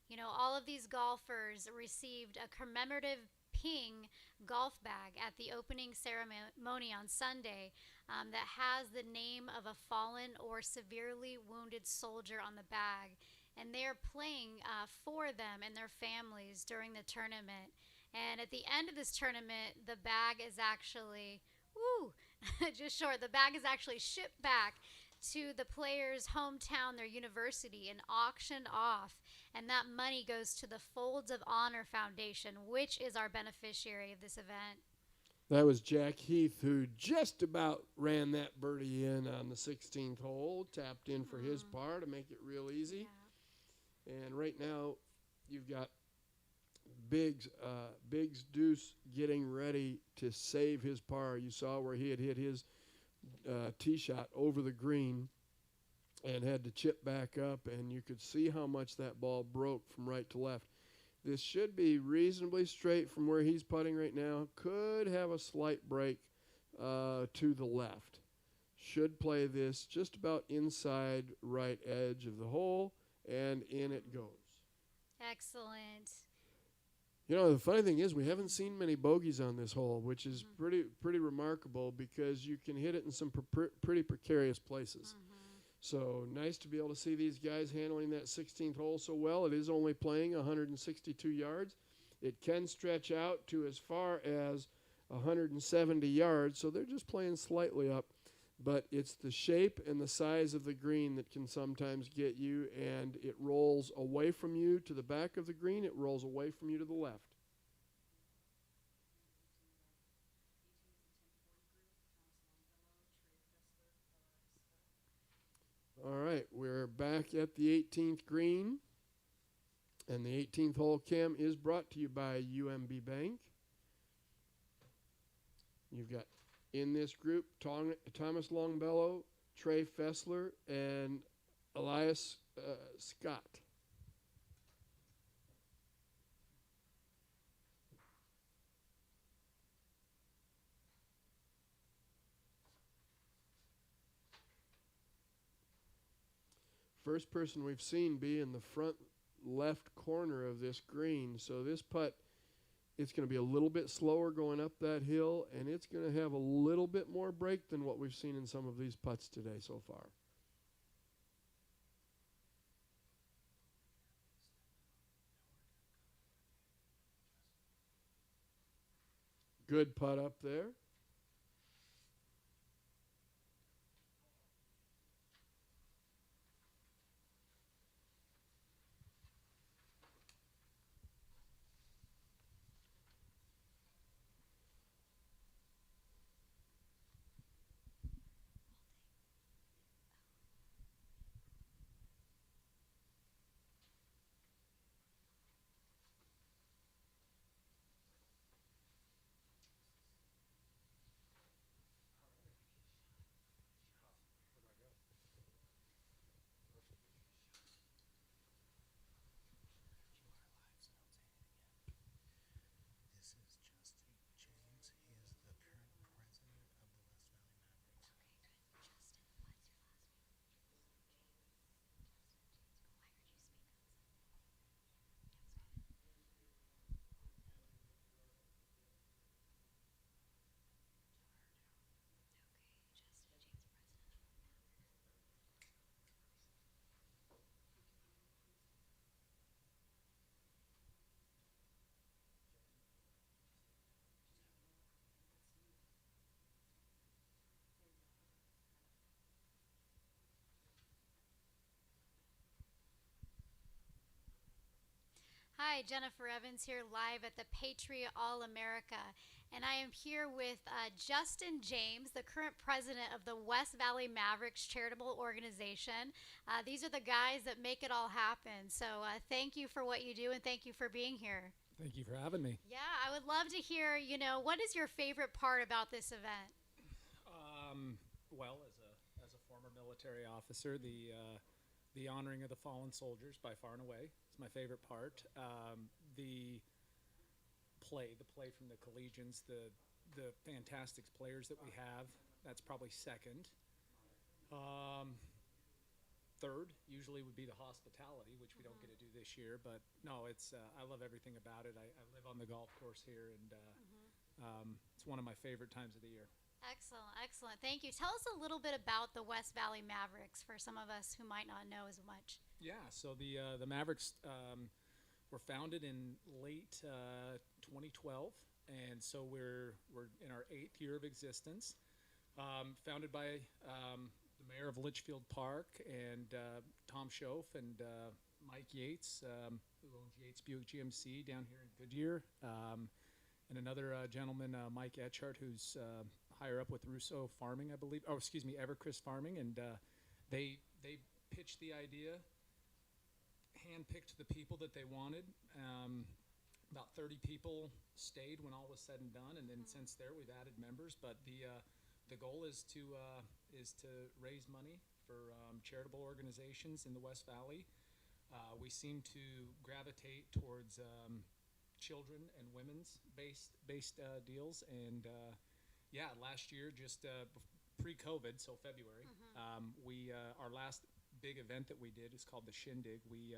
You know, all of these golfers received a commemorative ping golf bag at the opening ceremony on Sunday that has the name of a fallen or severely wounded soldier on the bag. And they're playing for them and their families during the tournament. And at the end of this tournament, the bag is actually, just short, the bag is actually shipped back to the player's hometown, their university, and auctioned off. And that money goes to the Folds of Honor Foundation, which is our beneficiary of this event. That was Jack Heath, who just about ran that birdie in on the 16th hole, tapped in for his par to make it real easy. Yeah. And right now, you've got Biggs Deuce getting ready to save his par. You saw where he had hit his tee shot over the green and had to chip back up, and you could see how much that ball broke from right to left. This should be reasonably straight from where he's putting right now. Could have a slight break to the left. Should play this just about inside right edge of the hole, and in it goes. Excellent. You know, the funny thing is we haven't seen many bogeys on this hole, which is pretty remarkable because you can hit it in some pretty precarious places. So nice to be able to see these guys handling that 16th hole so well. It is only playing 162 yards. It can stretch out to as far as 170 yards, so they're just playing slightly up. But it's the shape and the size of the green that can sometimes get you, and it rolls away from you to the back of the green. It rolls away from you to the left. All right, we're back at the 18th green, and the 18th hole cam is brought to you by UMB Bank. You've got in this group Thomas Longbello, Trey Fessler, and Elias Scott. First person we've seen be in the front left corner of this green. So this putt, it's going to be a little bit slower going up that hill, and it's going to have a little bit more break than what we've seen in some of these putts today so far. Good putt up there. Hi, Jennifer Evans here live at the Patriot All-America, and I am here with Justin James, the current president of the West Valley Mavericks charitable organization. These are the guys that make it all happen, so thank you for what you do and thank you for being here. Thank you for having me. Yeah, I would love to hear, what is your favorite part about this event? Well, as a former military officer, the honoring of the fallen soldiers by far and away is my favorite part. The play from the collegians, the fantastic players that we have, that's probably second. third usually would be the hospitality, which we don't get to do this year. But no, it's I love everything about it. I live on the golf course here, and it's one of my favorite times of the year. Excellent, excellent. Thank you. Tell us a little bit about the West Valley Mavericks for some of us who might not know as much. Yeah, so the Mavericks were founded in late 2012, and so we're in our 8th year of existence. Founded by the mayor of Litchfield Park and Tom Schoaf and Mike Yates, who owns Yates Buick GMC down here in Goodyear, and another gentleman, Mike Etchart, who's higher up with Russo Farming, I believe. Oh, excuse me, Evercrisp Farming, and they pitched the idea, handpicked the people that they wanted. About 30 people stayed when all was said and done, and then since there we've added members. But the goal is to raise money for charitable organizations in the West Valley. We seem to gravitate towards children and women's based deals, and yeah, last year, just pre-COVID, so February, we our last big event that we did is called the Shindig. We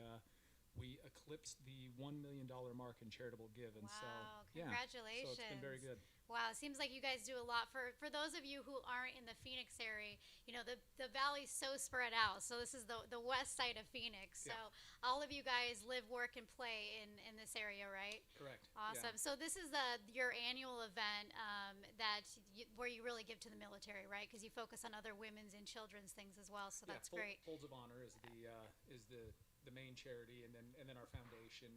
eclipsed the $1 million mark in charitable give, and so yeah, congratulations! So it's been very good. Wow, it seems like you guys do a lot for those of you who aren't in the Phoenix area. You know, the valley's so spread out. So this is the west side of Phoenix. So all of you guys live, work, and play in this area, right? Correct. Awesome. Yeah. So this is your annual event where you really give to the military, right? Because you focus on other women's and children's things as well. So that's great. Folds of Honor is the main charity, and then our foundation.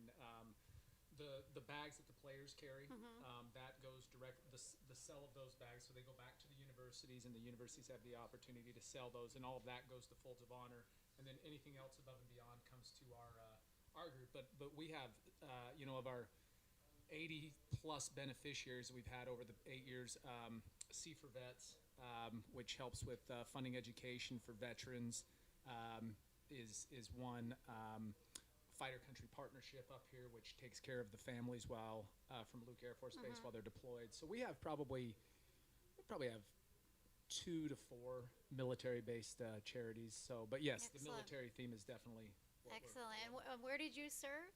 The bags that the players carry, that goes direct, the sell of those bags, so they go back to the universities, and the universities have the opportunity to sell those, and all of that goes to Folds of Honor, and then anything else above and beyond comes to our group. But we have, of our 80 plus beneficiaries we've had over the 8 years, C for Vets, which helps with funding education for veterans, is one. Fighter Country Partnership up here, which takes care of the families while from Luke Air Force Base while they're deployed. So we probably have 2 to 4 military-based charities. So, but yes, the military theme is definitely excellent. And where did you serve?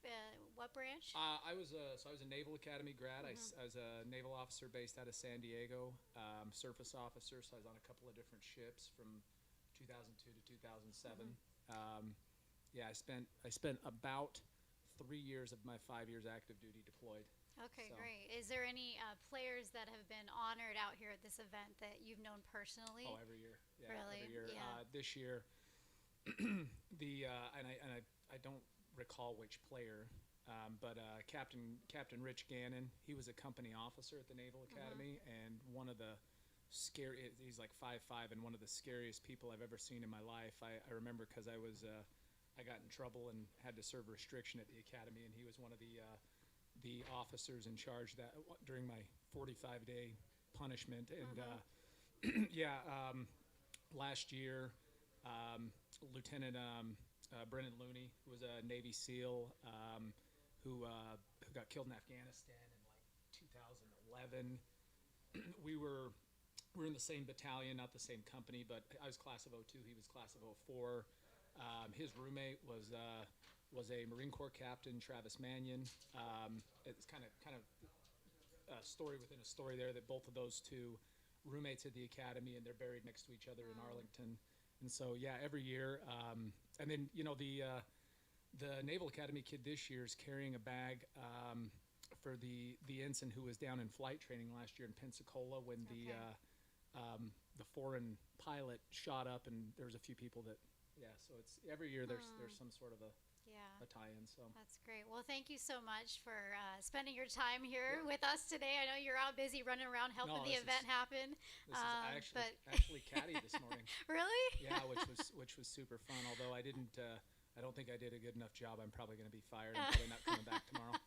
What branch? I was a Naval Academy grad. I was a naval officer based out of San Diego, surface officer. So I was on a couple of different ships from 2002 to 2007. Yeah, I spent about 3 years of my 5 years active duty deployed. Okay, great. Is there any players that have been honored out here at this event that you've known personally? Oh, every year. Yeah, really? Every year. Yeah. This year, I don't recall which player, but Captain Rich Gannon. He was a company officer at the Naval Academy, and one of the he's like 5'5", and one of the scariest people I've ever seen in my life. I remember because I got in trouble and had to serve restriction at the academy, and he was one of the officers in charge that during my 45-day punishment. And last year, Lieutenant Brennan Looney, who was a Navy SEAL, who got killed in Afghanistan in like 2011. We were in the same battalion, not the same company, but I was class of 02, he was class of 04. His roommate was a Marine Corps captain, Travis Mannion. It's kind of a story within a story there that both of those two roommates at the academy, and they're buried next to each other in Arlington. And so yeah, every year. And then the Naval Academy kid this year is carrying a bag for the ensign who was down in flight training last year in Pensacola when the foreign pilot shot up, and there was a few people that. Yeah, so it's every year there's some sort of a tie-in. So that's great. Well, thank you so much for spending your time here with us today. I know you're out busy running around helping the event happen. I actually caddied this morning. Really? Yeah, which was super fun. Although I don't think I did a good enough job. I'm probably going to be fired. I'm probably not coming back tomorrow.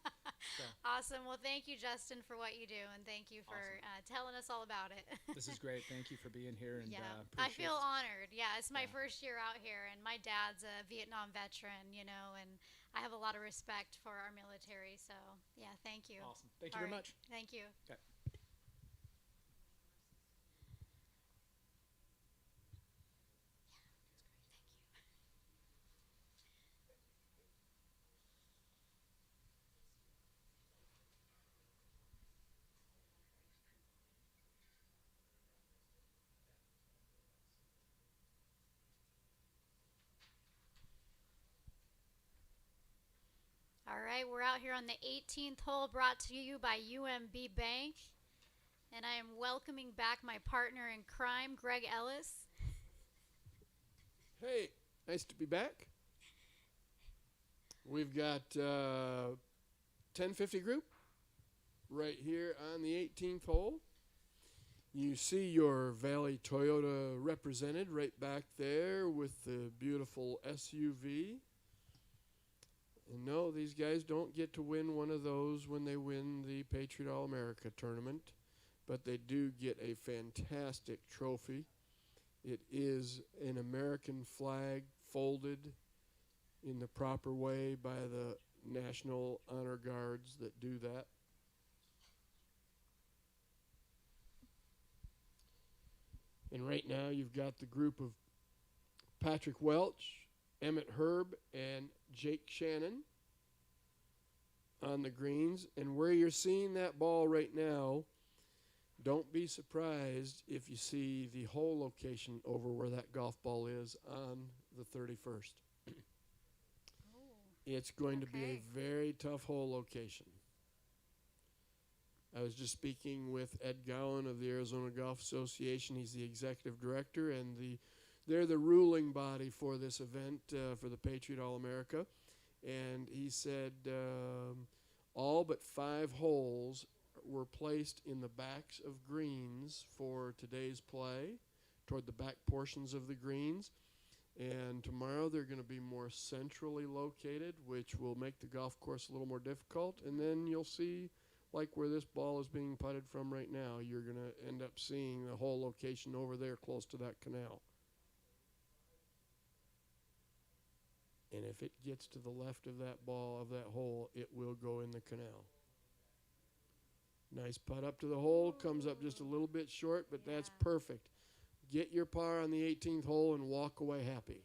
So. Awesome. Well, thank you, Justin, for what you do, and thank you for telling us all about it. This is great. Thank you for being here. And I feel honored. Yeah, it's my first year out here, and my dad's a Vietnam veteran, and I have a lot of respect for our military. So, yeah, thank you. Awesome. Thank you very much. Thank you. Okay. right, we're out here on the 18th hole, brought to you by UMB Bank. And I am welcoming back my partner in crime, Greg Ellis. Hey, nice to be back. We've got 1050 group right here on the 18th hole. You see your Valley Toyota represented right back there with the beautiful SUV. And no, these guys don't get to win one of those when they win the Patriot All-America tournament, but they do get a fantastic trophy. It is an American flag folded in the proper way by the National Honor Guards that do that. And right now you've got the group of Patrick Welch, Emmett Herb, and Jake Shannon on the greens. And where you're seeing that ball right now, don't be surprised if you see the hole location over where that golf ball is on the 31st. It's going to be a very tough hole location. I was just speaking with Ed Gowan of the Arizona Golf Association. He's the executive director, and they're the ruling body for this event, for the Patriot All-America. And he said all but 5 holes were placed in the backs of greens for today's play, toward the back portions of the greens. And tomorrow they're going to be more centrally located, which will make the golf course a little more difficult. And then you'll see, like where this ball is being putted from right now, you're going to end up seeing the whole location over there close to that canal. And if it gets to the left of that ball, of that hole, it will go in the canal. Nice putt up to the hole, comes up just a little bit short, but that's perfect. Get your par on the 18th hole and walk away happy.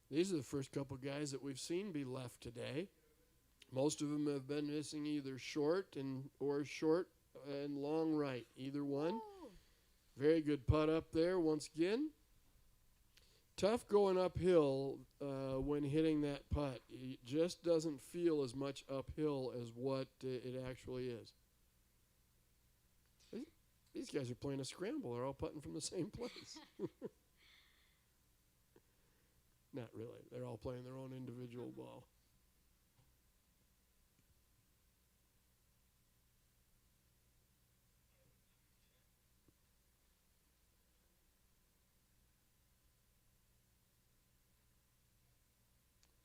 These are the first couple guys that we've seen be left today. Most of them have been missing either short and long right, either one. Very good putt up there once again. Tough going uphill when hitting that putt. It just doesn't feel as much uphill as what it actually is. These guys are playing a scramble. They're all putting from the same place. Not really. They're all playing their own individual ball.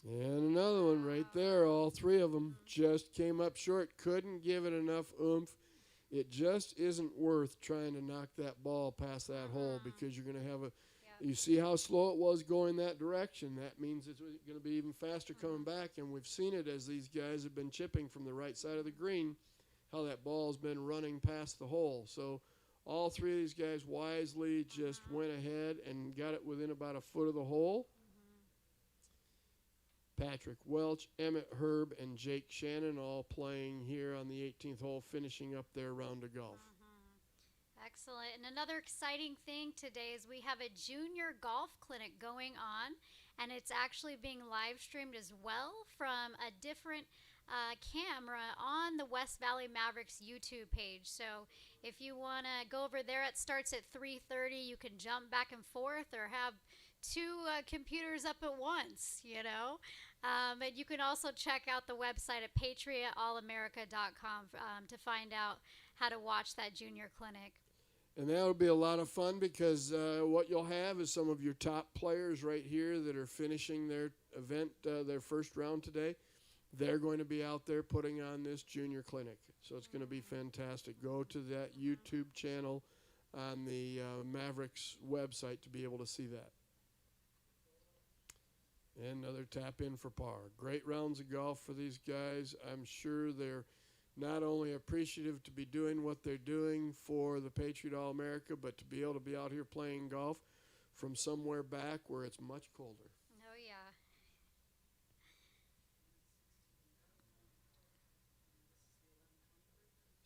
And another one right there. All 3 of them just came up short. Couldn't give it enough oomph. It just isn't worth trying to knock that ball past that hole, because you're going to have you see how slow it was going that direction. That means it's going to be even faster coming back, and we've seen it as these guys have been chipping from the right side of the green, how that ball's been running past the hole. So all 3 of these guys wisely just went ahead and got it within about a foot of the hole. Patrick Welch, Emmett Herb, and Jake Shannon all playing here on the 18th hole, finishing up their round of golf. Excellent. And another exciting thing today is we have a junior golf clinic going on, and it's actually being live streamed as well from a different camera on the West Valley Mavericks YouTube page. So if you want to go over there, it starts at 3:30. You can jump back and forth or have 2 computers up at once, you know. And you can also check out the website at patriotallamerica.com to find out how to watch that junior clinic. And that'll be a lot of fun, because what you'll have is some of your top players right here that are finishing their event, their first round today. They're going to be out there putting on this junior clinic. So it's going to be fantastic. Go to that YouTube channel on the Mavericks website to be able to see that. And another tap in for par. Great rounds of golf for these guys. I'm sure they're not only appreciative to be doing what they're doing for the Patriot All-America, but to be able to be out here playing golf from somewhere back where it's much colder. Oh, yeah.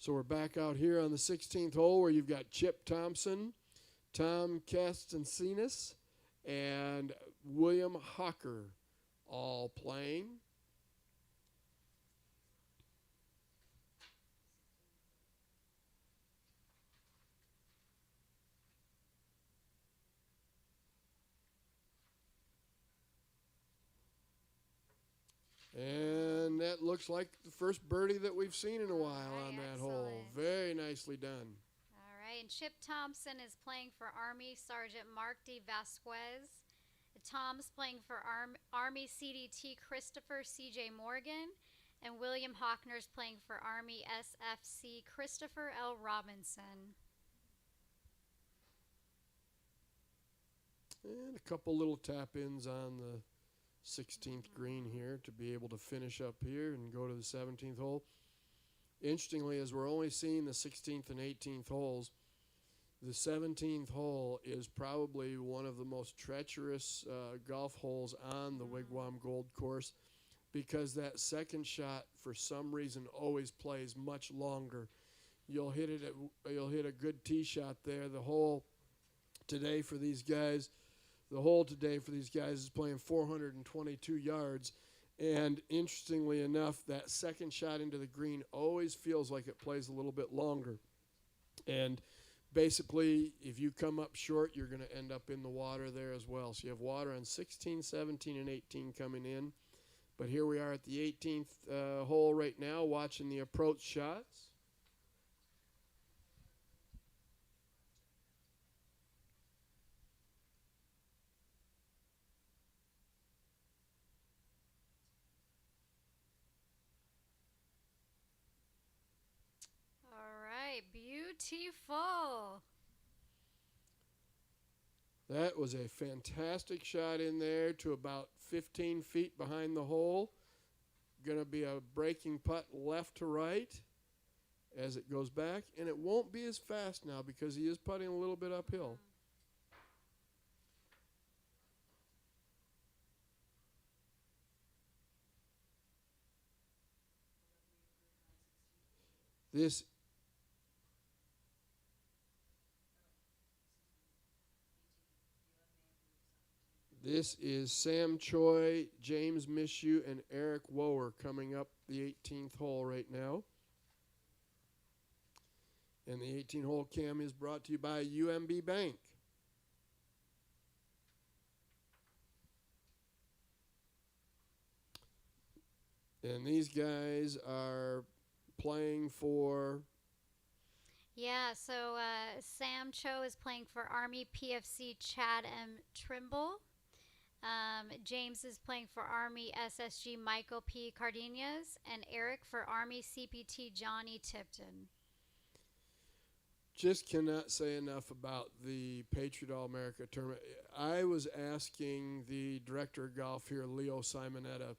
So we're back out here on the 16th hole where you've got Chip Thompson, Tom Castancinas, and William Hawker all playing. And that looks like the first birdie that we've seen in a while on that hole. Very nicely done. All right, and Chip Thompson is playing for Army Sergeant Mark D. Vasquez. Tom's playing for Army CDT Christopher C.J. Morgan. And William Hockner's playing for Army SFC Christopher L. Robinson. And a couple little tap-ins on the 16th green here to be able to finish up here and go to the 17th hole. Interestingly, as we're only seeing the 16th and 18th holes, the 17th hole is probably one of the most treacherous golf holes on the Wigwam Gold Course, because that second shot, for some reason, always plays much longer. You'll hit a good tee shot there. The hole today for these guys is playing 422 yards. And interestingly enough, that second shot into the green always feels like it plays a little bit longer. And basically, if you come up short, you're going to end up in the water there as well. So you have water on 16, 17, and 18 coming in. But here we are at the 18th hole right now, watching the approach shots. Beautiful. That was a fantastic shot in there to about 15 feet behind the hole. Going to be a breaking putt left to right as it goes back. And it won't be as fast now because he is putting a little bit uphill. This is Sam Choi, James Mishu, and Eric Wower coming up the 18th hole right now. And the 18th hole cam is brought to you by UMB Bank. And these guys are playing for... Yeah, so Sam Cho is playing for Army PFC Chad M. Trimble. James is playing for Army SSG Michael P. Cardenas, and Eric for Army CPT Johnny Tipton. Just cannot say enough about the Patriot All-America tournament. I was asking the director of golf here, Leo Simonetta,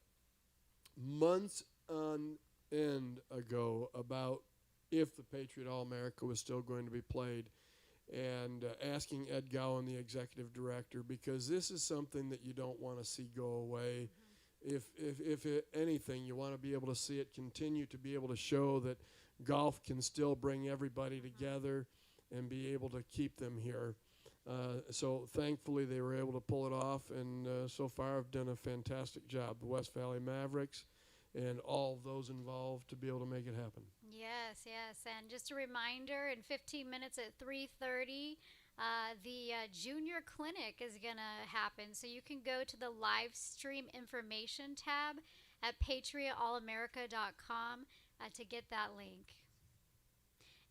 months on end ago about if the Patriot All-America was still going to be played, and asking Ed Gowan, the executive director, because this is something that you don't want to see go away. If anything, you want to be able to see it continue to be able to show that golf can still bring everybody together and be able to keep them here. So thankfully they were able to pull it off, and so far have done a fantastic job. The West Valley Mavericks and all those involved to be able to make it happen. Yes, yes. And just a reminder, in 15 minutes at 3:30, the junior clinic is going to happen. So you can go to the live stream information tab at patriotallamerica.com to get that link.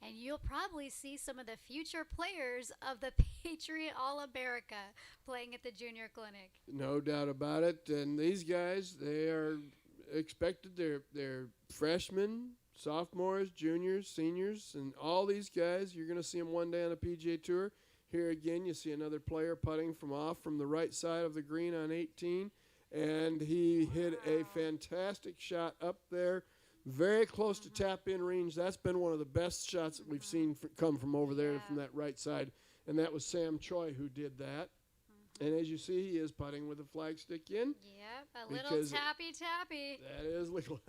And you'll probably see some of the future players of the Patriot All-America playing at the junior clinic. No doubt about it. And these guys, they are expected, they're freshmen, sophomores, juniors, seniors, and all these guys, you're going to see them one day on a PGA Tour. Here again, you see another player putting from the right side of the green on 18, and he hit a fantastic shot up there, very close to tap-in range. That's been one of the best shots that we've seen come from over there from that right side, and that was Sam Choi who did that. And as you see, he is putting with the flag stick in. Yep, a little tappy. That is little.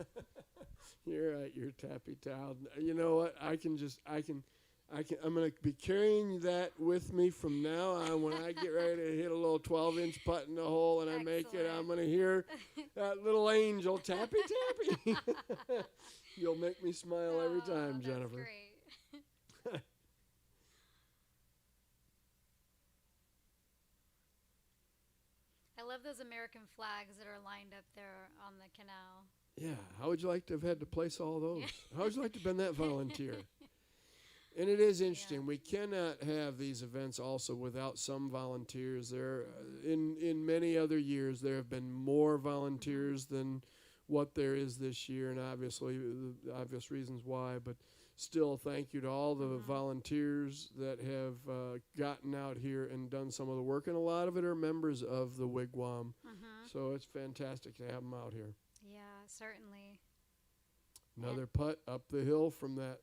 You're right. You're tappy towel. You know what? I'm going to be carrying that with me from now on. When I get ready to hit a little 12-inch putt in the hole and I make it, I'm going to hear that little angel tappy. You'll make me smile every time, Jennifer. Great. I love those American flags that are lined up there on the canal. Yeah, how would you like to have had to place all those? How would you like to have been that volunteer? And it is interesting. We cannot have these events also without some volunteers. There, in many other years, there have been more volunteers than what there is this year, and obviously the obvious reasons why. But still, thank you to all the volunteers that have gotten out here and done some of the work, and a lot of it are members of the Wigwam. So it's fantastic to have them out here. Yeah, certainly. Another putt up the hill from that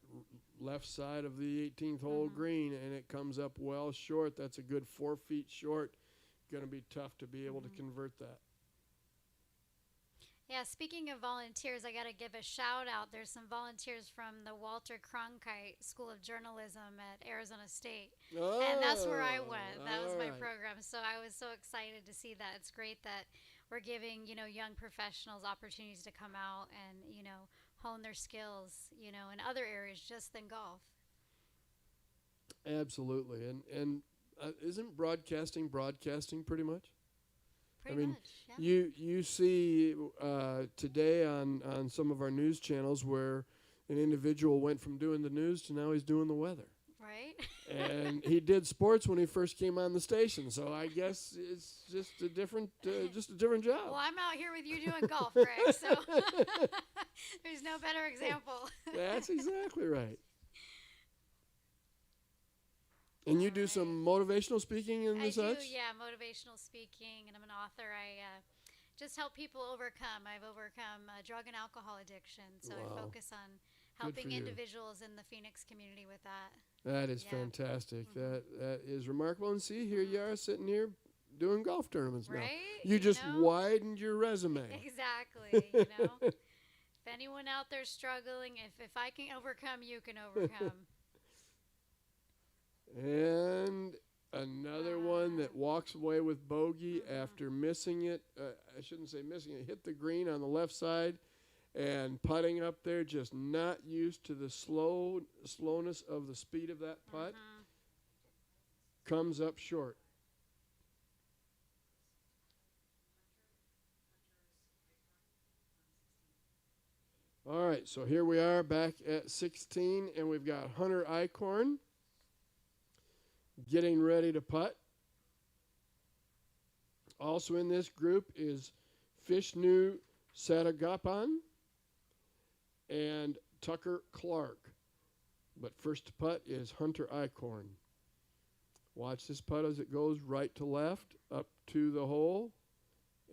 left side of the 18th hole green, and it comes up well short. That's a good 4 feet short. Going to be tough to be able to convert that. Yeah, speaking of volunteers, I got to give a shout out. There's some volunteers from the Walter Cronkite School of Journalism at Arizona State. And that's where I went. That was my program. So I was so excited to see that. It's great that we're giving, young professionals opportunities to come out and, hone their skills, in other areas just than golf. Absolutely. And isn't broadcasting pretty much? Pretty much, yeah. You see today on some of our news channels where an individual went from doing the news to now he's doing the weather. Right. And he did sports when he first came on the station, so I guess it's just a different job. Well, I'm out here with you doing golf, Greg, so there's no better example. That's exactly right. And you do some motivational speaking and such? I do, yeah, motivational speaking, and I'm an author. I just help people overcome. I've overcome drug and alcohol addiction, so I focus on helping individuals in the Phoenix community with that. That is fantastic. That is remarkable. And see, here you are sitting here doing golf tournaments now. You just widened your resume. Exactly. If anyone out there struggling, if I can overcome, you can overcome. And another one that walks away with bogey after missing it. I shouldn't say missing it. Hit the green on the left side and putting up there, just not used to the slowness of the speed of that putt. Comes up short. All right, so here we are back at 16, and we've got Hunter Eichhorn getting ready to putt. Also in this group is Vishnu Satagapan and Tucker Clark. But first to putt is Hunter Eichhorn. Watch this putt as it goes right to left, up to the hole,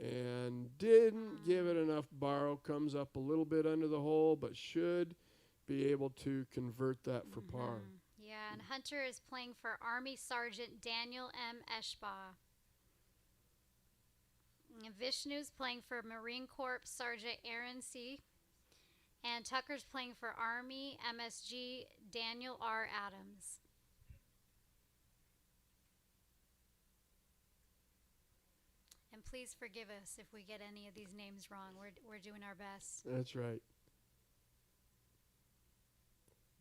and didn't give it enough borrow. Comes up a little bit under the hole, but should be able to convert that for par. Yeah, and Hunter is playing for Army Sergeant Daniel M. Eshbaugh. And Vishnu's playing for Marine Corps Sergeant Aaron C. And Tucker's playing for Army MSG Daniel R. Adams. And please forgive us if we get any of these names wrong. We're doing our best. That's right.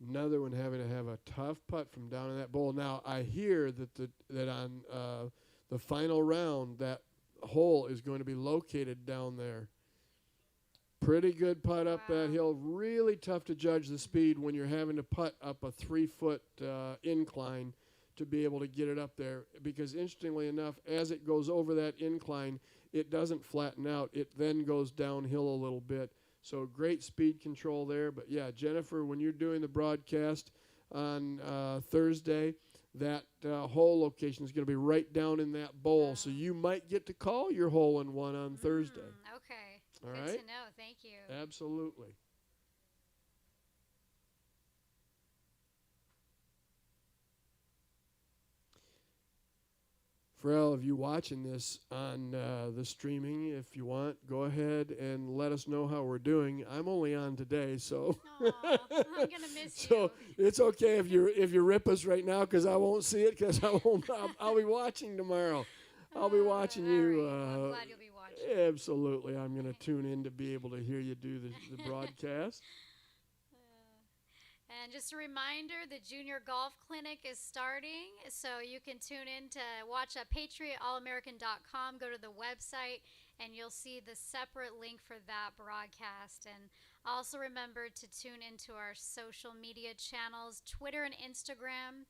Another one having to have a tough putt from down in that bowl. Now, I hear that on the final round, that hole is going to be located down there. Pretty good putt up that hill. Really tough to judge the speed when you're having to putt up a 3-foot incline to be able to get it up there. Because interestingly enough, as it goes over that incline, it doesn't flatten out. It then goes downhill a little bit. So great speed control there. But, yeah, Jennifer, when you're doing the broadcast on Thursday, that hole location is going to be right down in that bowl. So you might get to call your hole-in-one on Thursday. Okay. All Good right? to know. Thank you. Absolutely. For all of you watching this on the streaming, if you want, go ahead and let us know how we're doing. I'm only on today, so I'm gonna miss so it's okay if you rip us right now, because I won't see it, because I'll be watching tomorrow. I'll be watching you. I'm glad you'll be watching. Absolutely, I'm going to tune in to be able to hear you do the broadcast. And just a reminder, the Junior Golf Clinic is starting, so you can tune in to watch at patriotallamerican.com. Go to the website, and you'll see the separate link for that broadcast. And also remember to tune into our social media channels, Twitter and Instagram,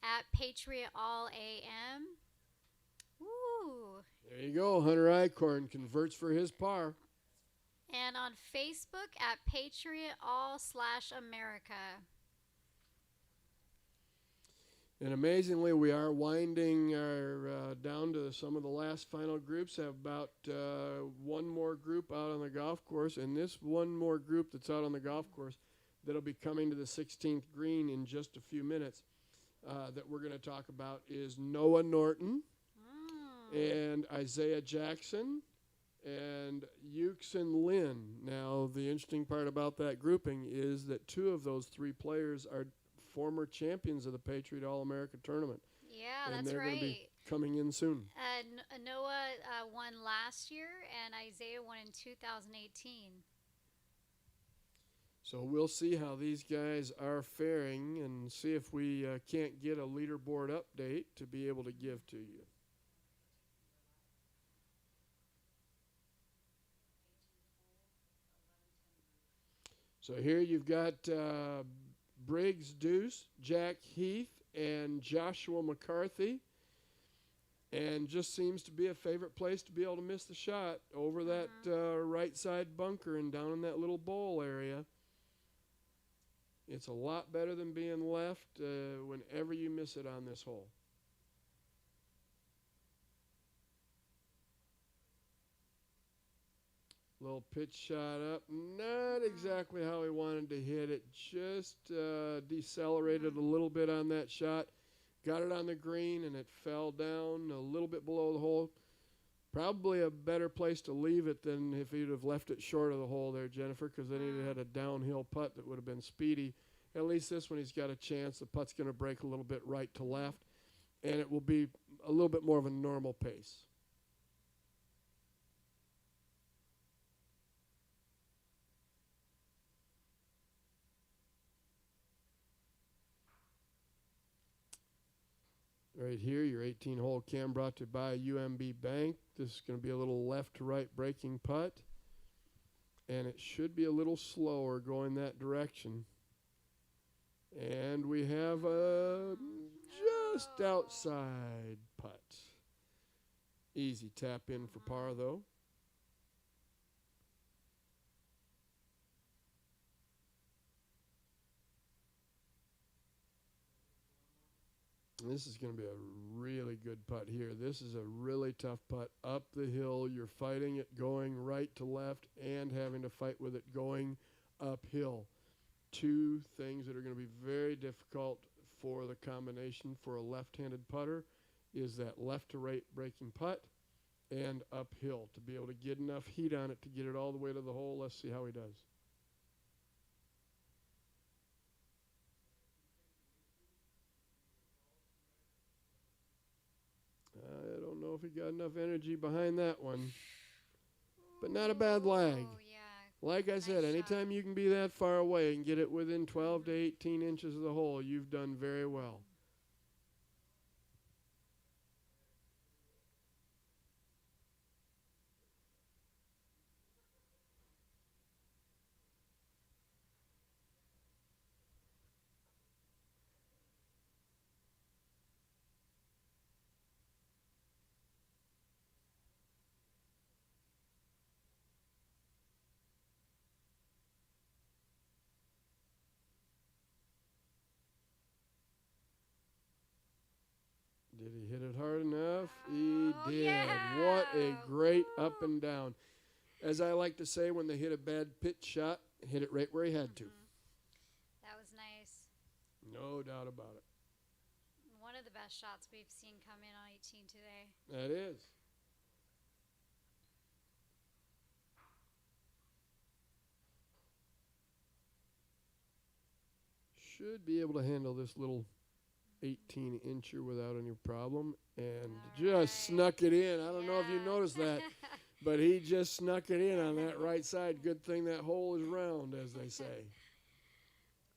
at Patriot All-AM. Woo! There you go. Hunter Icorn converts for his par. And on Facebook at Patriot All/America. And amazingly, we are winding our down to some of the last final groups. Have about one more group out on the golf course, and this one more group that's out on the golf course that'll be coming to the 16th green in just a few minutes that we're going to talk about is Noah Norton and Isaiah Jackson and Euxin Lin. Now, the interesting part about that grouping is that two of those three players are former champions of the Patriot All-America tournament. Yeah, and that's they're right. Going to be coming in soon. Noah won last year, and Isaiah won in 2018. So we'll see how these guys are faring and see if we can't get a leaderboard update to be able to give to you. So here you've got Briggs Deuce, Jack Heath, and Joshua McCarthy. And just seems to be a favorite place to be able to miss the shot over that right side bunker and down in that little bowl area. It's a lot better than being left whenever you miss it on this hole. Little pitch shot up, not exactly how he wanted to hit it, just decelerated a little bit on that shot, got it on the green, and it fell down a little bit below the hole. Probably a better place to leave it than if he'd have left it short of the hole there, Jennifer, because then he'd have had a downhill putt that would have been speedy. At least this one he's got a chance. The putt's going to break a little bit right to left, and it will be a little bit more of a normal pace. Right here, your 18-hole cam brought to you by UMB Bank. This is going to be a little left-to-right breaking putt, and it should be a little slower going that direction. And we have a just outside putt. Easy tap in for par, though. This is going to be a really good putt here. This is a really tough putt up the hill. You're fighting it going right to left and having to fight with it going uphill. Two things that are going to be very difficult for the combination for a left-handed putter is that left to right breaking putt and uphill to be able to get enough heat on it to get it all the way to the hole. Let's see how he does. I don't know if he got enough energy behind that one, but not a bad lag. Like I said, anytime you can be that far away and get it within 12 to 18 inches of the hole, you've done very well. Did he hit it hard enough? He did. Yeah. What a great up and down. As I like to say, when they hit a bad pitch shot, hit it right where he had to. That was nice. No doubt about it. One one of the best shots we've seen come in on 18 today. That is. Should be able to handle this little 18-incher without any problem, and just snuck it in. I don't know if you noticed that, but he just snuck it in on that right side. Good thing that hole is round, as they say.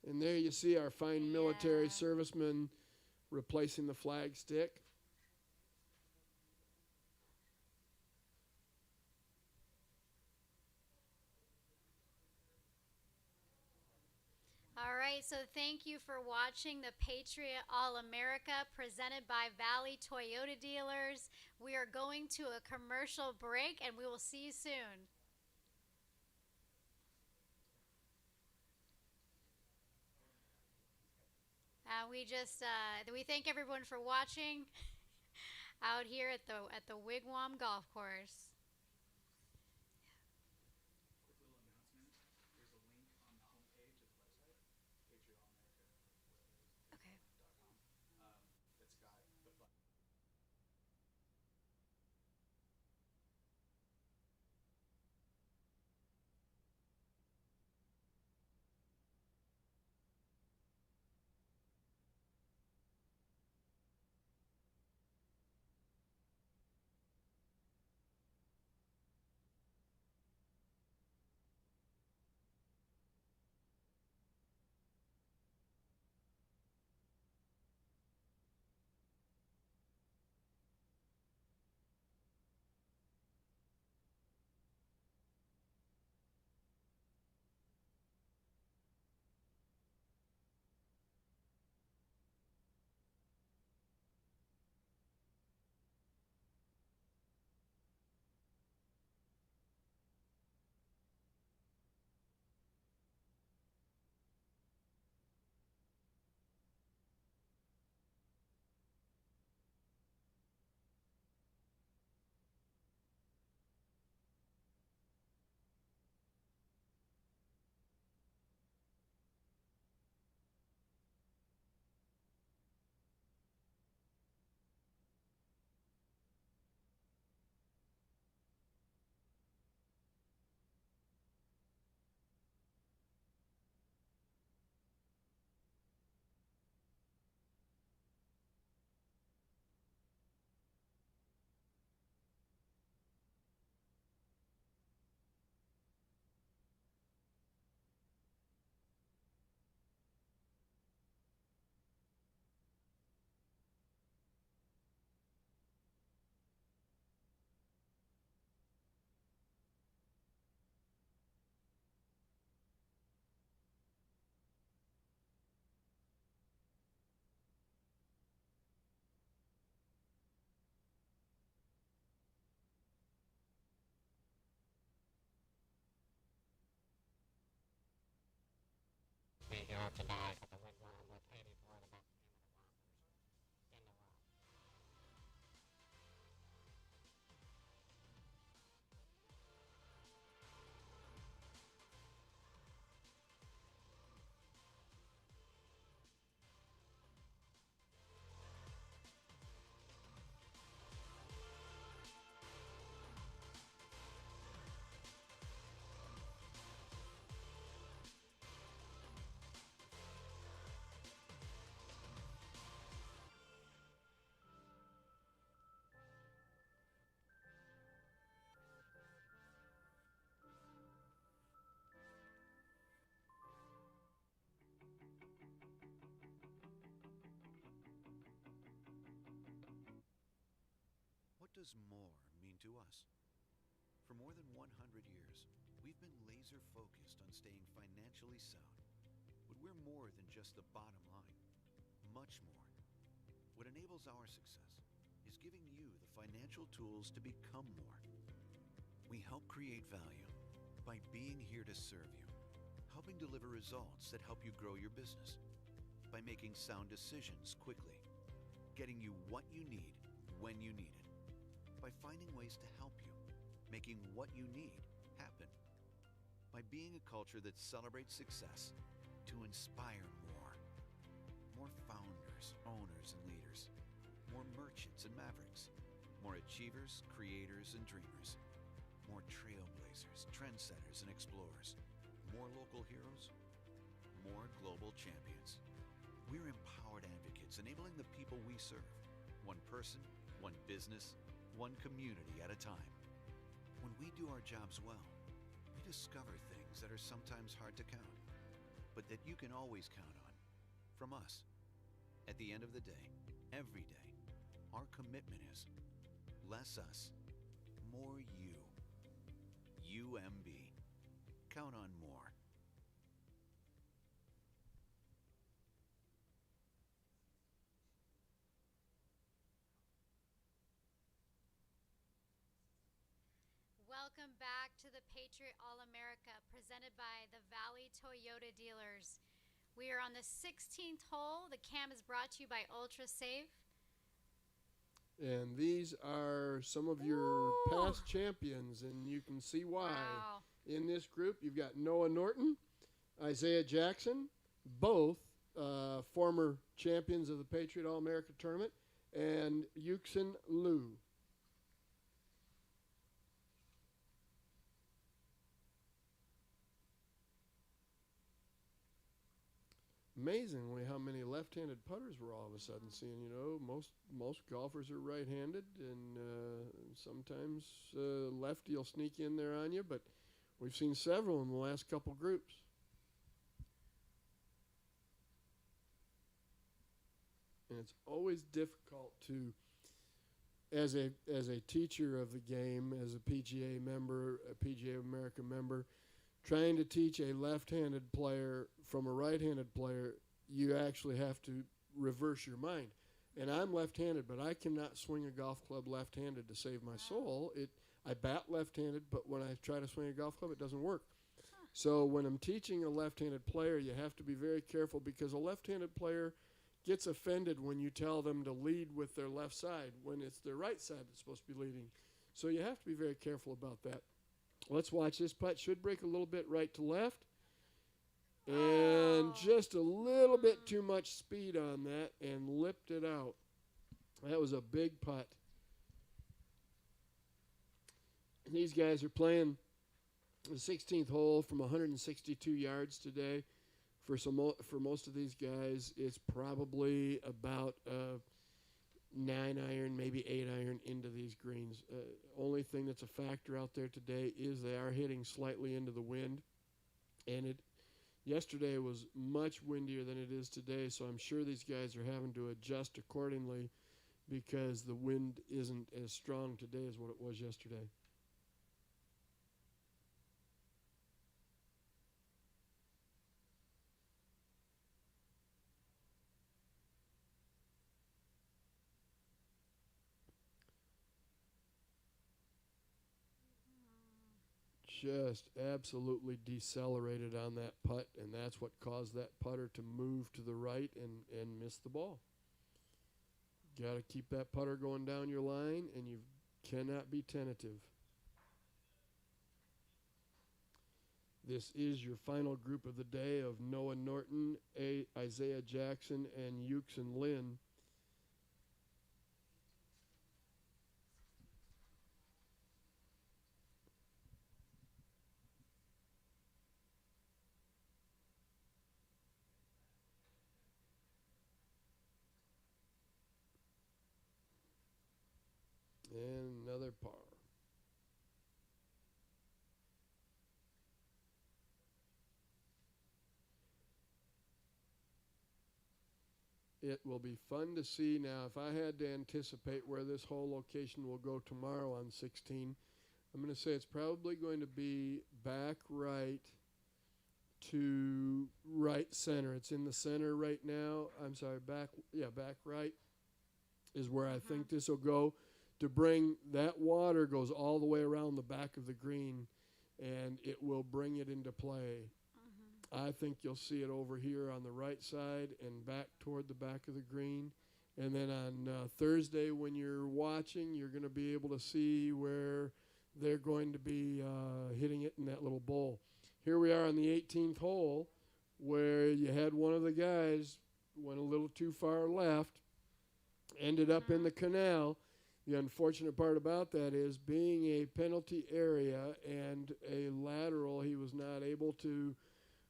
And there you see our fine military serviceman replacing the flag stick. All right, so thank you for watching the Patriot All-America presented by Valley Toyota Dealers. We are going to a commercial break, and we will see you soon. We thank everyone for watching out here at the Wigwam Golf Course. Quick little announcement. There's a link on the homepage of the website, Patriot All-America. Okay. That's got the button. We're here today at the Wigwam with 84 of the best amateur golfers in the world. What does more mean to us? For more than 100 years, we've been laser focused on staying financially sound. But we're more than just the bottom line, much more. What enables our success is giving you the financial tools to become more. We help create value by being here to serve you, helping deliver results that help you grow your business, by making sound decisions quickly, getting you what you need when you need it, by finding ways to help you, making what you need happen, by being a culture that celebrates success to inspire more founders, owners, and leaders, achievers, creators, and dreamers. More trailblazers, trendsetters, and explorers. More local heroes. More global champions. We're empowered advocates enabling the people we serve. One person, one business, one community at a time. When we do our jobs well, we discover things that are sometimes hard to count, but that you can always count on. From us. At the end of the day, every day, our commitment is less us, more you. UMB. Count on more. Welcome back to the Patriot All-America, presented by the Valley Toyota Dealers. We are on the 16th hole. The cam is brought to you by UltraSafe. And these are some of your past champions, and you can see why. Wow. In this group, you've got Noah Norton, Isaiah Jackson, both former champions of the Patriot All-America tournament, and Yuxin Liu. Amazingly, how many left-handed putters we're all of a sudden seeing. You know, most golfers are right-handed, and sometimes lefty will sneak in there on you. But we've seen several in the last couple groups. And it's always difficult to, as a teacher of the game, as a PGA member, a PGA America member, trying to teach a left-handed player from a right-handed player, you actually have to reverse your mind. And I'm left-handed, but I cannot swing a golf club left-handed to save my soul. I bat left-handed, but when I try to swing a golf club, it doesn't work. So when I'm teaching a left-handed player, you have to be very careful, because a left-handed player gets offended when you tell them to lead with their left side when it's their right side that's supposed to be leading. So you have to be very careful about that. Let's watch this putt. Should break a little bit right to left. And just a little bit too much speed on that and lipped it out. That was a big putt. These guys are playing the 16th hole from 162 yards today. For most of these guys, it's probably about 9-iron, maybe 8-iron into these greens. Only thing that's a factor out there today is they are hitting slightly into the wind. And yesterday was much windier than it is today, so I'm sure these guys are having to adjust accordingly, because the wind isn't as strong today as what it was yesterday. Just absolutely decelerated on that putt, and that's what caused that putter to move to the right and miss the ball. Got to keep that putter going down your line, and you cannot be tentative. This is your final group of the day of Noah Norton, Isaiah Jackson, and Yuxin Lin. And another par. It will be fun to see. Now, if I had to anticipate where this whole location will go tomorrow on 16, I'm going to say it's probably going to be back right to right center. It's in the center right now. I'm sorry, back right is where I think this will go. To bring that water goes all the way around the back of the green, and it will bring it into play. I think you'll see it over here on the right side and back toward the back of the green. And then on Thursday when you're watching, you're going to be able to see where they're going to be hitting it in that little bowl. Here we are on the 18th hole, where you had one of the guys went a little too far left, ended up in the canal. The unfortunate part about that is being a penalty area and a lateral, he was not able to,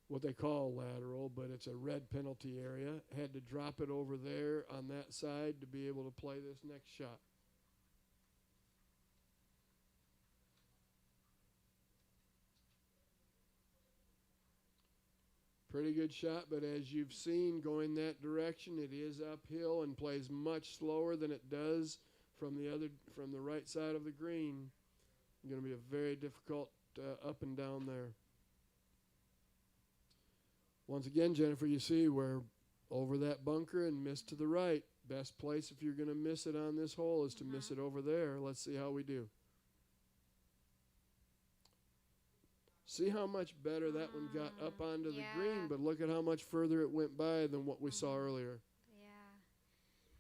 what they call lateral, but it's a red penalty area, had to drop it over there on that side to be able to play this next shot. Pretty good shot, but as you've seen going that direction, it is uphill and plays much slower than it does from the right side of the green. Going to be a very difficult up and down there. Once again, Jennifer, you see we're over that bunker and missed to the right. Best place if you're going to miss it on this hole is to miss it over there. Let's see how we do. See how much better that one got up onto the green, but look at how much further it went by than what we saw earlier. Yeah.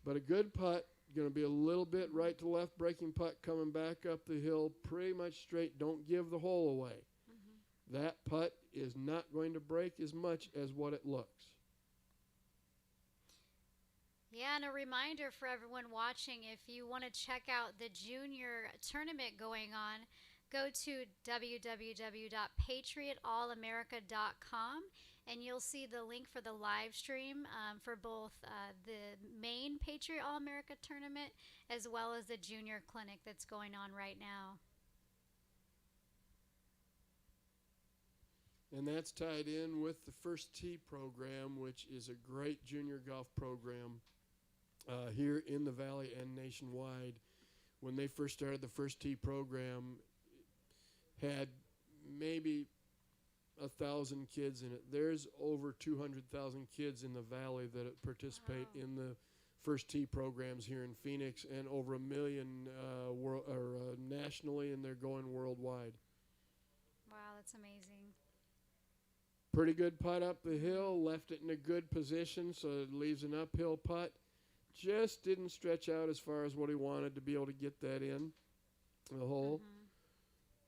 But a good putt, going to be a little bit right to left breaking putt coming back up the hill, pretty much straight. Don't give the hole away. That putt is not going to break as much as what it looks. Yeah, and a reminder for everyone watching, if you want to check out the junior tournament going on, go to www.patriotallamerica.com and you'll see the link for the live stream for both the main Patriot All-America tournament as well as the junior clinic that's going on right now. And that's tied in with the First Tee program, which is a great junior golf program here in the Valley and nationwide. When they first started, the First Tee program had maybe 1,000 kids in it. There's over 200,000 kids in the Valley that participate in the First Tee programs here in Phoenix, and over 1 million nationally, and they're going worldwide. Wow, that's amazing. Pretty good putt up the hill, left it in a good position, so it leaves an uphill putt. Just didn't stretch out as far as what he wanted to be able to get that in the hole.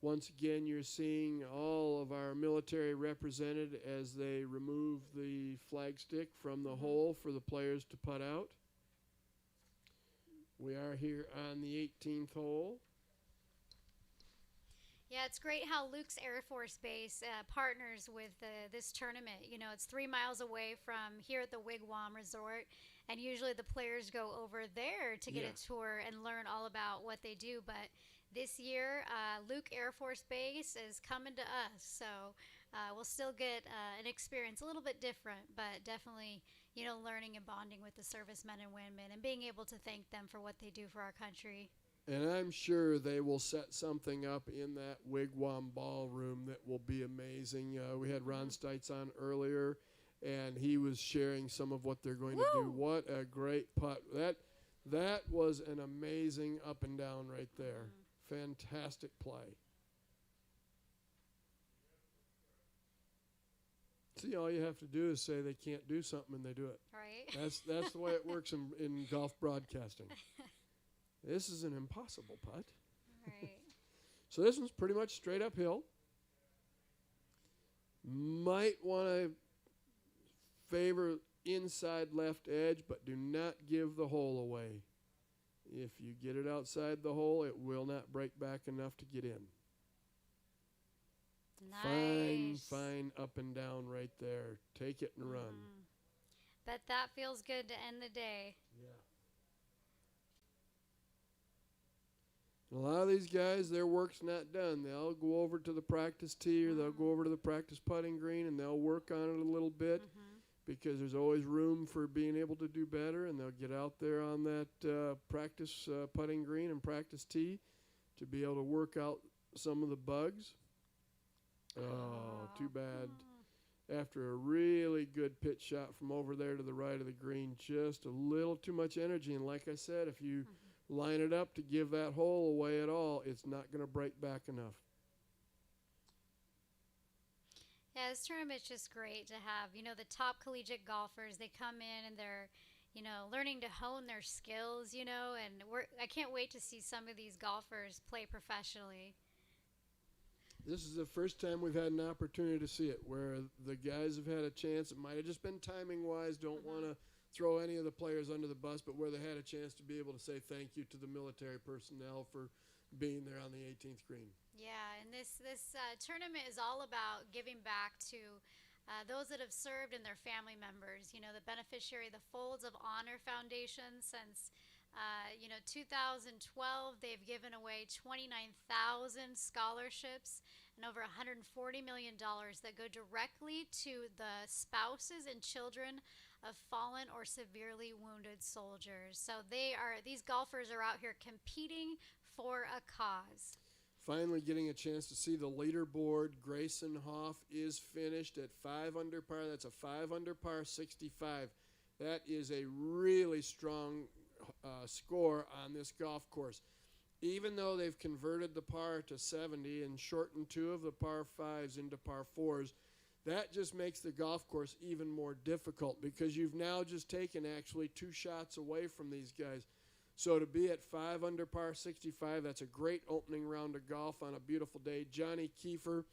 Once again, you're seeing all of our military represented as they remove the flagstick from the hole for the players to putt out. We are here on the 18th hole. Yeah, it's great how Luke's Air Force Base partners with this tournament. You know, it's 3 miles away from here at the Wigwam Resort, and usually the players go over there to get a tour and learn all about what they do. But this year, Luke Air Force Base is coming to us, so we'll still get an experience a little bit different, but definitely, you know, learning and bonding with the servicemen and women and being able to thank them for what they do for our country. And I'm sure they will set something up in that Wigwam ballroom that will be amazing. We had Ron Stites on earlier, and he was sharing some of what they're going to do. What a great putt. That was an amazing up and down right there. Fantastic play. See, all you have to do is say they can't do something and they do it. Right. That's the way it works in golf broadcasting. This is an impossible putt. Right. So this one's pretty much straight uphill. Might want to favor inside left edge, but do not give the hole away. If you get it outside the hole, it will not break back enough to get in. Nice. Fine up and down right there. Take it and run. Bet that feels good to end the day. Yeah. A lot of these guys, their work's not done. They'll go over to the practice tee or they'll go over to the practice putting green and they'll work on it a little bit because there's always room for being able to do better, and they'll get out there on that practice putting green and practice tee to be able to work out some of the bugs. Oh, too bad. After a really good pitch shot from over there to the right of the green, just a little too much energy. And like I said, if you line it up to give that hole away at all, it's not going to break back enough. Yeah, this tournament's just great to have. You know, the top collegiate golfers, they come in and they're, you know, learning to hone their skills, you know, and I can't wait to see some of these golfers play professionally. This is the first time we've had an opportunity to see it, where the guys have had a chance. It might have just been timing-wise, don't want to throw any of the players under the bus, but where they had a chance to be able to say thank you to the military personnel for being there on the 18th green. Yeah, and this tournament is all about giving back to those that have served and their family members. You know, the beneficiary of the Folds of Honor Foundation since 2012, they've given away 29,000 scholarships and over $140 million that go directly to the spouses and children of fallen or severely wounded soldiers. So these golfers are out here competing for a cause. Finally getting a chance to see the leaderboard. Grayson Hoff is finished at 5 under par. That's a 5 under par 65. That is a really strong score on this golf course. Even though they've converted the par to 70 and shortened 2 of the par 5s into par 4s, that just makes the golf course even more difficult because you've now just taken actually 2 shots away from these guys. So to be at 5 under par 65, that's a great opening round of golf on a beautiful day. Johnny Kiefer,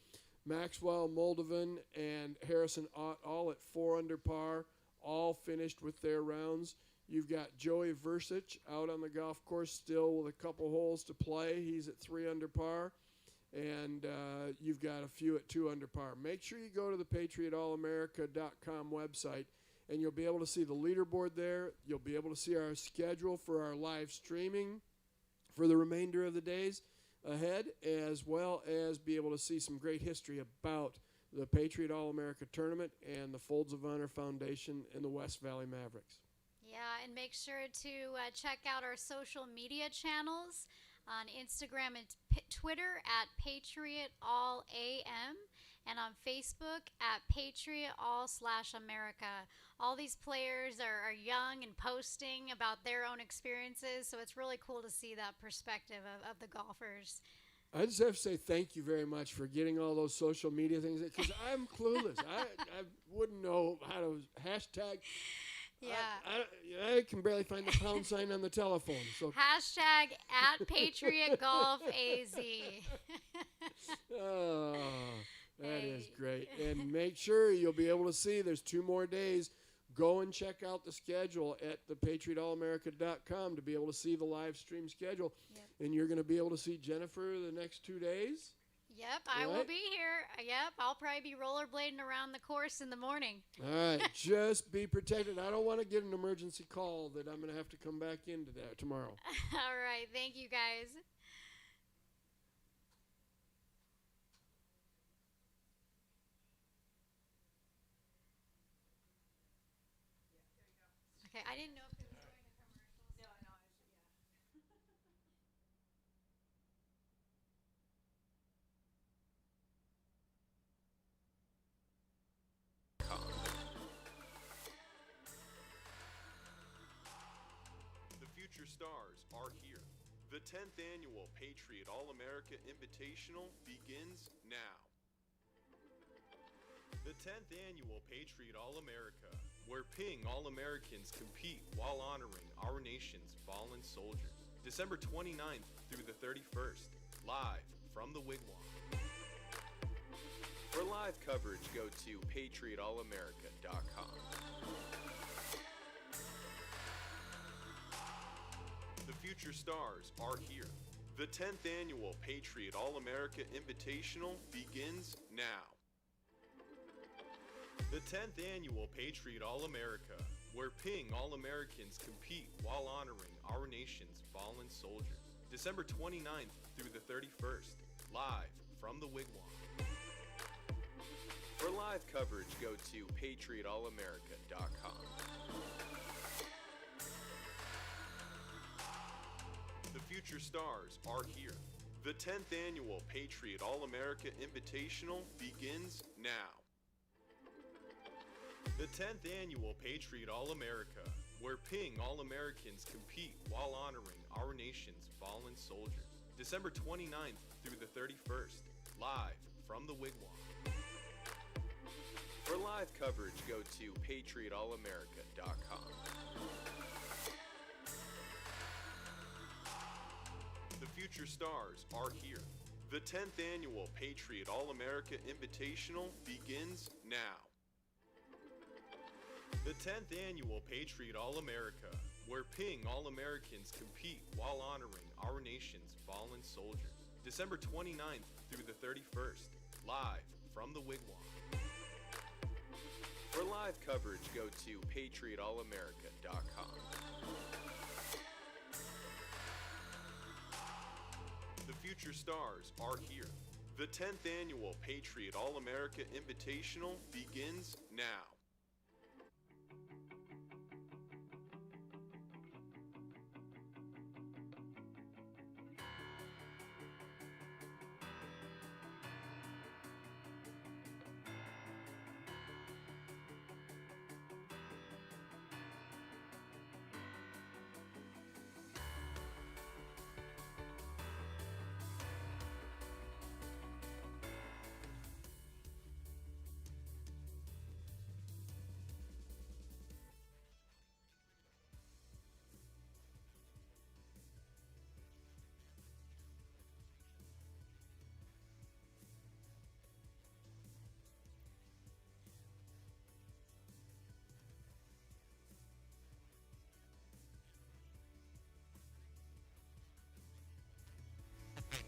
Maxwell Moldovan, and Harrison Ott all at 4 under par, all finished with their rounds. You've got Joey Versich out on the golf course still with a couple holes to play. He's at 3 under par. And you've got a few at 2 under par. Make sure you go to the patriotallamerica.com website, and you'll be able to see the leaderboard there. You'll be able to see our schedule for our live streaming for the remainder of the days ahead, as well as be able to see some great history about the Patriot All-America Tournament and the Folds of Honor Foundation and the West Valley Mavericks. Yeah, and make sure to check out our social media channels on Instagram and Twitter at Patriot All AM, and on Facebook at Patriot All/America. All these players are young and posting about their own experiences, so it's really cool to see that perspective of the golfers. I just have to say thank you very much for getting all those social media things, because I'm clueless. I wouldn't know how to hashtag. Yeah. I can barely find the pound sign on the telephone. So Hashtag at Patriot Golf AZ. Oh, that is great. And make sure you'll be able to see there's 2 more days. Go and check out the schedule at the patriotallamerica.com to be able to see the live stream schedule. Yep. And you're going to be able to see Jennifer the next 2 days. Yep, I will be here. Yep, I'll probably be rollerblading around the course in the morning. All right, just be protected. I don't want to get an emergency call that I'm going to have to come back into that tomorrow. All right, thank you guys. Okay, I didn't know if it was going to commercials. No, yeah. The future stars are here. The 10th annual Patriot All-America Invitational begins now. The 10th annual Patriot All-America, where Ping All-Americans compete while honoring our nation's fallen soldiers. December 29th through the 31st, live from the Wigwam. For live coverage, go to patriotallamerica.com. The future stars are here. The 10th annual Patriot All-America Invitational begins now. The 10th annual Patriot All-America, where Ping All-Americans compete while honoring our nation's fallen soldiers. December 29th through the 31st, live from the Wigwam. For live coverage, go to patriotallamerica.com. The future stars are here. The 10th annual Patriot All-America Invitational begins now. The 10th annual Patriot All-America, where Ping All-Americans compete while honoring our nation's fallen soldiers. December 29th through the 31st, live from the Wigwam. For live coverage, go to patriotallamerica.com. The future stars are here. The 10th annual Patriot All-America Invitational begins now. The 10th Annual Patriot All-America, where Ping All-Americans compete while honoring our nation's fallen soldiers. December 29th through the 31st, live from the Wigwam. For live coverage, go to patriotallamerica.com. The future stars are here. The 10th Annual Patriot All-America Invitational begins now.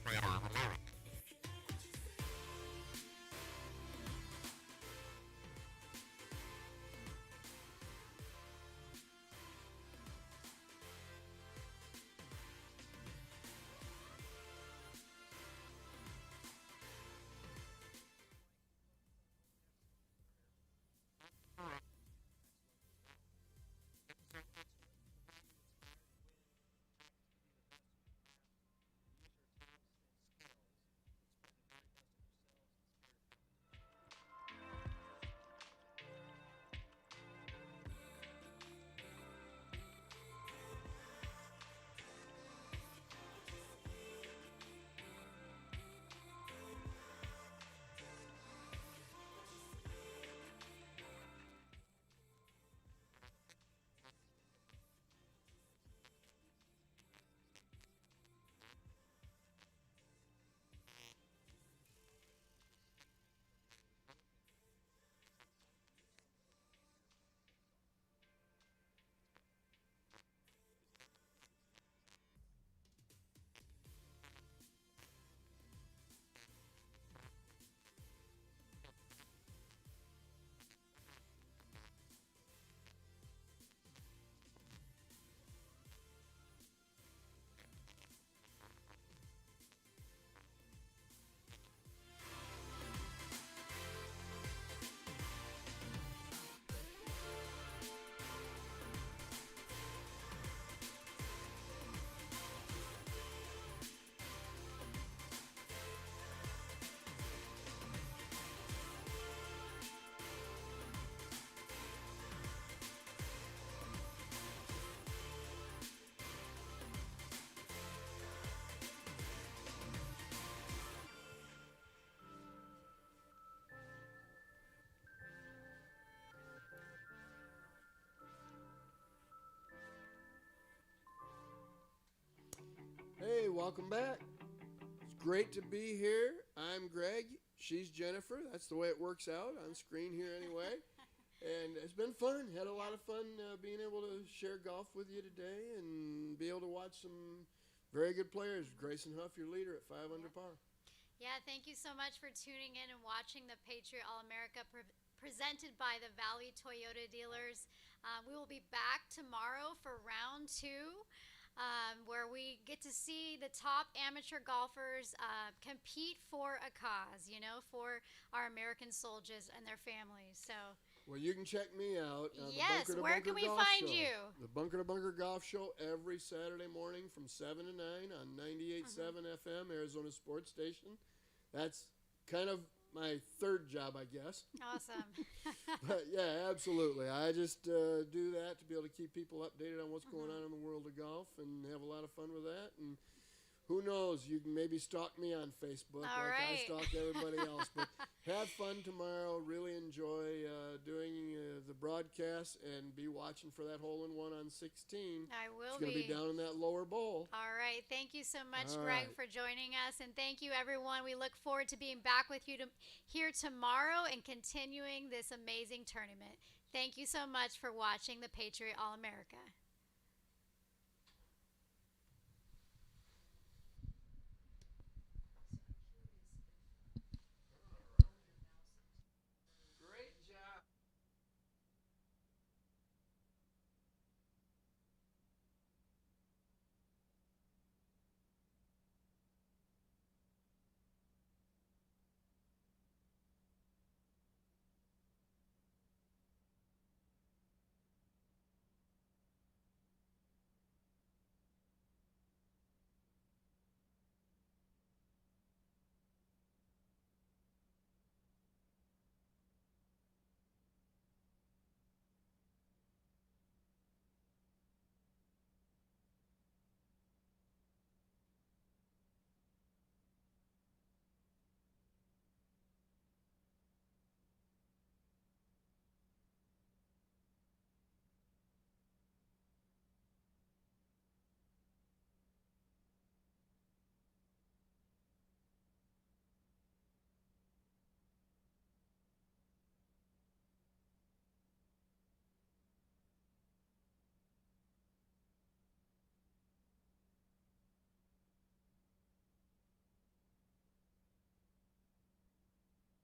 Patriot All-America. Hey, welcome back. It's great to be here. I'm Greg. She's Jennifer. That's the way it works out on screen here anyway. And it's been fun. Had a lot of fun being able to share golf with you today and be able to watch some very good players. Grayson Huff, your leader at 5 under par. Yeah, thank you so much for tuning in and watching the Patriot All-America presented by the Valley Toyota dealers. We will be back tomorrow for round 2. Where we get to see the top amateur golfers compete for a cause, you know, for our American soldiers and their families. So, well, you can check me out on yes, the Bunker to where Bunker can we Golf find Show. you? The Bunker to Bunker Golf Show every Saturday morning from 7 to 9 on 98.7 FM, Arizona Sports Station. That's kind of my third job, I guess. Awesome. But yeah, absolutely. I just do that to be able to keep people updated on what's going on in the world of golf and have a lot of fun with that. And who knows, you can maybe stalk me on Facebook I stalk everybody else. But have fun tomorrow. Really enjoy doing the broadcast and be watching for that hole-in-one on 16. I will It's going to be down in that lower bowl. All right. Thank you so much, All Greg, right. for joining us. And thank you, everyone. We look forward to being back with you here tomorrow and continuing this amazing tournament. Thank you so much for watching the Patriot All-America.